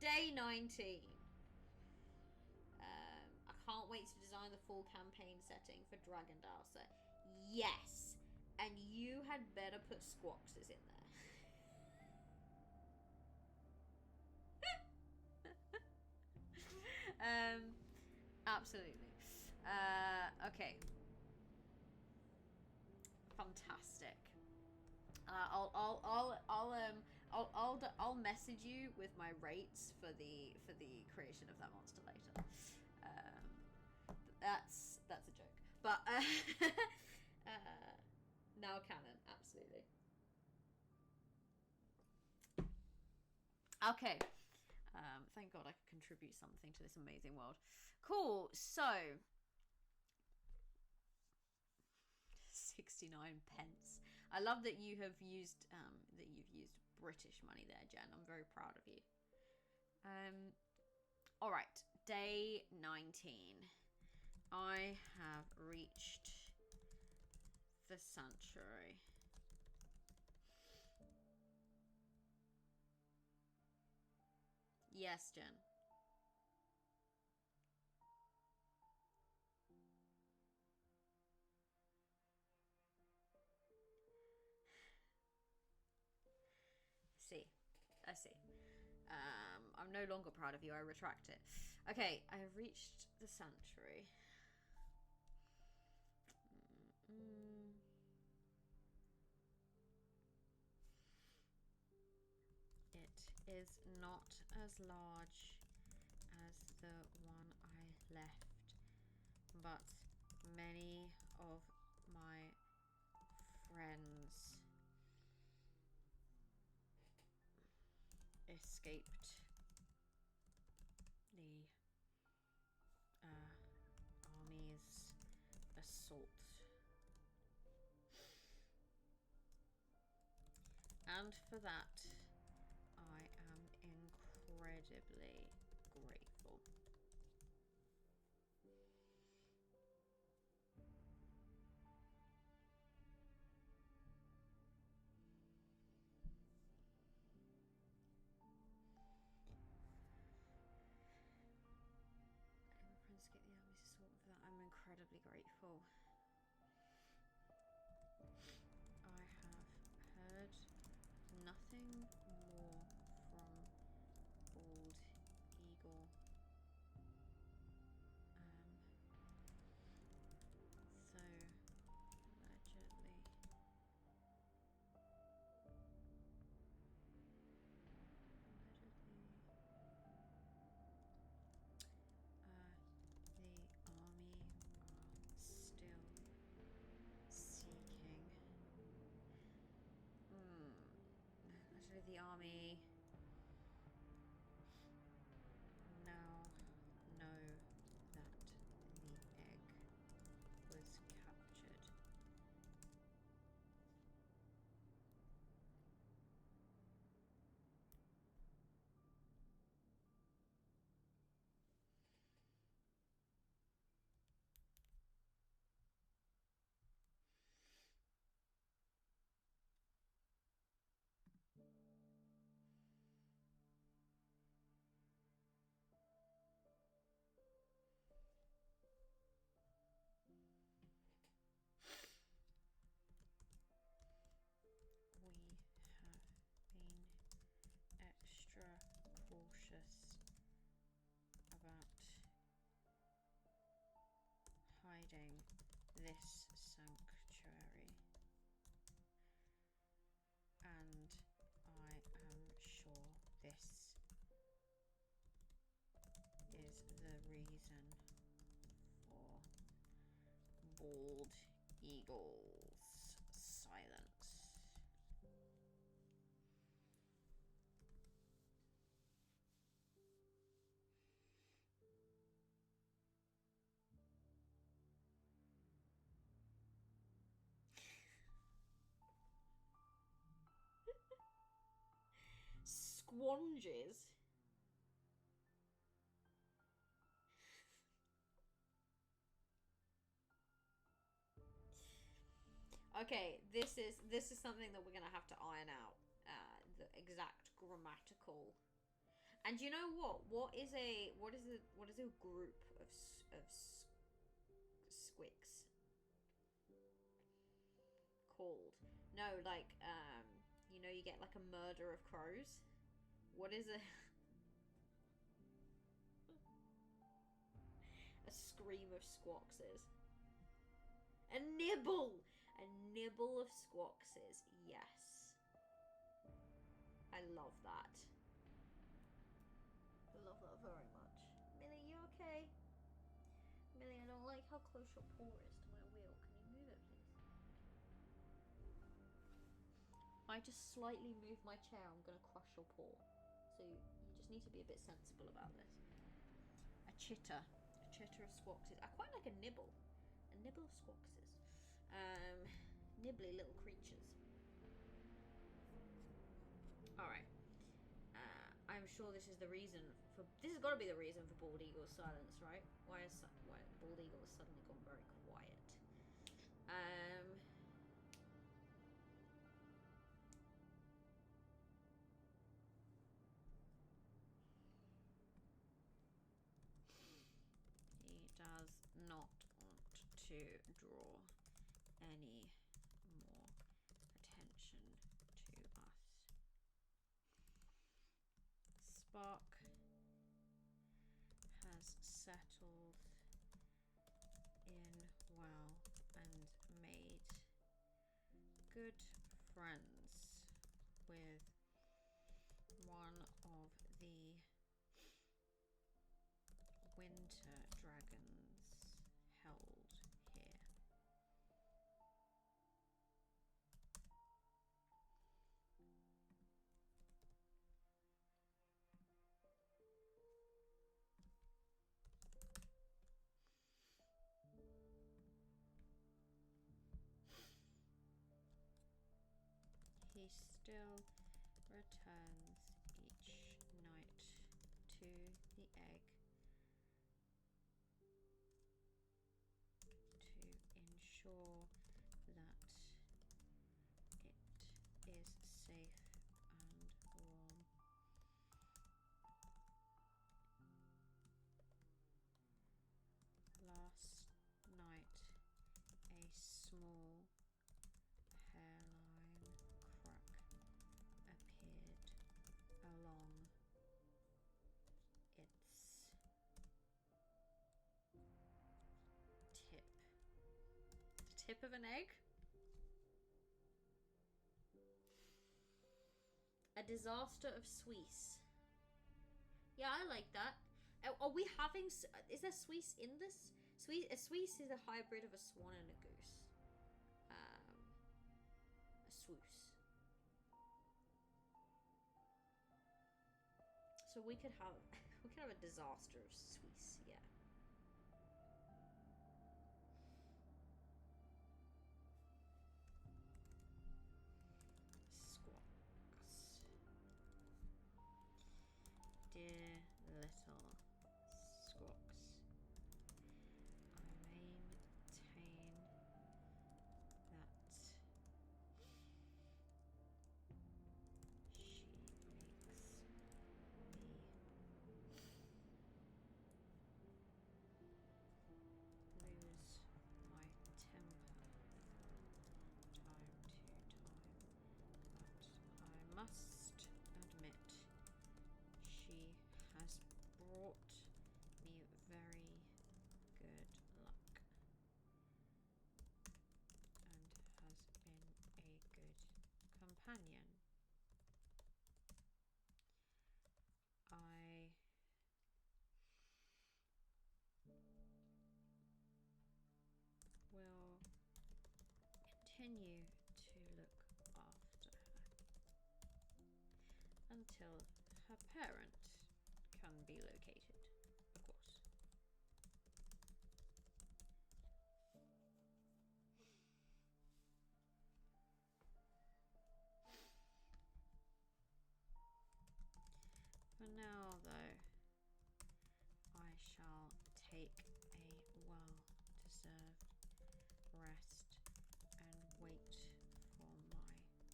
Day 19. I can't wait to design the full campaign setting for Dragon Dowser. Yes, and you had better put Squawxes in there. Absolutely. Okay. Fantastic. I'll message you with my rates for the creation of that monster later. That's a joke, but now canon, absolutely. Okay. Thank God I could contribute something to this amazing world. Cool. So 69 pence. I love that you have used British money there, Jen. I'm very proud of you. All right, day 19. I have reached the sanctuary. Yes, Jen. I see. I'm no longer proud of you. I retract it. Okay, I have reached the sanctuary. It is not as large as the one I left, but many of my friends escaped the army's assault, and for that I am incredibly grateful. I'm incredibly grateful. I have heard nothing more from Bald Eagle the army now know that the egg was captured. We have been extra cautious about hiding this sanctuary, and I am sure this is the reason for bald eagle's silence. Squanges. Okay, this is something that we're gonna have to iron out. The exact grammatical. And you know what? What is a group of squicks called? No, like you know, you get like a murder of crows. What is a a scream of squawkses? A nibble! A nibble of squawkses. Yes. I love that. I love that very much. Millie, you okay? Millie, I don't like how close your paw is to my wheel. Can you move it, please? I just slightly moved my chair. I'm going to crush your paw. So you just need to be a bit sensible about this. A chitter. A chitter of squawkses. I quite like a nibble. A nibble of squawkses. Nibbly little creatures. Alright. I'm sure this is the reason for... This has got to be the reason for Bald Eagle's silence, right? Why Bald Eagle has suddenly gone very quiet? He does not want to draw any more attention to us. Spark has settled in well and made good friends with one of the winter dragons held here. He still returns each night to the egg to ensure that it is safe and warm. Last night, a small hairline crack appeared along its tip. The tip of an egg? A disaster of Suisse. Yeah, I like that. Are we having... Is there Suisse in this? A Suisse is a hybrid of a swan and a goose. A swoosh. So we could have a disaster of Swiss, yeah. Squawks. Dear little squawks, I maintain that she makes me lose my temper time to time, but I must admit she has brought me very good luck and has been a good companion. I will continue to look after her until her parent can be located, of course. For now, though, I shall take a well-deserved rest and wait for my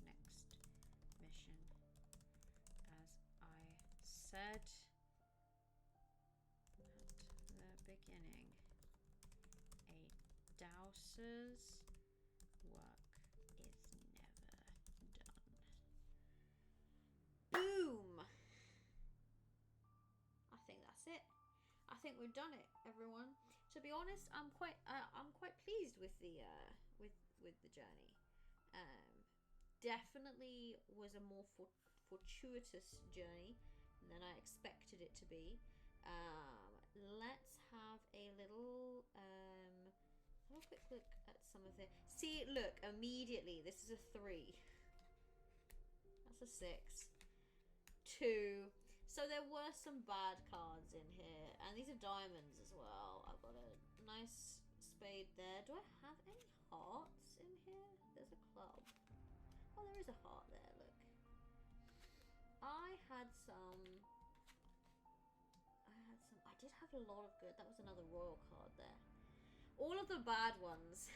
next mission. As I said at the beginning, a Dowser's work is never done. Boom! I think that's it. I think we've done it, everyone. To be honest, I'm quite pleased with the journey. Definitely was a more fortuitous journey than I expected it to be. Let's have a little have a quick look at some of the. See, look, immediately this is a 3. That's a 6. 2. So there were some bad cards in here, and these are diamonds as well. I've got a nice spade there. Do I have any hearts in here? There's a club. Oh, there is a heart there, look. I did have a lot of good. That was another royal card there. All of the bad ones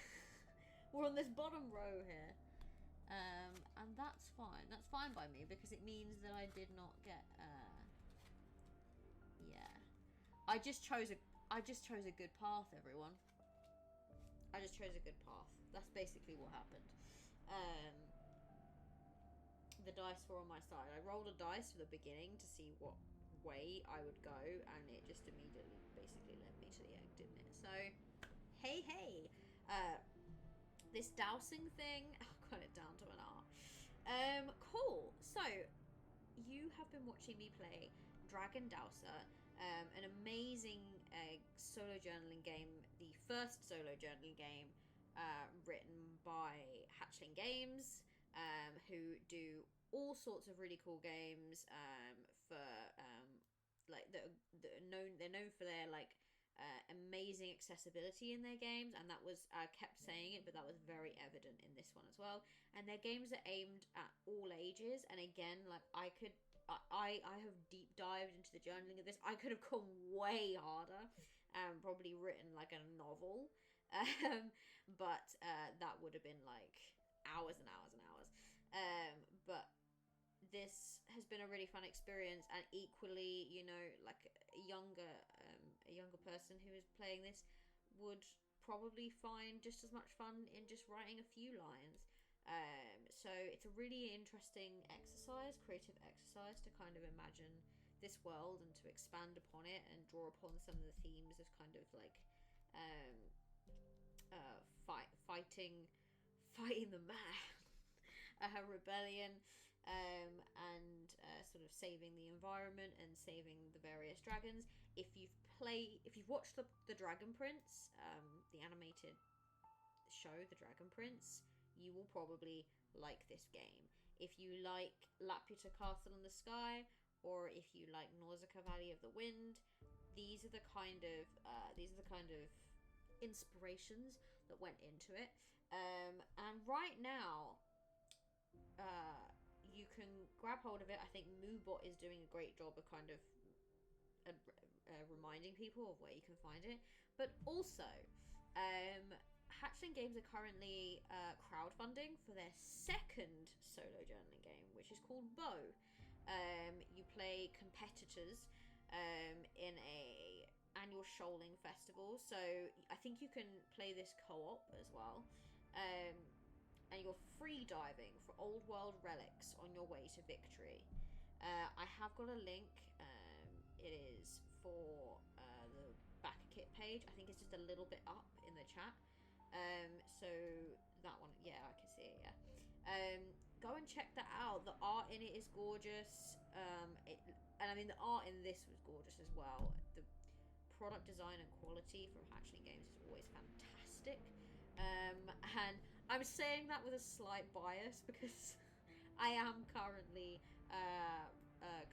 were on this bottom row here. And that's fine. That's fine by me because it means that I did not get. Yeah, I just chose a good path, everyone. I just chose a good path. That's basically what happened. The dice were on my side. I rolled a dice for the beginning to see what way I would go, and it just immediately basically led me to the end, didn't it? So, hey. This dowsing thing, I got it down to an R. Cool. So, you have been watching me play Dragon Dowser, an amazing solo journaling game, the first solo journaling game written by Hatchling Games, who do all sorts of really cool games for like they're known for their like amazing accessibility in their games, and that was I kept saying it, but that was very evident in this one as well. And their games are aimed at all ages, and again, like I have deep dived into the journaling of this. I could have gone way harder, probably written like a novel, but that would have been like hours and hours and hours. But this has been a really fun experience, and equally, you know, like a younger person who is playing this would probably find just as much fun in just writing a few lines. So it's a really interesting creative exercise to kind of imagine this world and to expand upon it and draw upon some of the themes of kind of like fighting the man, rebellion, and sort of saving the environment and saving the various dragons. If you've watched the Dragon Prince, the animated show, The Dragon Prince, you will probably like this game. If you like Laputa Castle in the Sky, or if you like Nausicaa Valley of the Wind, these are the kind of inspirations that went into it. And right now, you can grab hold of it. I think Moobot is doing a great job of kind of reminding people of where you can find it. But also, Hatchling Games are currently crowdfunding for their second solo journaling game, which is called Bow. You play competitors in a annual shoaling festival, so I think you can play this co-op as well. And you're free diving for old world relics on your way to victory. I have got a link. It is for the backer kit page. I think it's just a little bit up in the chat. So that one, yeah, I can see it. Yeah. Go and check that out. The art in it is gorgeous. And I mean, the art in this was gorgeous as well. The product design and quality from Hatchling Games is always fantastic. And I'm saying that with a slight bias because I am currently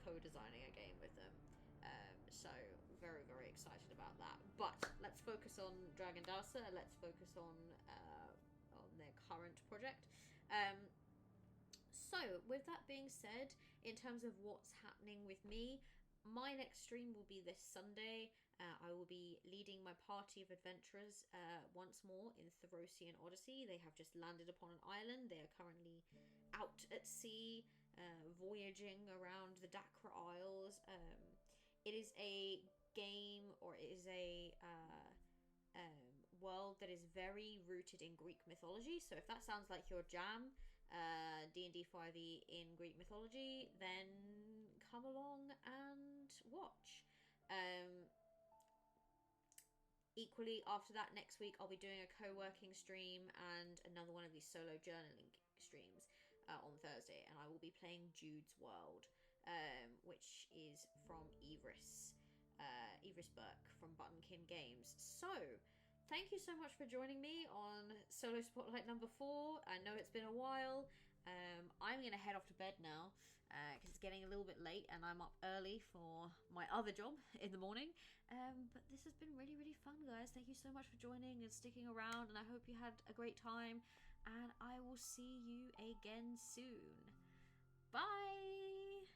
co-designing a game with them. So very, very excited about that. But let's focus on Dragon Dowser. Let's focus on their current project. So with that being said, in terms of what's happening with me, my next stream will be this Sunday. I will be leading my party of adventurers once more in Therosian Odyssey. They have just landed upon an island. They are currently out at sea, voyaging around the Dakra Isles. It is a game, or it is a world that is very rooted in Greek mythology. So if that sounds like your jam, D&D 5e in Greek mythology, then come along and watch. Equally, after that, next week I'll be doing a co-working stream and another one of these solo journaling streams on Thursday, and I will be playing Jude's World, which is from Ivris Burke from Buttonkin Games. So thank you so much for joining me on Solo Spotlight number 4. I know it's been a while. I'm gonna head off to bed now because it's getting a little bit late and I'm up early for my other job in the morning. But this has been really, really fun, guys. Thank you so much for joining and sticking around, and I hope you had a great time, and I will see you again soon. Bye!